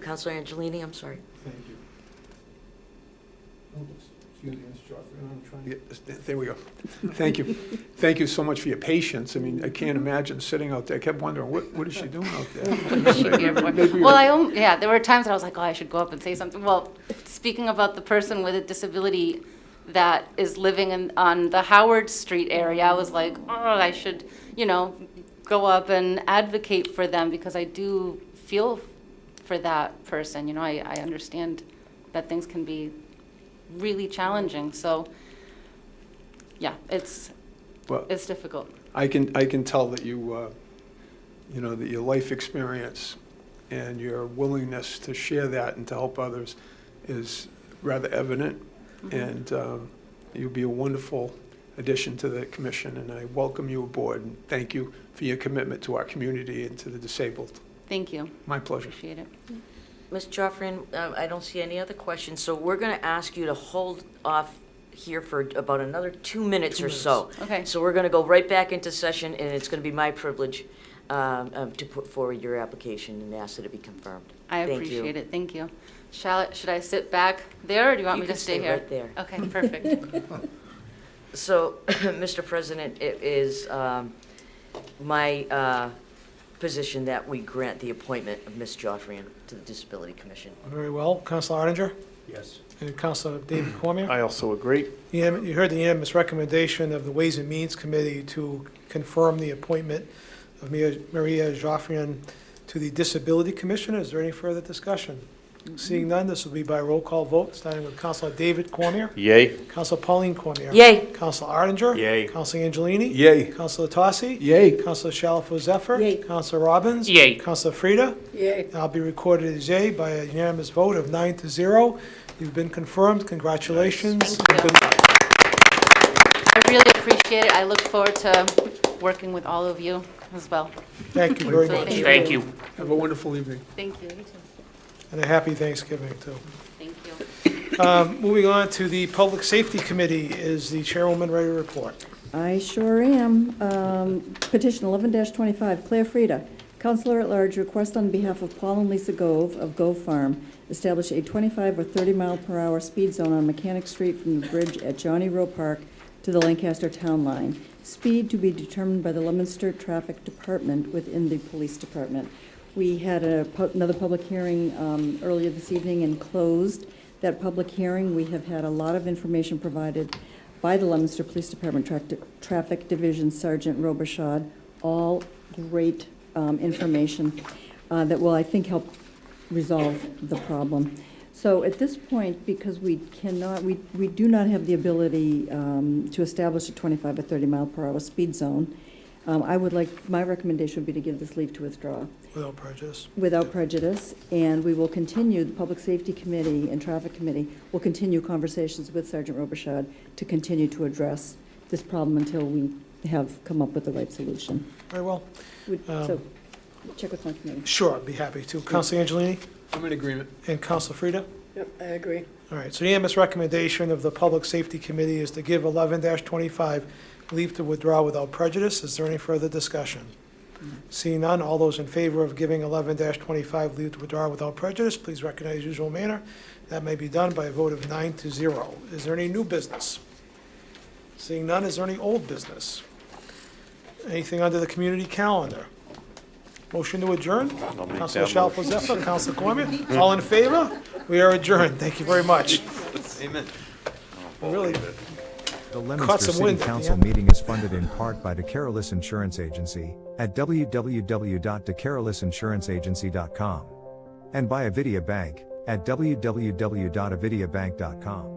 Councilor Angelini, I'm sorry.
Thank you. Excuse me, Mr. Joffrey, I'm trying to get, there we go. Thank you. Thank you so much for your patience. I mean, I can't imagine sitting out there. I kept wondering, what is she doing out there?
Well, there were times that I was like, oh, I should go up and say something. Well, speaking about the person with a disability that is living on the Howard Street area, I was like, oh, I should, go up and advocate for them, because I do feel for that person. I understand that things can be really challenging. So, yeah, it's difficult.
I can tell that you, that your life experience and your willingness to share that and to help others is rather evident. And you'll be a wonderful addition to the commission, and I welcome you aboard, and thank you for your commitment to our community and to the disabled.
Thank you.
My pleasure.
Appreciate it.
Ms. Joffrin, I don't see any other questions, so we're going to ask you to hold off here for about another 2 minutes or so.
Okay.
So we're going to go right back into session, and it's going to be my privilege to put forward your application and ask that it be confirmed. Thank you.
appreciate it, thank you. Should I sit back there, or do you want
You
me to
can
stay
stay
here?
right there.
Okay, perfect.
So, Mr. President, it is my position that we grant the appointment of Ms. Joffrian to the Disability Commission.
Very well. Councilor Arndinger?
Yes.
And Councilor David Cormier?
I also agree.
You heard the unanimous recommendation of the Ways and Means Committee to confirm the appointment of Maria Joffrian to the Disability Commission. Is there any further discussion? Seeing none, this will be by roll call vote, starting with Councilor David Cormier.
Yay.
Councilor Pauline Cormier.
Yay.
Councilor Arndinger.
Yay.
Councilor Angelini.
Yay.
Councilor Tossi.
Yay.
Councilor Shalfo Zephyr.
Yay.
Councilor Robbins.
Yay.
Councilor Frida.
Yay.
I'll be recorded as yay by a unanimous vote of 9-0. You've been confirmed. Congratulations.
Thank you.
Good luck.
I really appreciate it. I look forward to working with all of you as well.
Thank you very much.
Thank you.
Have a wonderful evening.
Thank you.
And a happy Thanksgiving, too.
Thank you.
Moving on to the Public Safety Committee, is the chairwoman ready to report?
I sure am. Petition 11-25, Claire Frida. Counselor at Large, request on behalf of Paul and Lisa Gove of Gove Farm, establish a 25 or 30 mile per hour speed zone on Mechanic Street from the bridge at Johnny Rowe Park to the Lancaster Town Line. Speed to be determined by the Leominster Traffic Department within the Police Department. We had another public hearing earlier this evening and closed that public hearing. We have had a lot of information provided by the Leominster Police Department Traffic Division Sergeant Robichaud, all great information that will, I think, help resolve the problem. So at this point, because we do not have the ability to establish a 25 or 30 mile per hour speed zone, my recommendation would be to give this leave to withdraw.
Without prejudice.
Without prejudice, and we will continue, the Public Safety Committee and Traffic Committee will continue conversations with Sergeant Robichaud to continue to address this problem until we have come up with the right solution.
Very well.
So, check with my committee.
Sure, I'd be happy to. Councilor Angelini
I'm in agreement.
and Councilor Frida?
Yep, I agree.
All right, so the unanimous recommendation of the Public Safety Committee is to give 11-25 leave to withdraw without prejudice. Is there any further discussion? Seeing none, all those in favor of giving 11-25 leave to withdraw without prejudice, please recognize usual manner. That may be done by a vote of 9-0. Is there any new business? Seeing none, is there any old business? Anything under the community calendar? Motion to adjourn?
I'll make
Councilor
that
Shalfo
motion.
Zephyr, Councilor Cormier, all in favor? We are adjourned. Thank you very much.
Amen.
Really,
The
Caught
Leominster
some
City
wind at the
Council
end.
Meeting is funded in part by DeCarolis Insurance Agency at www.decarolisinsuranceagency.com and by Avidia Bank at www.avidiabank.com.